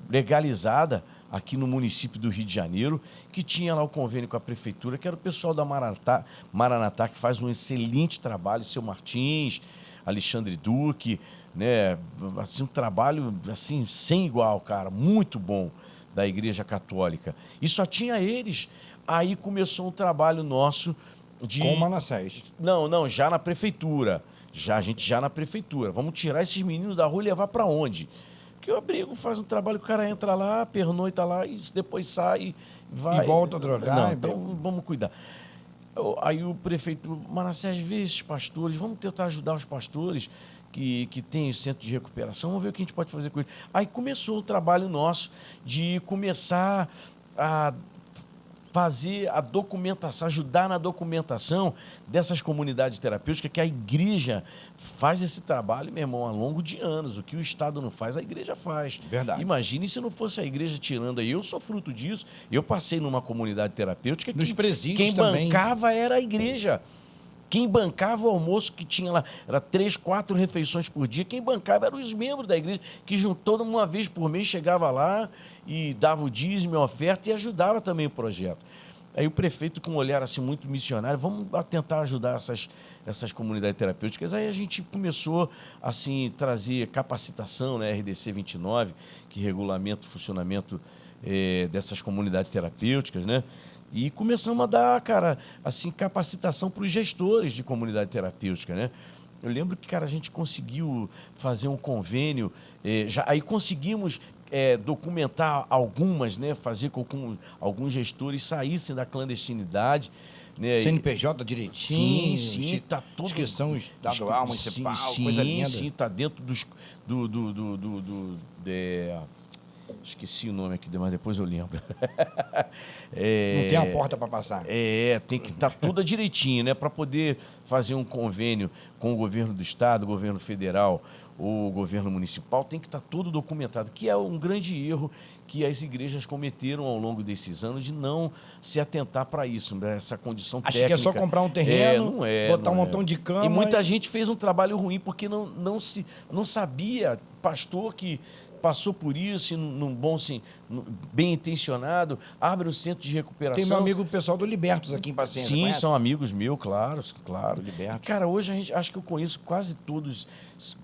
Speaker 4: legalizada aqui no município do Rio de Janeiro, que tinha lá o convênio com a prefeitura, que era o pessoal da Maranatá, que faz um excelente trabalho, seu Martins, Alexandre Duque, né? Assim, um trabalho assim, sem igual, cara, muito bom da Igreja Católica. E só tinha eles. Aí começou um trabalho nosso de...
Speaker 3: Com o Manassés.
Speaker 4: Não, já na prefeitura. A gente já na prefeitura. Vamos tirar esses meninos da rua e levar para onde? Porque o abrigo faz um trabalho, o cara entra lá, pernoita lá e depois sai, vai...
Speaker 3: E volta a drogar.
Speaker 4: Não, então vamos cuidar. Aí o prefeito Manassés vê esses pastores, vamos tentar ajudar os pastores que tem o centro de recuperação, vamos ver o que a gente pode fazer com eles. Aí começou o trabalho nosso de começar a fazer a documentação, ajudar na documentação dessas comunidades terapêuticas, que a igreja faz esse trabalho, meu irmão, ao longo de anos. O que o Estado não faz, a igreja faz.
Speaker 3: Verdade.
Speaker 4: Imagine se não fosse a igreja tirando aí. Eu sou fruto disso. Eu passei numa comunidade terapêutica
Speaker 3: Nos
Speaker 4: que
Speaker 3: presídios
Speaker 4: quem
Speaker 3: também.
Speaker 4: bancava era a igreja. Quem bancava o almoço que tinha lá, era 3, 4 refeições por dia, quem bancava eram os membros da igreja, que juntou uma vez por mês, chegava lá e dava o dízimo, a oferta e ajudava também o projeto. Aí o prefeito, com um olhar assim muito missionário, vamos tentar ajudar essas comunidades terapêuticas. Aí a gente começou assim, trazer capacitação, né, RDC 29, que regulamenta o funcionamento dessas comunidades terapêuticas, né? E começamos a dar, cara, assim, capacitação para os gestores de comunidade terapêutica, né? Eu lembro que, cara, a gente conseguiu fazer um convênio, aí conseguimos documentar algumas, né? Fazer com que alguns gestores saíssem da clandestinidade. Né?
Speaker 3: CNPJ direitinho.
Speaker 4: Sim, está tudo...
Speaker 3: Inscrição estadual, municipal, coisa linda.
Speaker 4: Sim, está dentro esqueci o nome aqui, mas depois eu lembro.
Speaker 3: Não tem a porta para passar.
Speaker 4: Tem que estar tudo direitinho, né? Para poder fazer um convênio com o governo do estado, o governo federal, o governo municipal, tem que estar tudo documentado, que é um grande erro que as igrejas cometeram ao longo desses anos de não se atentar para isso, né? Essa condição técnica.
Speaker 3: Acho que é só comprar um terreno, botar um montão de cama.
Speaker 4: E muita gente fez um trabalho ruim porque não sabia pastor que passou por isso, num bom, assim, bem intencionado, abre o centro de recuperação.
Speaker 3: Tem meu amigo pessoal do Libertos aqui em Paciência.
Speaker 4: Sim,
Speaker 3: conhece?
Speaker 4: são amigos meus, claro.
Speaker 3: Do Libertos.
Speaker 4: Cara, hoje acho que eu conheço quase todos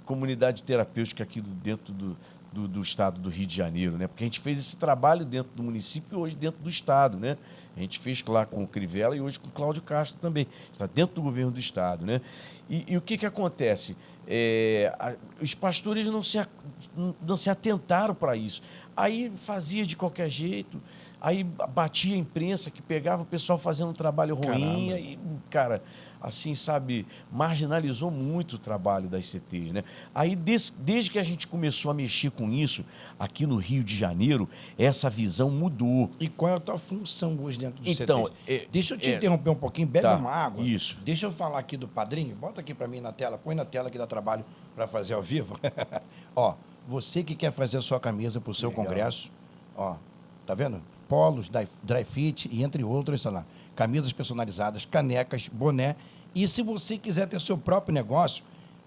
Speaker 4: comunidade terapêutica aqui dentro do estado do Rio de Janeiro, né? Porque a gente fez esse trabalho dentro do município e hoje dentro do estado, né? A gente fez lá com o Crivella e hoje com o Cláudio Castro também. Está dentro do governo do estado, né? E o que acontece? Os pastores não se atentaram para isso. Aí fazia de qualquer jeito, aí batia a imprensa que pegava o pessoal fazendo um trabalho ruim, e, cara, assim, sabe, marginalizou muito o trabalho das CTs, né? Aí, desde que a gente começou a mexer com isso, aqui no Rio de Janeiro, essa visão mudou.
Speaker 3: E qual é a tua função hoje dentro do
Speaker 4: Então,
Speaker 3: CT? Deixa eu te interromper um pouquinho, bebe
Speaker 4: tá,
Speaker 3: uma água.
Speaker 4: isso.
Speaker 3: Deixa eu falar aqui do padrinho, bota aqui para mim na tela, põe na tela que dá trabalho para fazer ao vivo. Ó, você que quer fazer a sua camisa para o seu congresso, ó, tá vendo? Polos, dry fit e entre outros, sei lá, camisas personalizadas, canecas, boné. E se você quiser ter seu próprio negócio,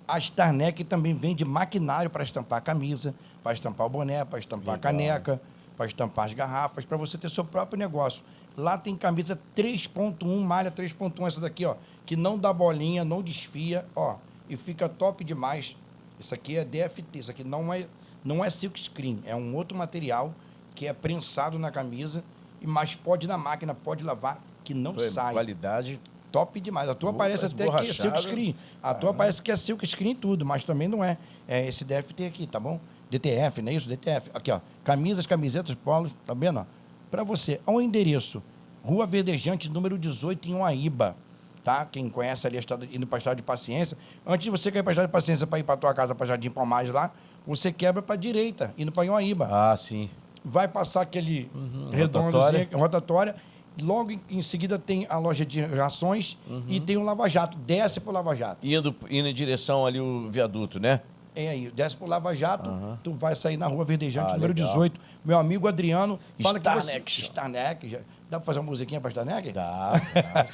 Speaker 3: a Starneck também vende maquinário para estampar a camisa, para estampar o boné, para estampar a caneca, para estampar as garrafas, para você ter seu próprio negócio. Lá tem camisa 3.1, malha 3.1, essa daqui, ó, que não dá bolinha, não desfia, ó, e fica top demais. Isso aqui é DFT, isso aqui não é silk screen, é um outro material que é prensado na camisa, mas pode ir na máquina, pode lavar, que não sai.
Speaker 4: Qualidade
Speaker 3: top demais. A tua parece até que é silk screen. A tua parece que é silk screen tudo, mas também não é. É esse DFT aqui, tá bom? DTF, não é isso? DTF. Aqui, ó. Camisas, camisetas, polos, tá vendo? Para você. Ao endereço, Rua Verdejante, número 18, em Uaíba. Tá? Quem conhece ali, indo para a Estrada de Paciência. Antes de você cair para a Estrada de Paciência para ir para tua casa, para Jardim Palmares lá, você quebra para a direita, indo para Uaíba.
Speaker 4: Ah, sim.
Speaker 3: Vai passar aquele redondozinho, rotatória. Logo em seguida tem a loja de rações e tem um lava-jato. Desce pro lava-jato.
Speaker 4: Indo em direção ali o viaduto, né?
Speaker 3: É aí, desce pro lava-jato, tu vai sair na Rua Verdejante, número
Speaker 4: legal.
Speaker 3: 18. Meu amigo Adriano fala
Speaker 4: Starneck
Speaker 3: que você...
Speaker 4: Show.
Speaker 3: Starneck. Dá pra fazer uma musiquinha pra Starneck?
Speaker 4: Dá,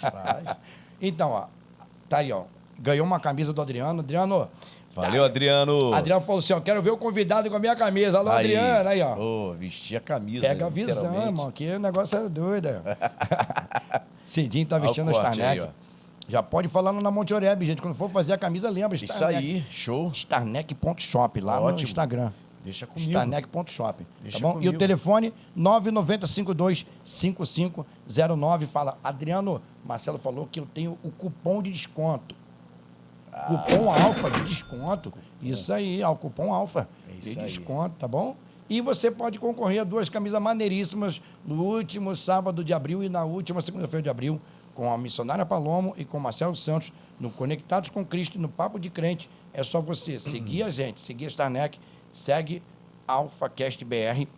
Speaker 4: faz.
Speaker 3: Então, ó, tá aí, ó. Ganhou uma camisa do Adriano. Adriano...
Speaker 4: Valeu, Adriano.
Speaker 3: Adriano falou assim, ó, quero ver o convidado com a minha camisa. Alô, Adriano, aí, ó.
Speaker 4: Ô, vestir a camisa.
Speaker 3: Pega a visão, irmão, que o negócio é doido. Cidinho tá vestindo a Starneck.
Speaker 4: Aí,
Speaker 3: já pode falar na Monte Oreb, gente. Quando for fazer a camisa, lembra.
Speaker 4: Isso
Speaker 3: Starneck.
Speaker 4: aí, show.
Speaker 3: Starneck.shop, lá no
Speaker 4: Ótimo.
Speaker 3: Instagram.
Speaker 4: Deixa comigo.
Speaker 3: Starneck.shop,
Speaker 4: Deixa
Speaker 3: tá bom?
Speaker 4: comigo.
Speaker 3: E o telefone 990525509. Fala, Adriano, Marcelo falou que eu tenho o cupom de desconto. Cupom Alfa de desconto. Isso aí, ó, o cupom Alfa de desconto, tá bom? E você pode concorrer a 2 camisas maneiríssimas no último sábado de abril e na última segunda-feira de abril, com a missionária Palomo e com Marcelo Santos, no Conectados com Cristo e no Papo de Crente. É só você seguir a gente, seguir a Starneck, segue AlphaCast BR,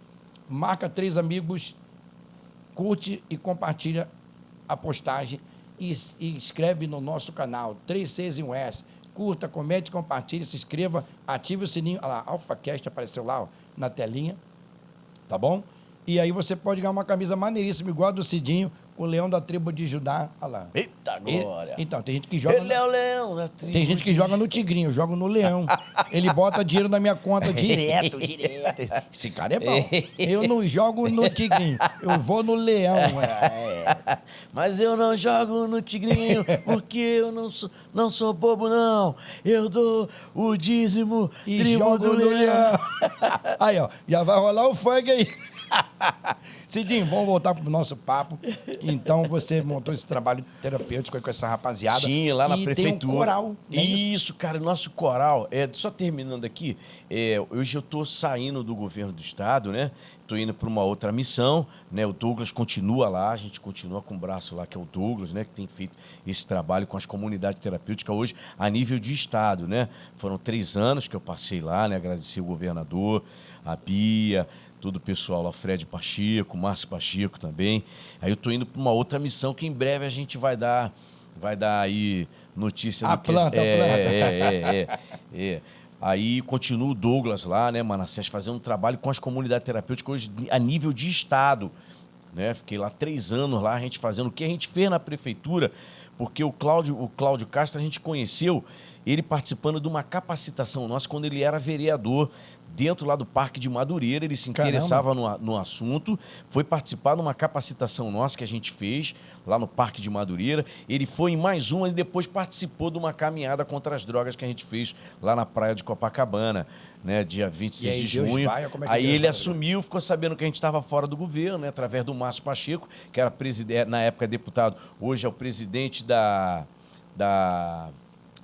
Speaker 3: marca 3 amigos, curte e compartilha a postagem e inscreve no nosso canal, 36 em US. Curta, comente, compartilhe, se inscreva, ative o sininho. Olha lá, AlphaCast apareceu lá, ó, na telinha, tá bom? E aí você pode ganhar uma camisa maneiríssima, igual a do Cidinho, o leão da tribo de Judá. Olha lá.
Speaker 4: Eita glória.
Speaker 3: Então, tem gente que joga...
Speaker 4: Ele é o leão da tribo.
Speaker 3: Tem gente que joga no tigrinho, eu jogo no leão. Ele bota dinheiro na minha conta direto. Esse cara é bom. Eu não jogo no tigrinho, eu vou no leão.
Speaker 4: Mas eu não jogo no tigrinho, porque eu não sou bobo, não. Eu dou o dízimo,
Speaker 3: E
Speaker 4: tribo
Speaker 3: jogo
Speaker 4: do
Speaker 3: no
Speaker 4: leão.
Speaker 3: leão. Aí, ó, já vai rolar o funk aí. Cidinho, vamos voltar pro nosso papo. Então, você montou esse trabalho terapêutico aí com essa rapaziada.
Speaker 4: Sim, lá na
Speaker 3: e
Speaker 4: prefeitura.
Speaker 3: Tem um coral. Não é
Speaker 4: Isso, cara, nosso coral. Só terminando aqui, hoje eu estou saindo do governo do estado, né? Estou indo para uma outra missão, né? O Douglas continua lá, a gente continua com o braço lá, que é o Douglas, né? Que tem feito esse trabalho com as comunidades terapêuticas hoje a nível de estado, né? Foram 3 anos que eu passei lá, né? Agradecer o governador, a Bia, todo o pessoal lá, Fred Pacheco, Márcio Pacheco também. Aí eu estou indo para uma outra missão que em breve a gente vai dar aí notícia
Speaker 3: A
Speaker 4: do que...
Speaker 3: planta.
Speaker 4: Aí continua o Douglas lá, né, Manassés, fazendo um trabalho com as comunidades terapêuticas hoje a nível de estado, né? Fiquei lá 3 anos lá, a gente fazendo o que a gente fez na prefeitura, porque o Cláudio Castro a gente conheceu ele participando de uma capacitação nossa quando ele era vereador dentro lá do Parque de Madureira. Ele se interessava no assunto, foi participar de uma capacitação nossa que a gente fez lá no Parque de Madureira. Ele foi em mais uma e depois participou de uma caminhada contra as drogas que a gente fez lá na praia de Copacabana, né, dia 26
Speaker 3: aí,
Speaker 4: de junho. Aí ele assumiu, ficou sabendo que a gente estava fora do governo, né, através do Márcio Pacheco, que era na época deputado, hoje é o presidente da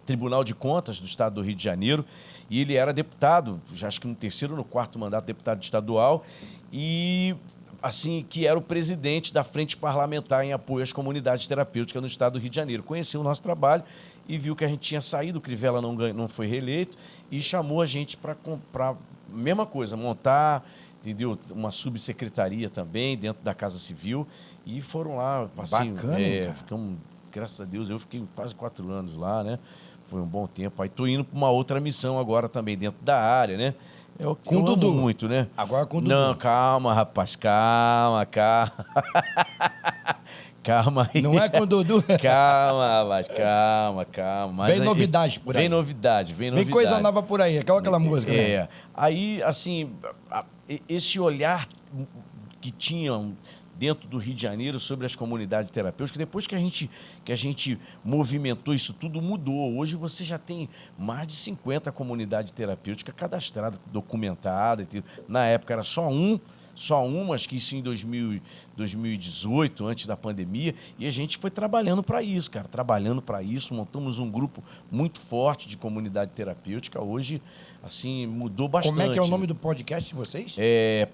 Speaker 4: Tribunal de Contas do Estado do Rio de Janeiro. E ele era deputado, já acho que no 3º ou no 4º mandato, deputado estadual, e assim, que era o presidente da Frente Parlamentar em apoio às comunidades terapêuticas no Estado do Rio de Janeiro. Conheceu o nosso trabalho e viu que a gente tinha saído, o Crivella não foi reeleito, e chamou a gente para comprar, mesma coisa, montar, entendeu? Uma subsecretaria também dentro da Casa Civil, e foram lá, assim,
Speaker 3: bacana,
Speaker 4: ficamos, graças a Deus, eu fiquei quase 4 anos lá, né? Foi um bom tempo. Aí tô indo para uma outra missão agora também dentro da área, né? É o que
Speaker 3: com
Speaker 4: eu
Speaker 3: o Dudu.
Speaker 4: amo muito, né?
Speaker 3: Agora com o Dudu.
Speaker 4: Não, calma, rapaz, calma. Calma aí.
Speaker 3: Não é com o Dudu?
Speaker 4: Calma, rapaz, calma. Mas
Speaker 3: vem novidade por aí.
Speaker 4: Vem novidade.
Speaker 3: Vem coisa nova por aí, aquela música.
Speaker 4: É. Né? Aí, assim, esse olhar que tinham dentro do Rio de Janeiro sobre as comunidades terapêuticas, depois que a gente movimentou isso tudo, mudou. Hoje você já tem mais de 50 comunidades terapêuticas cadastradas, documentadas. Na época era só uma, acho que isso em 2018, antes da pandemia, e a gente foi trabalhando para isso, cara, montamos um grupo muito forte de comunidade terapêutica. Hoje, assim, mudou bastante.
Speaker 3: Como é que é o nome do podcast de vocês?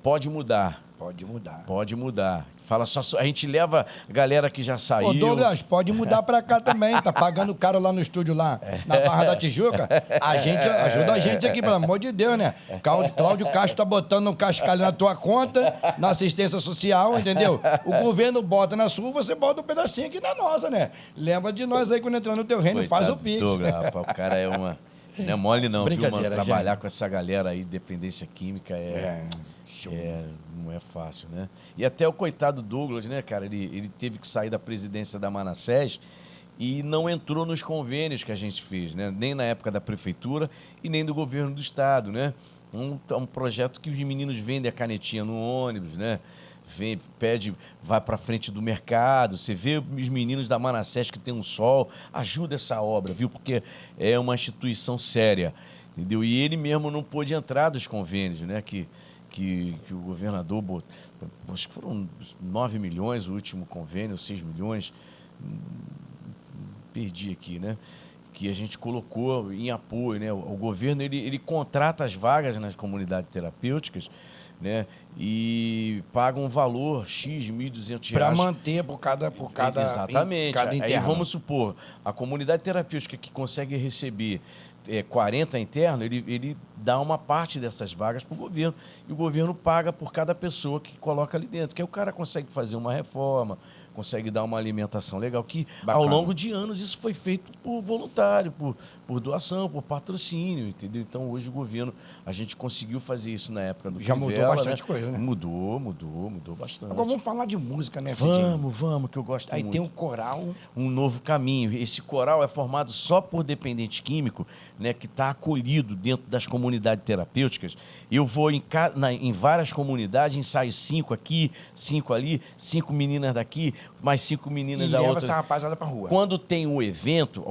Speaker 4: Pode Mudar.
Speaker 3: Pode Mudar.
Speaker 4: Pode Mudar. Fala só, a gente leva a galera que já saiu.
Speaker 3: Ô, Douglas, pode mudar pra cá também. Tá pagando caro lá no estúdio, lá na Barra da Tijuca. Ajuda a gente aqui, pelo amor de Deus, né? Cláudio Castro tá botando um cascalho na tua conta, na assistência social, entendeu? O governo bota na sua, você bota um pedacinho aqui na nossa, né? Lembra de nós aí quando entrar no teu reino,
Speaker 4: coitado,
Speaker 3: faz o Pix.
Speaker 4: Douglas, rapaz, o cara é uma... Não é mole não, viu, mano? Trabalhar
Speaker 3: gente.
Speaker 4: com essa galera aí, dependência química, não é fácil, né? E até o coitado Douglas, né, cara? Ele teve que sair da presidência da Manassés e não entrou nos convênios que a gente fez, né? Nem na época da prefeitura e nem do governo do estado, né? Um projeto que os meninos vendem a canetinha no ônibus, né? Vai para frente do mercado, você vê os meninos da Manassés que tem um sol, ajuda essa obra, viu? Porque é uma instituição séria, entendeu? E ele mesmo não pôde entrar dos convênios, né? Que o governador botou, acho que foram 9 milhões o último convênio, 6 milhões, perdi aqui, né? Que a gente colocou em apoio, né? O governo, ele contrata as vagas nas comunidades terapêuticas, né? E paga um valor X, R$1.200.
Speaker 3: Para manter por cada
Speaker 4: exatamente.
Speaker 3: Cada interno.
Speaker 4: Aí vamos supor, a comunidade terapêutica que consegue receber 40 internos, ele dá uma parte dessas vagas para o governo. E o governo paga por cada pessoa que coloca ali dentro. Que aí o cara consegue fazer uma reforma, consegue dar uma alimentação legal. Que bacana. Ao longo de anos isso foi feito por voluntário, por doação, por patrocínio, entendeu? Então hoje o governo, a gente conseguiu fazer isso na época do
Speaker 3: já
Speaker 4: Crivella,
Speaker 3: mudou bastante, né? Coisa, né?
Speaker 4: Mudou bastante.
Speaker 3: Agora vamos falar de música, né, Cidinho?
Speaker 4: Vamos, que eu gosto
Speaker 3: aí
Speaker 4: muito.
Speaker 3: Aí tem um coral.
Speaker 4: Um novo caminho. Esse coral é formado só por dependente químico, né, que está acolhido dentro das comunidades terapêuticas. Eu vou em várias comunidades, ensaio 5 aqui, 5 ali, 5 meninas daqui, mais 5 meninas da outra. E
Speaker 3: leva essa rapaziada pra rua.
Speaker 4: Quando tem um evento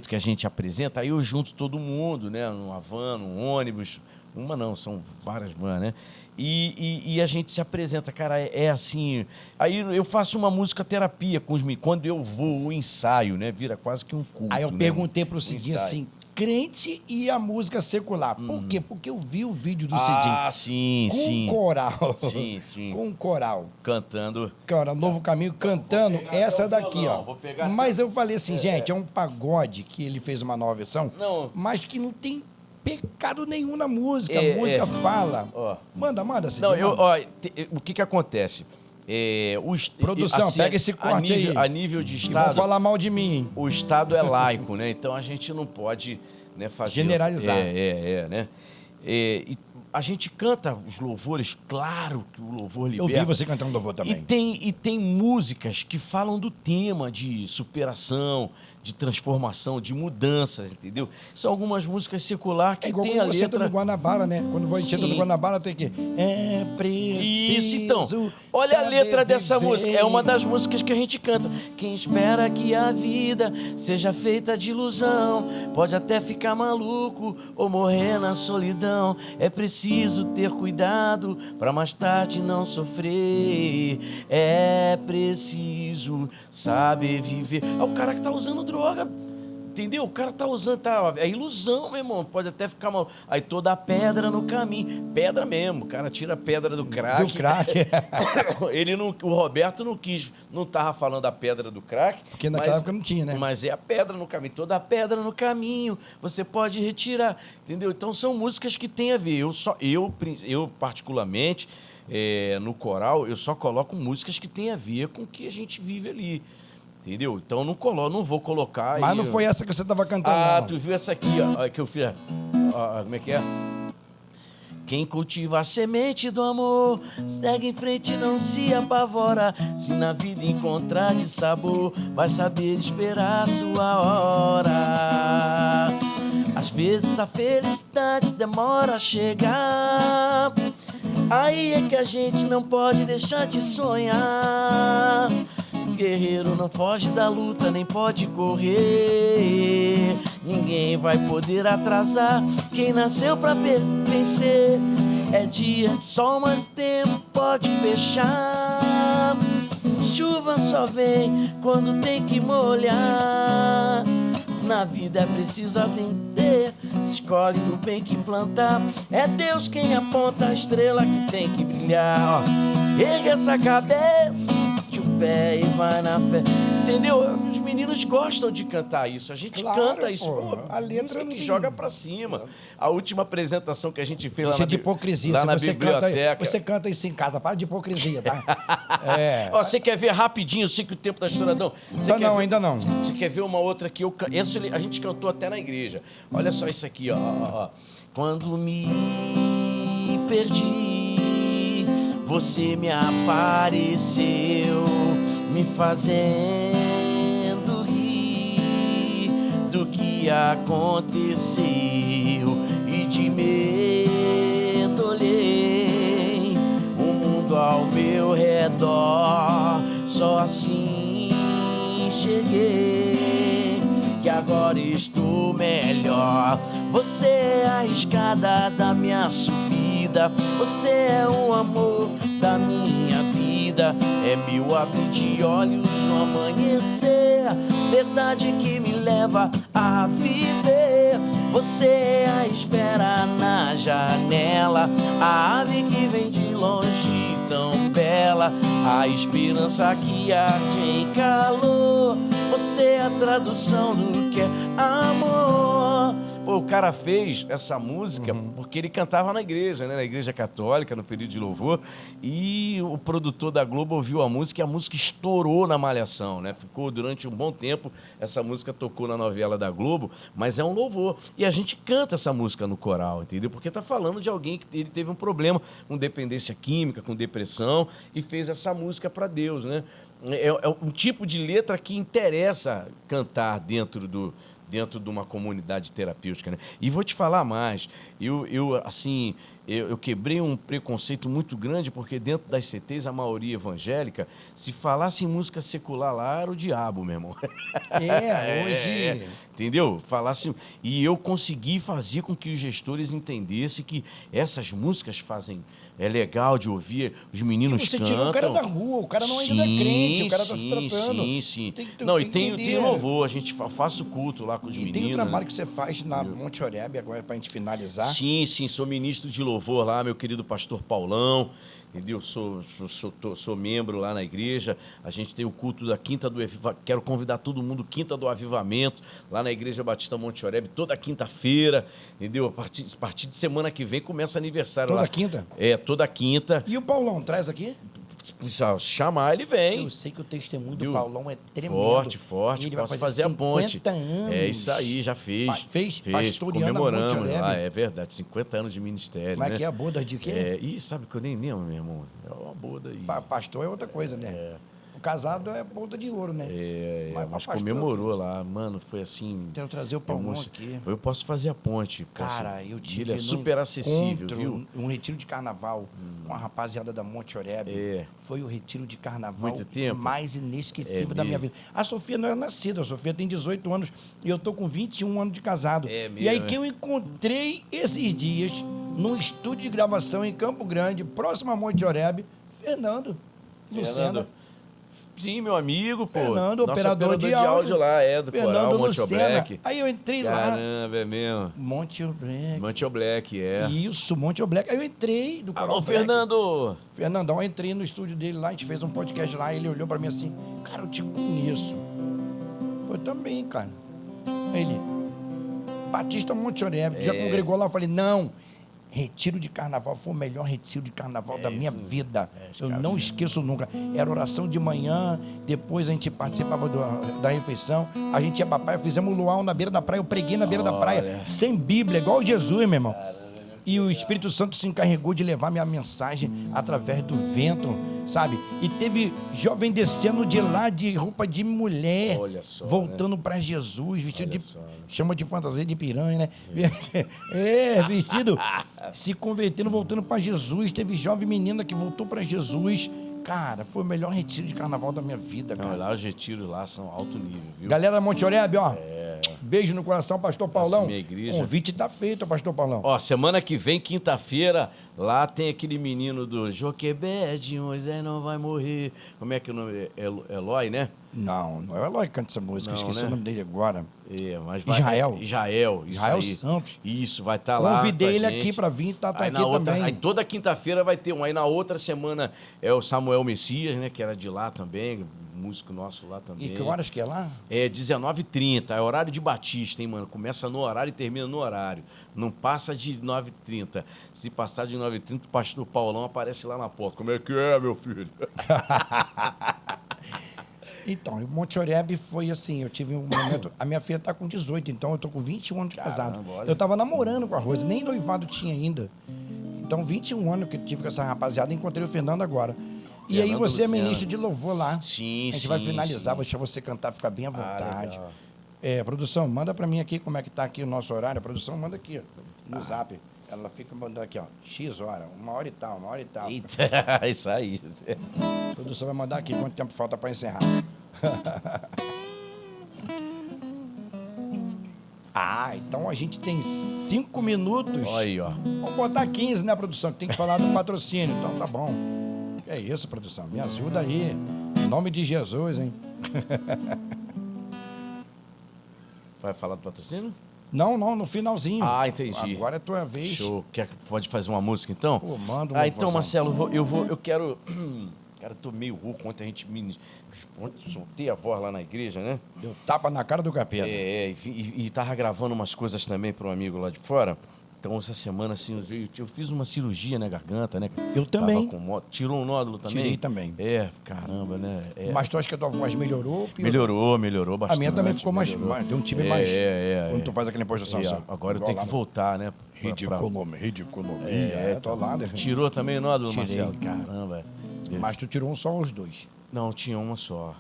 Speaker 4: que a gente apresenta, aí eu junto todo mundo, né, numa van, num ônibus. Uma não, são várias vans, né? E a gente se apresenta, cara, é assim... Aí eu faço uma música terapia com os meninos. Quando eu vou, o ensaio, né? Vira quase que um culto.
Speaker 3: Aí eu perguntei pro Cidinho
Speaker 4: ensaio.
Speaker 3: Assim, crente e a música secular. Por quê? Porque eu vi o vídeo do Cidinho.
Speaker 4: Ah, sim,
Speaker 3: com
Speaker 4: sim.
Speaker 3: Com coral.
Speaker 4: Sim.
Speaker 3: Com coral.
Speaker 4: Cantando.
Speaker 3: Cara, Novo Caminho, cantando essa daqui, ó.
Speaker 4: Vou pegar
Speaker 3: mas eu falei assim, gente, é um pagode que ele fez uma nova versão,
Speaker 4: mas
Speaker 3: que não tem pecado nenhum na música. A música fala.
Speaker 4: Ó.
Speaker 3: Manda, Cidinho.
Speaker 4: Não, o que acontece?
Speaker 3: Produção,
Speaker 4: assim,
Speaker 3: pega esse corte aí.
Speaker 4: A nível de Estado...
Speaker 3: Vão falar mal de mim, hein?
Speaker 4: O Estado é laico, né? Então a gente não pode, né, fazer...
Speaker 3: generalizar.
Speaker 4: Né? E a gente canta os louvores, claro que o louvor liberta.
Speaker 3: Eu vi você cantando louvor também.
Speaker 4: E tem músicas que falam do tema de superação, de transformação, de mudanças, entendeu? São algumas músicas seculares que
Speaker 3: igual
Speaker 4: tem a
Speaker 3: quando você entra
Speaker 4: letra...
Speaker 3: no Guanabara, né? Quando vai enchendo no
Speaker 4: Sim.
Speaker 3: Guanabara, tem que... É preciso...
Speaker 4: Isso, então. Olha a letra dessa música. É uma das músicas que a gente canta. Quem espera que a vida seja feita de ilusão pode até ficar maluco ou morrer na solidão. É preciso ter cuidado para mais tarde não sofrer. É preciso saber viver. É o cara que tá usando droga. Entendeu? O cara tá usando, é ilusão, meu irmão. Pode até ficar mal. Aí toda a pedra no caminho. Pedra mesmo. O cara tira a pedra do crack.
Speaker 3: Do crack.
Speaker 4: Ele não, o Roberto não quis, não tava falando da pedra do crack.
Speaker 3: Porque naquela época não tinha, né?
Speaker 4: Mas é a pedra no caminho. Toda a pedra no caminho. Você pode retirar. Entendeu? Então são músicas que têm a ver. Eu particularmente, no coral, eu só coloco músicas que têm a ver com o que a gente vive ali. Entendeu? Então não vou colocar...
Speaker 3: Mas não foi essa que você estava cantando, não.
Speaker 4: Tu viu essa aqui, ó, que eu fiz. Como é que é? Quem cultiva a semente do amor segue em frente, não se apavora. Se na vida encontrar de sabor, vai saber esperar a sua hora. Às vezes a felicidade demora a chegar. Aí é que a gente não pode deixar de sonhar. Guerreiro não foge da luta, nem pode correr. Ninguém vai poder atrasar quem nasceu pra vencer. É dia de sol, mas tempo pode fechar. Chuva só vem quando tem que molhar. Na vida é preciso atender. Se escolhe o bem que plantar. É Deus quem aponta a estrela que tem que brilhar. Erga essa cabeça, o pé e vai na fé. Entendeu? Os meninos gostam de cantar isso. A gente canta isso.
Speaker 3: Pô, a letra
Speaker 4: música
Speaker 3: não
Speaker 4: que
Speaker 3: tem...
Speaker 4: joga pra cima. A última apresentação que a gente fez lá
Speaker 3: Isso
Speaker 4: na,
Speaker 3: é de hipocrisia.
Speaker 4: lá na
Speaker 3: você
Speaker 4: biblioteca.
Speaker 3: Você canta isso em casa. Para de hipocrisia, tá?
Speaker 4: Ó, você quer ver rapidinho? Eu sei que o tempo tá estouradão.
Speaker 3: Ainda não.
Speaker 4: Você quer ver uma outra que eu... Essa a gente cantou até na igreja. Olha só isso aqui, ó. Quando me perdi, você me apareceu, me fazendo rir do que aconteceu, e de medo olhei o mundo ao meu redor. Só assim cheguei que agora estou melhor. Você é a escada da minha subida, você é o amor da minha vida. É meu abrir de olhos no amanhecer, verdade que me leva a viver. Você é a espera na janela, a ave que vem de longe tão bela, a esperança que arde em calor. Você é a tradução do que é amor. Pô, o cara fez essa música porque ele cantava na igreja, né? Na igreja católica, no período de louvor. E o produtor da Globo ouviu a música e a música estourou na Malhação, né? Ficou durante um bom tempo, essa música tocou na novela da Globo, mas é um louvor. E a gente canta essa música no coral, entendeu? Porque tá falando de alguém que ele teve um problema com dependência química, com depressão, e fez essa música para Deus, né? É um tipo de letra que interessa cantar dentro de uma comunidade terapêutica, né? E vou te falar mais, eu quebrei um preconceito muito grande, porque dentro das CTs, a maioria evangélica, se falasse em música secular lá, era o diabo, meu irmão.
Speaker 3: Hoje...
Speaker 4: Entendeu? Falasse... E eu consegui fazer com que os gestores entendessem que essas músicas fazem... É legal de ouvir, os meninos cantam.
Speaker 3: Você tira o cara da rua, o cara não ainda é crente, o cara tá se tratando.
Speaker 4: Sim. Não, e tem louvor, a gente faço culto lá com os meninos.
Speaker 3: E tem um trabalho que você faz na Monte Oreb, agora pra gente finalizar.
Speaker 4: Sim, sou ministro de louvor lá, meu querido pastor Paulão, entendeu? Sou membro lá na igreja. A gente tem o culto da Quinta do Avivamento. Quero convidar todo mundo, Quinta do Avivamento, lá na Igreja Batista Monte Oreb, toda quinta-feira, entendeu? A partir de semana que vem começa aniversário lá.
Speaker 3: Toda quinta?
Speaker 4: É, toda quinta.
Speaker 3: E o Paulão, traz aqui?
Speaker 4: Se chamar, ele vem.
Speaker 3: Eu sei que o testemunho do
Speaker 4: Viu?
Speaker 3: Paulão é tremendo.
Speaker 4: Forte.
Speaker 3: Ele vai
Speaker 4: Posso fazer a
Speaker 3: 50
Speaker 4: ponte.
Speaker 3: anos.
Speaker 4: É isso aí, já fez.
Speaker 3: Fez? Pastoreando a
Speaker 4: Comemoramos
Speaker 3: Monte Oreb.
Speaker 4: lá, é verdade. 50 anos de ministério,
Speaker 3: Como é
Speaker 4: né?
Speaker 3: que é a boda de quê?
Speaker 4: Ih, sabe que eu nem lembro, meu irmão. É uma boda aí.
Speaker 3: Pastor é outra coisa, né? O casado é boda de ouro, né?
Speaker 4: Mas
Speaker 3: pastor,
Speaker 4: comemorou lá. Mano, foi assim...
Speaker 3: Quero trazer o Paulão aqui.
Speaker 4: Eu posso fazer a ponte.
Speaker 3: Cara, eu tive
Speaker 4: Ele é super acessível,
Speaker 3: encontro,
Speaker 4: viu?
Speaker 3: Um retiro de carnaval com a rapaziada da Monte Oreb. Foi o retiro de carnaval
Speaker 4: Muito tempo?
Speaker 3: mais inesquecível da minha
Speaker 4: mesmo?
Speaker 3: vida. A Sofia não era nascida, a Sofia tem 18 anos e eu tô com 21 anos de casado. E aí que eu encontrei esses dias num estúdio de gravação em Campo Grande, próximo a Monte Oreb, Fernando Lucena.
Speaker 4: Sim, meu amigo, pô.
Speaker 3: Fernando,
Speaker 4: Nosso
Speaker 3: operador de áudio
Speaker 4: lá, do
Speaker 3: Fernando
Speaker 4: Coral, Monte
Speaker 3: Lucena.
Speaker 4: Black.
Speaker 3: Aí eu entrei lá.
Speaker 4: Caramba, é mesmo.
Speaker 3: Monte Black.
Speaker 4: Monte Black, é.
Speaker 3: Isso, Monte Black. Aí eu entrei do Coral
Speaker 4: Alô,
Speaker 3: Black.
Speaker 4: Fernando!
Speaker 3: Fernandão, eu entrei no estúdio dele lá, a gente fez um podcast lá, ele olhou pra mim assim, cara, eu te conheço. Foi também, cara. Ele, Batista Monte Oreb, já congregou lá, eu falei, não, retiro de carnaval foi o melhor retiro de carnaval da minha vida. Eu não esqueço nunca. Era oração de manhã, depois a gente participava da refeição, a gente ia pra praia, fizemos luau na beira da praia, eu preguei na beira da praia, sem Bíblia, igual Jesus, meu irmão. E o Espírito Santo se encarregou de levar minha mensagem através do vento, sabe? E teve jovem descendo de lá de roupa de mulher,
Speaker 4: Olha só,
Speaker 3: voltando para Jesus, vestido
Speaker 4: Olha
Speaker 3: de...
Speaker 4: só, né?
Speaker 3: Chama de fantasia de piranha, né? Vestido, se convertendo, voltando para Jesus. Teve jovem menina que voltou para Jesus. Cara, foi o melhor retiro de carnaval da minha vida, cara.
Speaker 4: Não, lá os retiros lá são alto nível, viu?
Speaker 3: Galera da Monte Oreb, ó. Beijo no coração, Pastor Paulão.
Speaker 4: minha igreja.
Speaker 3: Convite tá feito, Pastor Paulão.
Speaker 4: Ó, semana que vem, quinta-feira, lá tem aquele menino do Joquebed, Moisés não vai morrer. Como é que é o nome? Eloy, né?
Speaker 3: Não é o Eloy que canta essa música,
Speaker 4: Não,
Speaker 3: esqueci
Speaker 4: né?
Speaker 3: o nome dele agora.
Speaker 4: Mas vai,
Speaker 3: Israel.
Speaker 4: Israel, isso
Speaker 3: Israel
Speaker 4: aí.
Speaker 3: Santos.
Speaker 4: Isso, vai estar lá.
Speaker 3: Convidei
Speaker 4: com a
Speaker 3: ele
Speaker 4: gente.
Speaker 3: aqui pra vir, tá
Speaker 4: Aí
Speaker 3: aqui
Speaker 4: na outra,
Speaker 3: também.
Speaker 4: aí toda quinta-feira vai ter um. Aí na outra semana é o Samuel Messias, né? Que era de lá também, músico nosso lá também.
Speaker 3: E que horas que é lá?
Speaker 4: É 19h30, é horário de Batista, hein, mano? Começa no horário e termina no horário. Não passa de 9h30. Se passar de 9h30, o pastor Paulão aparece lá na porta. Como é que é, meu filho?
Speaker 3: Então, o Monte Oreb foi assim, eu tive um momento... A minha filha tá com 18, então eu tô com 21 anos de casado.
Speaker 4: olha.
Speaker 3: Eu tava namorando com a Rose, nem noivado tinha ainda. Então, 21 anos que eu tive com essa rapaziada, encontrei o Fernando agora. E aí
Speaker 4: Fernando
Speaker 3: você é
Speaker 4: Lucena.
Speaker 3: ministro de louvor lá.
Speaker 4: Sim,
Speaker 3: A gente
Speaker 4: sim,
Speaker 3: vai finalizar,
Speaker 4: sim.
Speaker 3: vou deixar você cantar, ficar bem à vontade.
Speaker 4: legal.
Speaker 3: Produção, manda pra mim aqui como é que tá aqui o nosso horário. A produção manda aqui, ó, no zap. Ela fica mandando aqui, ó, X hora, 1h e tal, 1h e tal.
Speaker 4: Eita, isso aí.
Speaker 3: A produção vai mandar aqui quanto tempo falta pra encerrar. Então a gente tem 5 minutos.
Speaker 4: Olha aí, ó.
Speaker 3: Vamos botar 15, né, produção? Que tem que falar do patrocínio. Então tá bom. Que é isso, produção? Me ajuda aí. Em nome de Jesus, hein?
Speaker 4: Vai falar do patrocínio?
Speaker 3: Não, no finalzinho.
Speaker 4: Entendi.
Speaker 3: Agora é tua vez.
Speaker 4: Show. Pode fazer uma música, então?
Speaker 3: Pô, manda
Speaker 4: então,
Speaker 3: louvorzão.
Speaker 4: Marcelo, eu quero... Cara, tô meio rouco. Ontem a gente soltei a voz lá na igreja, né?
Speaker 3: Deu tapa na cara do capeta.
Speaker 4: E tava gravando umas coisas também para um amigo lá de fora. Então, essa semana, assim, eu fiz uma cirurgia na garganta, né?
Speaker 3: Eu também.
Speaker 4: Tirou um nódulo também?
Speaker 3: Tirei também.
Speaker 4: Caramba, né?
Speaker 3: Mas tu acha que a tua voz melhorou?
Speaker 4: Melhorou bastante.
Speaker 3: A minha também ficou mais... Deu um timbre mais... Quando tu faz aquela imposição assim.
Speaker 4: Agora eu tenho que voltar, né?
Speaker 3: Ridiconomia. Tô lá, né?
Speaker 4: Tirou também o nódulo,
Speaker 3: Tirei.
Speaker 4: Marcelo? Caramba.
Speaker 3: Mas tu tirou só os dois.
Speaker 4: Não, tinha uma só.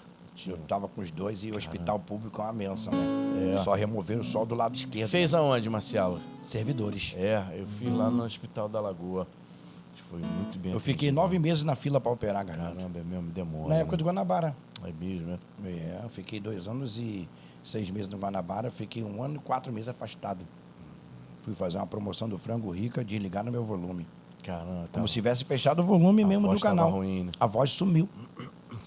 Speaker 3: Eu tava com os dois e o hospital público é uma benção, né? Só removeram só do lado esquerdo.
Speaker 4: Fez aonde, Marcelo?
Speaker 3: Servidores.
Speaker 4: Eu fiz lá no Hospital da Lagoa. Foi muito bem.
Speaker 3: Eu fiquei 9 meses na fila para operar a garganta.
Speaker 4: Caramba, é mesmo, demora.
Speaker 3: Na época do Guanabara.
Speaker 4: É mesmo, né?
Speaker 3: Eu fiquei 2 anos e 6 meses no Guanabara. Fiquei 1 ano e 4 meses afastado. Fui fazer uma promoção do Frango Rica, desligar no meu volume.
Speaker 4: Caramba,
Speaker 3: Como se tivesse fechado o volume mesmo do
Speaker 4: voz tava
Speaker 3: canal.
Speaker 4: ruim, né?
Speaker 3: A voz sumiu.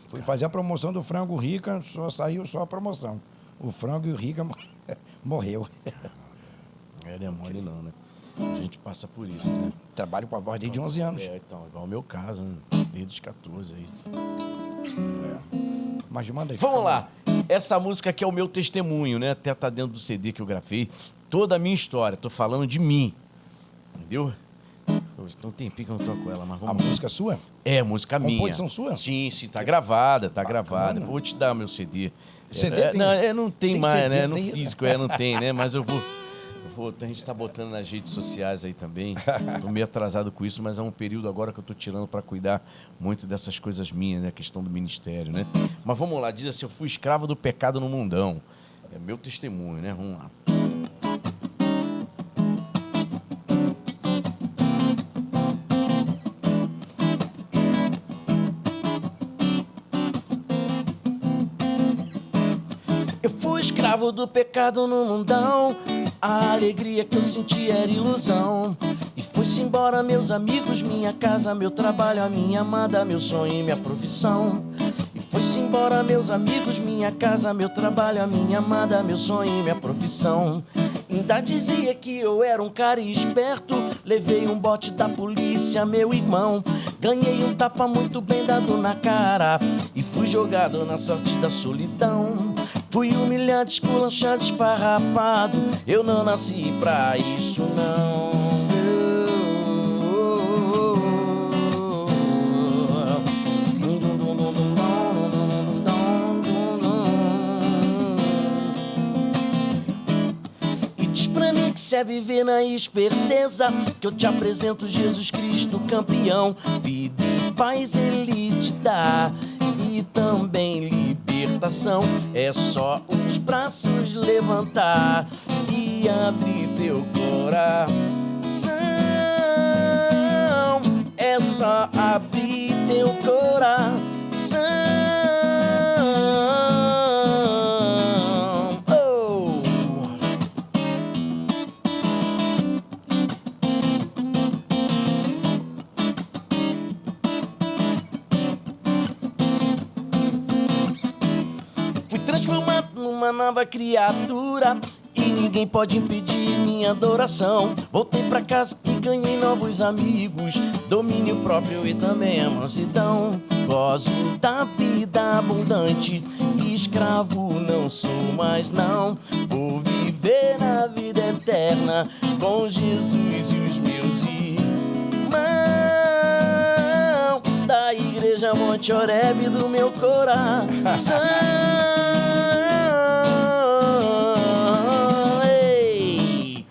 Speaker 3: Fui fazer a promoção do Frango Rica, saiu só a promoção. O Frango e o Rica morreu.
Speaker 4: Não é mole não, né? A gente passa por isso, né?
Speaker 3: Trabalho com a voz desde 11 anos.
Speaker 4: Então, igual o meu caso, né? Desde os 14 aí.
Speaker 3: Mas manda aí.
Speaker 4: Vamos lá. Essa música aqui é o meu testemunho, né? Até tá dentro do CD que eu gravei. Toda a minha história. Tô falando de mim. Entendeu? Poxa, tem um tempinho que eu não toco ela, mas
Speaker 3: A
Speaker 4: vamos...
Speaker 3: música sua?
Speaker 4: É, música minha.
Speaker 3: Composição sua?
Speaker 4: Sim, tá gravada, tá
Speaker 3: Bacana.
Speaker 4: gravada. Vou te dar meu CD.
Speaker 3: CD tem?
Speaker 4: Não tem
Speaker 3: Tem
Speaker 4: mais,
Speaker 3: CD,
Speaker 4: né? No
Speaker 3: tem?
Speaker 4: físico, não tem, né? Mas eu vou... A gente tá botando nas redes sociais aí também. Tô meio atrasado com isso, mas é um período agora que eu tô tirando para cuidar muito dessas coisas minhas, né? A questão do ministério, né? Mas vamos lá, diz assim, eu fui escravo do pecado no mundão. É meu testemunho, né? Vamos lá. Eu fui escravo do pecado no mundão. A alegria que eu senti era ilusão. E foi-se embora meus amigos, minha casa, meu trabalho, a minha amada, meu sonho e minha profissão. E foi-se embora meus amigos, minha casa, meu trabalho, a minha amada, meu sonho e minha profissão. Ainda dizia que eu era um cara esperto. Levei um bote da polícia, meu irmão. Ganhei um tapa muito bem dado na cara e fui jogado na sorte da solidão. Fui humilhado, esculachado, esfarrapado. Eu não nasci pra isso, não. E diz pra mim que se é viver na esperteza, que eu te apresento Jesus Cristo campeão. Vida e paz ele te dá, e também libertação. É só os braços levantar e abrir teu coração. É só abrir teu coração. Oh! Fui transformado numa nova criatura e ninguém pode impedir minha adoração. Voltei pra casa e ganhei novos amigos, domínio próprio e também a mansidão. Gozo da vida abundante, escravo não sou mais não. Vou viver na vida eterna com Jesus e os meus irmãos. Da igreja Monte Oreb do meu coração. Ei!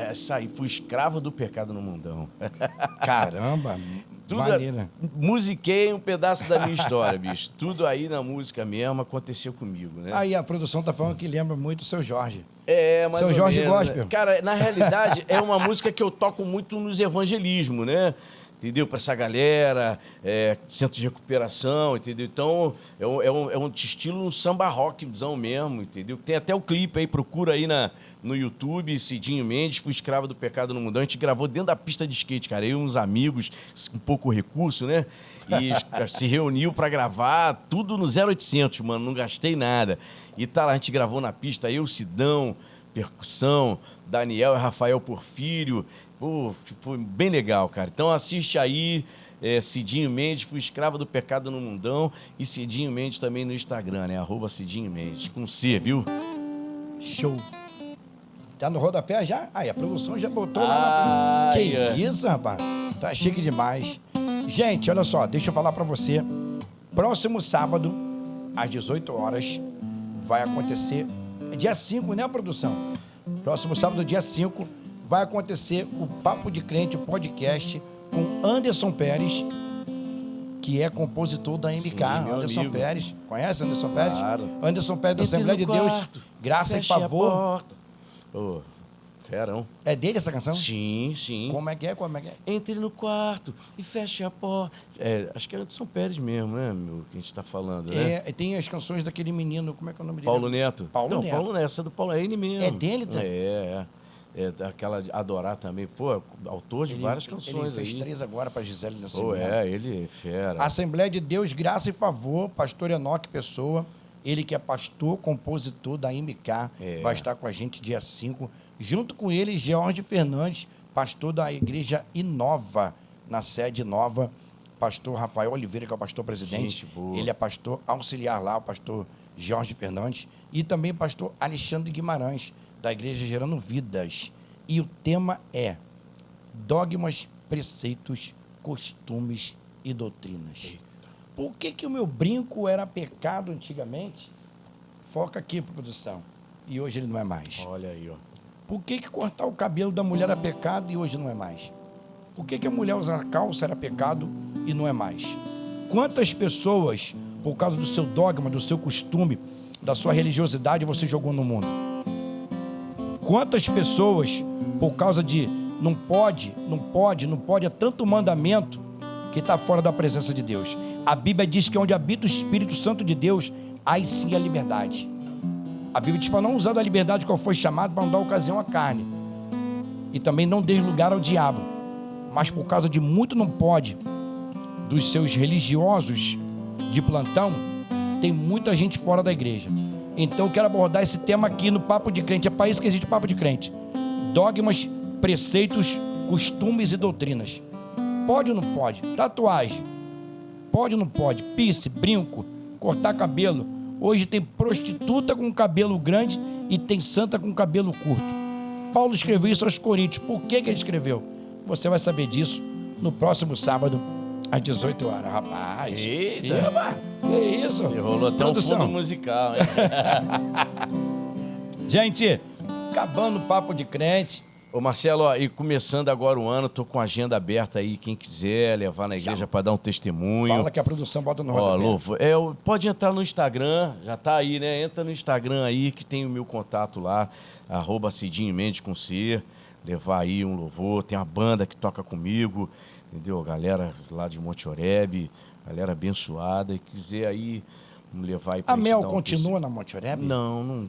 Speaker 4: Essa aí, fui escravo do pecado no mundão.
Speaker 3: Caramba,
Speaker 4: Tudo
Speaker 3: maneira.
Speaker 4: Musiquei um pedaço da minha história, bicho. Tudo aí na música mesmo aconteceu comigo, né?
Speaker 3: Aí a produção tá falando que lembra muito o seu Jorge.
Speaker 4: É, mais
Speaker 3: Seu
Speaker 4: ou
Speaker 3: Jorge
Speaker 4: menos,
Speaker 3: Gospel.
Speaker 4: né? Cara, na realidade, é uma música que eu toco muito nos evangelismos, né? Entendeu? Para essa galera, centro de recuperação, entendeu? Então, é um estilo um samba rockzão mesmo, entendeu? Tem até o clipe aí, procura aí no YouTube, Cidinho Mendes, Fui Escravo do Pecado no Mundão. A gente gravou dentro da pista de skate, cara. Eu e uns amigos, com pouco recurso, né? E se reuniu para gravar, tudo no 0800, mano, não gastei nada. E tá lá, a gente gravou na pista, eu, Sidão, percussão, Daniel e Rafael Porfírio. Pô, foi bem legal, cara. Então assiste aí, Cidinho Mendes, Fui Escravo do Pecado no Mundão. E Cidinho Mendes também no Instagram, né? @Cidinho Mendes, com C, viu?
Speaker 3: Show. Tá no rodapé já? Aí, a produção já botou lá na... Que isso, rapaz? Tá chique demais. Gente, olha só, deixa eu falar pra você. Próximo sábado, às 18 horas, vai acontecer... Dia 5, né, produção? Próximo sábado, dia 5, vai acontecer o Papo de Crente podcast com Anderson Pérez, que é compositor da MK.
Speaker 4: Sim, meu
Speaker 3: Anderson
Speaker 4: amigo.
Speaker 3: Pérez. Conhece Anderson Pérez?
Speaker 4: Claro.
Speaker 3: Anderson Pérez da
Speaker 4: Entre
Speaker 3: Assembleia de
Speaker 4: no
Speaker 3: Deus.
Speaker 4: quarto,
Speaker 3: Graça e
Speaker 4: feche a
Speaker 3: favor.
Speaker 4: porta. Ô, ferão.
Speaker 3: É dele essa canção?
Speaker 4: Sim, sim.
Speaker 3: Como é que é? Como é que é?
Speaker 4: Entre no quarto e feche a porta. Acho que era de São Pérez mesmo, né, meu, que a gente tá falando, né?
Speaker 3: Tem as canções daquele menino, como é que é o nome dele?
Speaker 4: Paulo Neto.
Speaker 3: Paulo
Speaker 4: Não,
Speaker 3: Neto.
Speaker 4: Paulo Neto, essa é do Paulo, é ele mesmo.
Speaker 3: É dele também?
Speaker 4: É aquela de Adorar também. Pô, autor de várias canções
Speaker 3: ele fez
Speaker 4: aí.
Speaker 3: 3 agora para Gisele da
Speaker 4: Pô, ele é fera.
Speaker 3: Assembleia de Deus, Graça e Favor, pastor Enoque Pessoa, ele que é pastor, compositor da MK, vai estar com a gente dia 5, junto com ele, George Fernandes, pastor da Igreja Inova, na sede nova, pastor Rafael Oliveira, que é o pastor presidente.
Speaker 4: Gente boa.
Speaker 3: Ele é pastor auxiliar lá, o pastor Jorge Fernandes, e também o pastor Alexandre Guimarães, da Igreja Gerando Vidas. E o tema é dogmas, preceitos, costumes e doutrinas. Por que o meu brinco era pecado antigamente? Foca aqui, produção. E hoje ele não é mais.
Speaker 4: Olha aí, ó.
Speaker 3: Por que cortar o cabelo da mulher era pecado e hoje não é mais? Por que a mulher usar calça era pecado e não é mais? Quantas pessoas, por causa do seu dogma, do seu costume, da sua religiosidade, você jogou no mundo? Quantas pessoas, por causa de não pode, é tanto mandamento que está fora da presença de Deus. A Bíblia diz que onde habita o Espírito Santo de Deus, aí sim a liberdade. A Bíblia diz para não usar da liberdade qual foi chamado para não dar ocasião à carne. E também não dê lugar ao diabo. Mas por causa de muito não pode, dos seus religiosos de plantão, tem muita gente fora da igreja. Então eu quero abordar esse tema aqui no Papo de Crente. É para isso que existe o Papo de Crente. Dogmas, preceitos, costumes e doutrinas. Pode ou não pode? Tatuagem. Pode ou não pode? Piercing, brinco, cortar cabelo. Hoje tem prostituta com cabelo grande e tem santa com cabelo curto. Paulo escreveu isso aos Coríntios. Por que ele escreveu? Você vai saber disso no próximo sábado, às 18 horas. Rapaz,
Speaker 4: Eita.
Speaker 3: que isso?
Speaker 4: Você rolou até um fundo musical, hein?
Speaker 3: Gente, acabando o Papo de Crente.
Speaker 4: Ô Marcelo, ó, e começando agora o ano, tô com a agenda aberta aí, quem quiser levar na igreja para dar um testemunho.
Speaker 3: Fala que a produção bota no
Speaker 4: Ó,
Speaker 3: rodapé.
Speaker 4: pode entrar no Instagram, já tá aí, né? Entra no Instagram aí, que tem o meu contato lá, @Cidinho Mendes com C, levar aí um louvor, tem uma banda que toca comigo, entendeu? Galera lá de Monte Oreb, galera abençoada, e quiser aí levar aí pra
Speaker 3: A
Speaker 4: gente
Speaker 3: Mel
Speaker 4: dar um
Speaker 3: continua na Monte Oreb?
Speaker 4: Não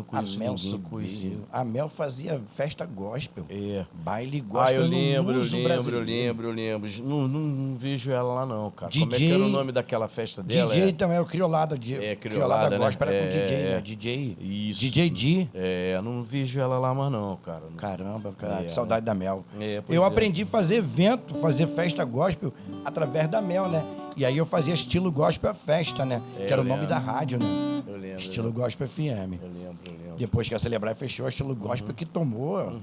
Speaker 4: conheço
Speaker 3: A Mel
Speaker 4: ninguém.
Speaker 3: subiu. A Mel fazia festa gospel.
Speaker 4: É.
Speaker 3: Baile gospel.
Speaker 4: Eu lembro.
Speaker 3: brasileiro.
Speaker 4: Não vejo ela lá não, cara.
Speaker 3: DJ,
Speaker 4: como é que era o nome daquela festa dela?
Speaker 3: DJ também, é o Criolada.
Speaker 4: Criolada, né?
Speaker 3: gospel, era com DJ, né? DJ.
Speaker 4: Isso.
Speaker 3: DJ D.
Speaker 4: Não vejo ela lá mais não, cara.
Speaker 3: Caramba, cara, que saudade da Mel.
Speaker 4: Pois
Speaker 3: Eu
Speaker 4: é.
Speaker 3: aprendi a fazer evento, fazer festa gospel através da Mel, né? E aí eu fazia estilo gospel festa, né? Que era o nome da rádio, né?
Speaker 4: Eu lembro.
Speaker 3: Estilo gospel FM.
Speaker 4: Eu lembro.
Speaker 3: Depois que a Celebrar fechou, o estilo gospel que tomou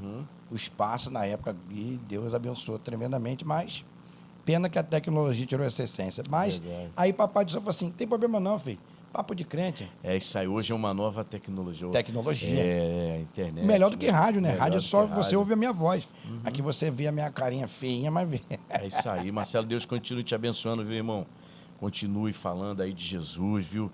Speaker 3: o espaço na época e Deus abençoou tremendamente, mas pena que a tecnologia tirou essa essência. Mas
Speaker 4: Verdade.
Speaker 3: aí papai disse assim, não tem problema não, filho. Papo de crente.
Speaker 4: Isso aí hoje é uma nova tecnologia.
Speaker 3: Tecnologia.
Speaker 4: Internet.
Speaker 3: Melhor do que rádio, né?
Speaker 4: Melhor
Speaker 3: Rádio é
Speaker 4: do
Speaker 3: só
Speaker 4: que
Speaker 3: você
Speaker 4: rádio.
Speaker 3: ouve a minha voz. Aqui você vê a minha carinha feinha, mas vê.
Speaker 4: É isso aí. Marcelo, Deus continue te abençoando, viu, irmão? Continue falando aí de Jesus, viu?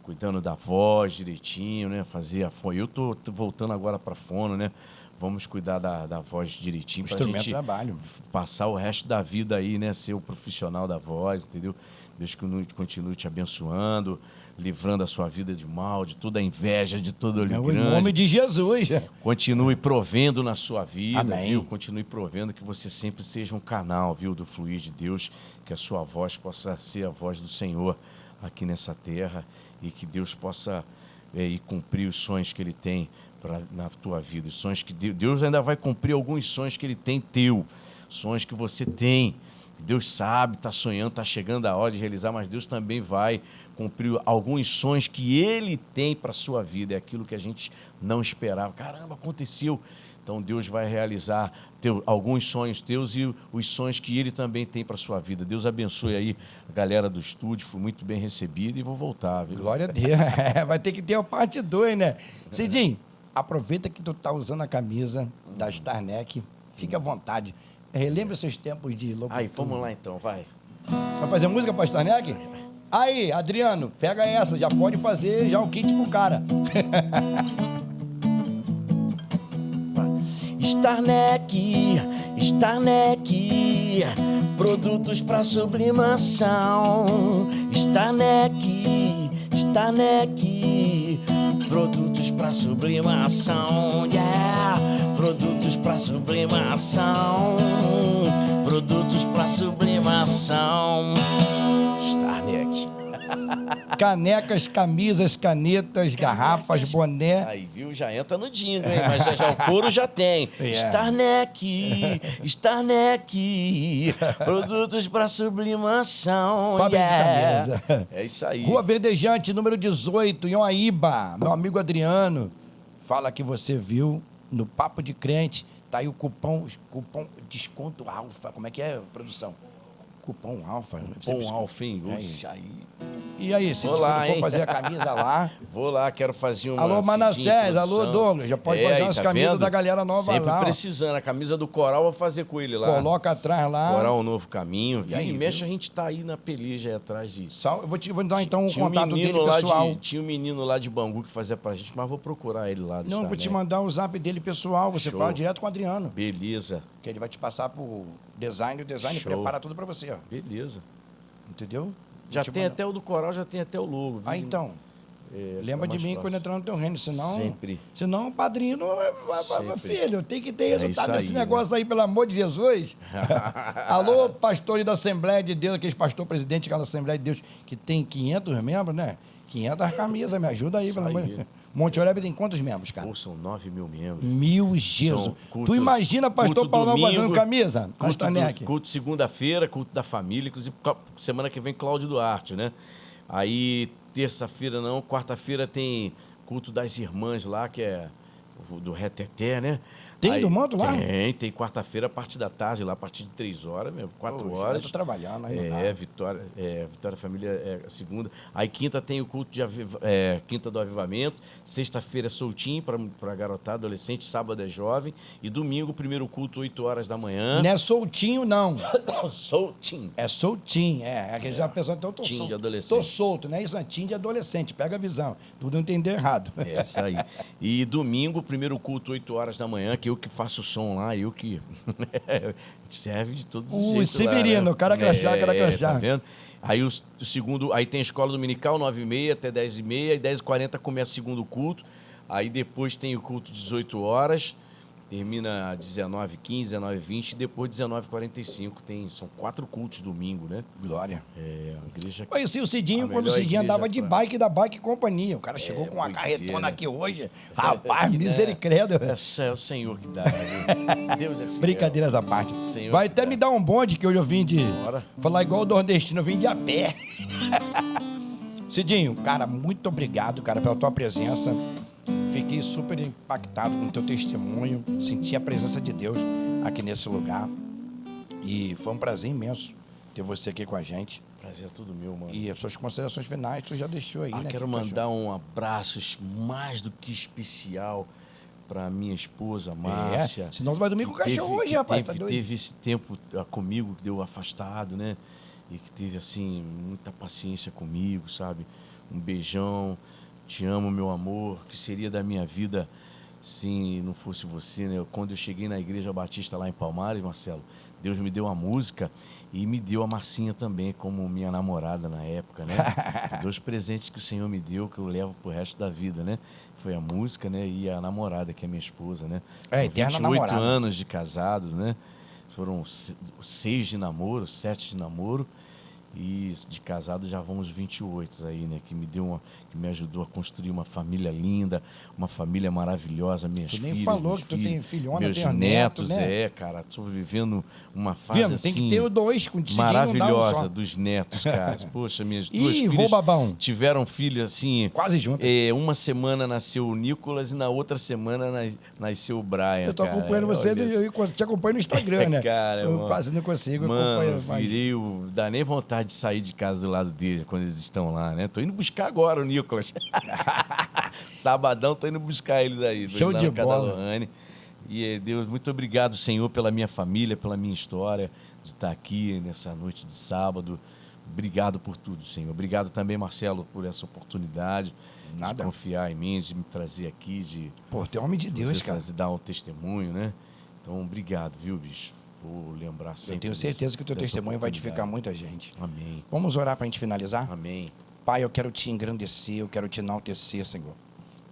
Speaker 4: Cuidando da voz direitinho, né? Fazer a fono. Eu tô voltando agora pra fono, né? Vamos cuidar da voz direitinho pra
Speaker 3: Instrumento de
Speaker 4: gente
Speaker 3: trabalho.
Speaker 4: passar o resto da vida aí, né? Ser o profissional da voz, entendeu? Deus continue te abençoando, livrando a sua vida de mal, de toda a inveja, de todo olho
Speaker 3: Em
Speaker 4: grande.
Speaker 3: nome de Jesus.
Speaker 4: Continue provendo na sua vida,
Speaker 3: Amém.
Speaker 4: viu? Continue provendo que você sempre seja um canal, viu, do fluir de Deus, que a sua voz possa ser a voz do Senhor aqui nessa terra e que Deus possa ir cumprir os sonhos que Ele tem na tua vida. Os sonhos que Deus ainda vai cumprir alguns sonhos que Ele tem teu, sonhos que você tem. Deus sabe, está sonhando, está chegando a hora de realizar, mas Deus também vai cumprir alguns sonhos que Ele tem para a sua vida. É aquilo que a gente não esperava. Caramba, aconteceu. Então Deus vai realizar alguns sonhos teus e os sonhos que Ele também tem para a sua vida. Deus abençoe aí a galera do estúdio, fui muito bem recebido e vou voltar, viu?
Speaker 3: Glória a Deus. Vai ter que ter a parte 2, né? Cidinho, aproveita que tu tá usando a camisa da Starneck. Fique à vontade. Relembra seus tempos de locutor.
Speaker 4: Aí, vamos lá então, vai.
Speaker 3: Vai fazer música pra Starneck? Aí, Adriano, pega essa. Já pode fazer já um kit pro cara.
Speaker 4: Starneck, produtos para sublimação. Starneck, produtos para sublimação. Yeah, produtos para sublimação. Produtos para sublimação. Starneck.
Speaker 3: canecas, camisas, canetas, garrafas, boné.
Speaker 4: Aí, viu? Já entra no jingle, hein? Mas já o couro já tem. Starneck, produtos para sublimação.
Speaker 3: Fábrica de camisa.
Speaker 4: É isso aí.
Speaker 3: Rua Verdejante, número 18, em Oaíba. Meu amigo Adriano, fala que você viu no Papo de Crente. Tá aí o cupom desconto alfa. Como é que é, produção? Cupom alfa.
Speaker 4: Cupom alfa, hein?
Speaker 3: É
Speaker 4: Isso aí.
Speaker 3: E aí, se
Speaker 4: Vou lá,
Speaker 3: for
Speaker 4: hein?
Speaker 3: fazer a camisa lá...
Speaker 4: Vou lá, quero fazer uma...
Speaker 3: Alô, Manassés, alô,
Speaker 4: produção.
Speaker 3: Douglas. Já pode fazer
Speaker 4: aí,
Speaker 3: umas
Speaker 4: tá
Speaker 3: camisas
Speaker 4: vendo?
Speaker 3: da galera nova
Speaker 4: Sempre
Speaker 3: lá. Ó.
Speaker 4: precisando. A camisa do Coral eu vou fazer com ele lá.
Speaker 3: Coloca atrás lá.
Speaker 4: Coral um novo caminho.
Speaker 3: E aí,
Speaker 4: E mexe,
Speaker 3: viu?
Speaker 4: a gente tá aí na peleja aí atrás disso.
Speaker 3: Eu vou dar então o
Speaker 4: Tinha um
Speaker 3: contato
Speaker 4: menino
Speaker 3: dele
Speaker 4: lá
Speaker 3: pessoal.
Speaker 4: tinha um menino lá de Bangu que fazia pra gente, mas vou procurar ele lá.
Speaker 3: Não, vou te mandar o zap dele pessoal. Você
Speaker 4: Show.
Speaker 3: fala direto com o Adriano.
Speaker 4: Beleza,
Speaker 3: Que ele vai te passar pro design. O design
Speaker 4: Show.
Speaker 3: prepara tudo pra você, ó.
Speaker 4: beleza.
Speaker 3: Entendeu?
Speaker 4: Já
Speaker 3: Vou te
Speaker 4: tem
Speaker 3: mandar.
Speaker 4: até o do Coral, já tem até o logo. Viu?
Speaker 3: Ah, então.
Speaker 4: É,
Speaker 3: Lembra
Speaker 4: fica
Speaker 3: de
Speaker 4: mais
Speaker 3: mim quando
Speaker 4: fácil.
Speaker 3: entrar no teu reino, senão...
Speaker 4: Sempre.
Speaker 3: Senão o padrinho não...
Speaker 4: Sempre.
Speaker 3: Filho, tem que ter
Speaker 4: É
Speaker 3: resultado
Speaker 4: isso
Speaker 3: nesse
Speaker 4: aí,
Speaker 3: negócio aí, pelo amor de Jesus. Alô, pastores da Assembleia de Deus, aqueles pastor presidente da Assembleia de Deus, que tem 500 membros, né? 500 camisas, me ajuda aí,
Speaker 4: Isso
Speaker 3: pelo amor de
Speaker 4: aí.
Speaker 3: Deus. Monte Oreb tem quantos membros, cara?
Speaker 4: Pô, são 9 mil membros.
Speaker 3: 1000, Jesus.
Speaker 4: culto-
Speaker 3: Tu imagina pastor
Speaker 4: culto
Speaker 3: Paulão
Speaker 4: domingo,
Speaker 3: fazendo camisa?
Speaker 4: Culto,
Speaker 3: Castanec.
Speaker 4: culto segunda-feira, culto da família, inclusive semana que vem Cláudio Duarte, né? Aí terça-feira não, quarta-feira tem culto das irmãs lá, que é o do Reteté, né?
Speaker 3: Tem
Speaker 4: Aí,
Speaker 3: do manto lá?
Speaker 4: Tem quarta-feira a partir da tarde, lá a partir de 3 horas mesmo, 4
Speaker 3: Poxa,
Speaker 4: horas.
Speaker 3: eu tô trabalhando, aí não dá.
Speaker 4: Vitória Família é a segunda. Aí quinta tem o culto quinta do avivamento. Sexta-feira é soltinho para garotada, adolescente. Sábado é jovem. E domingo, o primeiro culto, 8 horas da manhã.
Speaker 3: Não é soltinho, não.
Speaker 4: Soltinho.
Speaker 3: É soltinho, é. Aquele já pessoal, então eu tô
Speaker 4: Tim de
Speaker 3: solto.
Speaker 4: adolescente.
Speaker 3: Tô solto, né? Isso é tim de adolescente. Pega a visão. Tudo entendeu errado.
Speaker 4: É isso aí. E domingo, primeiro culto, 8 horas da manhã, que eu que faço o som lá, eu que serve de todos os
Speaker 3: O
Speaker 4: jeitos.
Speaker 3: Severino,
Speaker 4: lá, né?
Speaker 3: o cara crachá, cara crachá.
Speaker 4: Tá vendo? Aí o segundo, aí tem a escola dominical, 9h30 até 10h30, e 10h40 começa o segundo culto. Aí depois tem o culto 18 horas, termina 19h15, 19h20, e depois 19h45. São 4 cultos domingo, né?
Speaker 3: Glória.
Speaker 4: É, a igreja...
Speaker 3: Conheci o Cidinho
Speaker 4: A
Speaker 3: quando o
Speaker 4: melhor
Speaker 3: Cidinho
Speaker 4: igreja
Speaker 3: andava de
Speaker 4: pra-
Speaker 3: bike da Bike Companhia. O cara chegou com uma
Speaker 4: pois
Speaker 3: carretona
Speaker 4: é, né?
Speaker 3: aqui hoje. Rapaz, misericórdia.
Speaker 4: Essa é o Senhor que dá, né? Deus é fiel.
Speaker 3: Brincadeiras à parte.
Speaker 4: Senhor
Speaker 3: Vai
Speaker 4: que
Speaker 3: até
Speaker 4: dá.
Speaker 3: me dar um bonde que hoje eu vim de...
Speaker 4: Bora.
Speaker 3: Falar igual o nordestino, eu vim de a pé. Cidinho, cara, muito obrigado, cara, pela tua presença. Fiquei super impactado com o teu testemunho. Senti a presença de Deus aqui nesse lugar. E foi um prazer imenso ter você aqui com a gente.
Speaker 4: Prazer é tudo meu, mano.
Speaker 3: E as suas considerações finais, tu já deixou aí, né?
Speaker 4: Quero
Speaker 3: que
Speaker 4: mandar um abraço mais do que especial para minha esposa, Márcia.
Speaker 3: Senão tu vai dormir com o cachorro hoje, rapaz. Tá doido?
Speaker 4: Teve esse tempo comigo que deu afastado, né? E que teve, assim, muita paciência comigo, sabe? Um beijão. Te amo, meu amor. Que seria da minha vida se não fosse você, né? Quando eu cheguei na Igreja Batista lá em Palmares, Marcelo, Deus me deu a música e me deu a Marcinha também como minha namorada na época, né? 2 presentes que o Senhor me deu que eu levo pro resto da vida, né? Foi a música, né? E a namorada, que é minha esposa, né?
Speaker 3: É, eterna
Speaker 4: 28
Speaker 3: namorada.
Speaker 4: anos de casados, né? Foram 6 de namoro, 7 de namoro. E de casado já vamos 28 aí, né? Que me ajudou a construir uma família linda, uma família maravilhosa, minhas
Speaker 3: Tu
Speaker 4: filhas,
Speaker 3: nem falou
Speaker 4: meus
Speaker 3: que tu
Speaker 4: filhos,
Speaker 3: tem filhona,
Speaker 4: meus
Speaker 3: tem
Speaker 4: netos,
Speaker 3: neto, né?
Speaker 4: cara, tô vivendo uma fase
Speaker 3: Vendo?
Speaker 4: assim
Speaker 3: Tem que ter o 2 com o Cidinho, não dá um
Speaker 4: maravilhosa
Speaker 3: só.
Speaker 4: dos netos, cara. Poxa, minhas duas
Speaker 3: Ih, vô
Speaker 4: filhas
Speaker 3: babão.
Speaker 4: tiveram filho assim.
Speaker 3: Quase junto.
Speaker 4: Uma semana nasceu o Nicolas e na outra semana nasceu o Brian.
Speaker 3: Eu tô
Speaker 4: cara.
Speaker 3: acompanhando você,
Speaker 4: Olha
Speaker 3: eu te acompanho no Instagram, né?
Speaker 4: Cara,
Speaker 3: eu
Speaker 4: mano.
Speaker 3: quase não consigo
Speaker 4: Mano,
Speaker 3: acompanhar mais.
Speaker 4: dá nem vontade de sair de casa do lado deles quando eles estão lá, né? Tô indo buscar agora o Nicolas. Sabadão, tô indo buscar eles aí.
Speaker 3: Show
Speaker 4: lá
Speaker 3: de
Speaker 4: no Cada
Speaker 3: bola.
Speaker 4: Lohane. E Deus, muito obrigado, Senhor, pela minha família, pela minha história, de estar aqui nessa noite de sábado. Obrigado por tudo, Senhor. Obrigado também, Marcelo, por essa oportunidade
Speaker 3: Nada.
Speaker 4: de confiar em mim, de me trazer aqui, de
Speaker 3: Pô, tu é homem de Deus,
Speaker 4: você
Speaker 3: cara.
Speaker 4: dar um testemunho, né? Então, obrigado, viu, bicho? Vou lembrar sempre.
Speaker 3: Eu tenho certeza que o teu
Speaker 4: dessa
Speaker 3: testemunho vai edificar
Speaker 4: oportunidade.
Speaker 3: muita gente.
Speaker 4: Amém.
Speaker 3: Vamos orar pra gente finalizar?
Speaker 4: Amém.
Speaker 3: Pai, eu quero te engrandecer, eu quero te enaltecer, Senhor,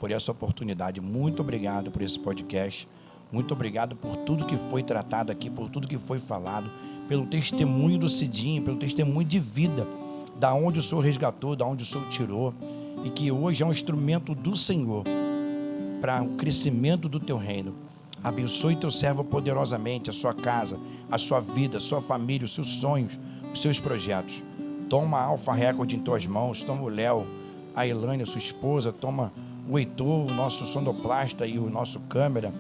Speaker 3: por essa oportunidade. Muito obrigado por esse podcast. Muito obrigado por tudo que foi tratado aqui, por tudo que foi falado, pelo testemunho do Cidinho, pelo testemunho de vida da onde o Senhor resgatou, da onde o Senhor tirou, e que hoje é um instrumento do Senhor para o crescimento do teu reino. Abençoe teu servo poderosamente, a sua casa, a sua vida, a sua família, os seus sonhos, os seus projetos. Toma a Alfa Record em tuas mãos, toma o Léo, a Elânia, sua esposa, toma o Heitor, o nosso sonoplasta e o nosso câmera.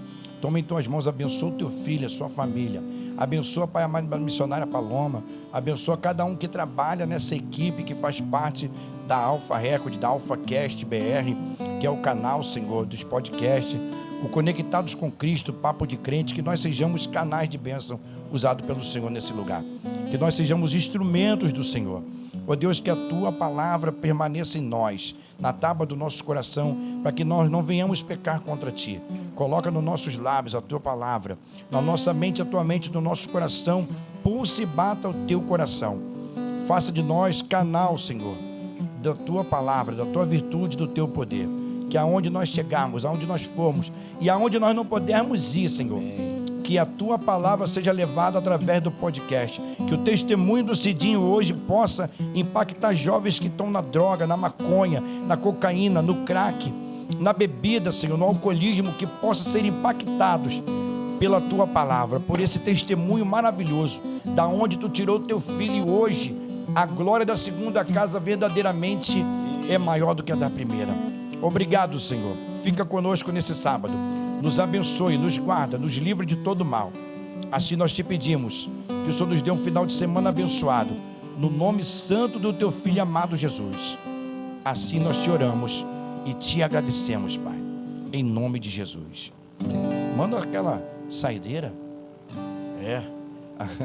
Speaker 3: Toma em tuas mãos, abençoa o teu filho, a sua família. Abençoa, Pai amado, a missionária Paloma. Abençoa cada um que trabalha nessa equipe, que faz parte da Alfa Record, da Alfa Cast BR, que é o canal, Senhor, dos podcasts, o Conectados com Cristo, Papo de Crente, que nós sejamos canais de bênção usados pelo Senhor nesse lugar. Que nós sejamos instrumentos do Senhor. Ó Deus, que a Tua palavra permaneça em nós, na tábua do nosso coração, para que nós não venhamos pecar contra Ti. Coloca nos nossos lábios a Tua palavra, na nossa mente, a Tua mente, no nosso coração, pulse e bata o Teu coração. Faça de nós canal, Senhor, da Tua palavra, da Tua virtude, do Teu poder. Que aonde nós chegarmos, aonde nós formos e aonde nós não pudermos ir, Senhor, que a Tua palavra seja levada através do podcast. Que o testemunho do Cidinho hoje possa impactar jovens que estão na droga, na maconha, na cocaína, no crack, na bebida, Senhor, no alcoolismo, que possam ser impactados pela Tua palavra, por esse testemunho maravilhoso, da onde Tu tirou o Teu filho, e hoje a glória da segunda casa verdadeiramente é maior do que a da primeira. Obrigado, Senhor. Fica conosco nesse sábado. Nos abençoe, nos guarda, nos livre de todo mal. Assim nós te pedimos que o Senhor nos dê um final de semana abençoado, no nome santo do Teu Filho amado Jesus. Assim nós te oramos e te agradecemos, Pai, em nome de Jesus. Manda aquela saideira.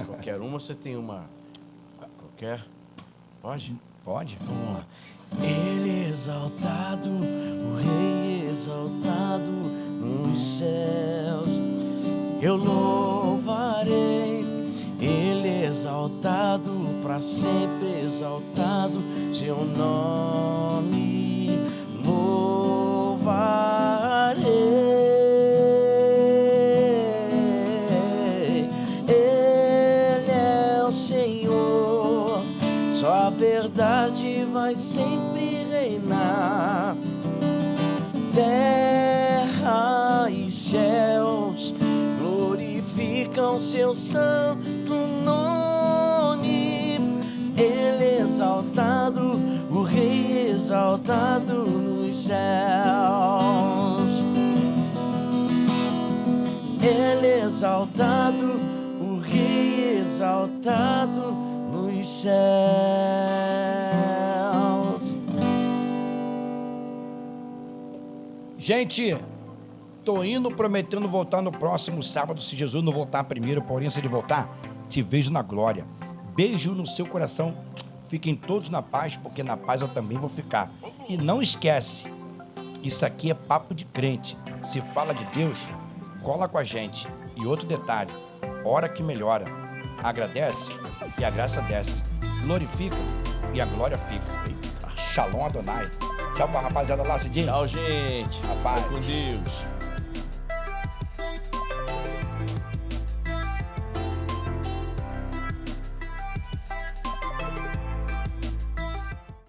Speaker 4: Qualquer uma, você tem uma... Qualquer... Pode?
Speaker 3: Pode.
Speaker 4: Vamos lá. Ele é exaltado, o Rei exaltado nos céus. Eu louvarei, Ele é exaltado, para sempre exaltado, seu nome louvarei. Ele é o Senhor, sua verdade vai sempre reinar. Terra e céus glorificam seu santo nome. Ele é exaltado, o Rei exaltado nos céus. Ele é exaltado, o Rei exaltado nos céus.
Speaker 3: Gente, tô indo prometendo voltar no próximo sábado, se Jesus não voltar primeiro, porém se ele voltar, te vejo na glória. Beijo no seu coração. Fiquem todos na paz, porque na paz eu também vou ficar. E não esquece, isso aqui é papo de crente. Se fala de Deus, cola com a gente. E outro detalhe, ora que melhora. Agradece e a graça desce. Glorifica e a glória fica. Shalom Adonai. Tchau pra rapaziada lá, Cidinho.
Speaker 4: Tchau, gente.
Speaker 3: Rapaz.
Speaker 4: Fica com Deus.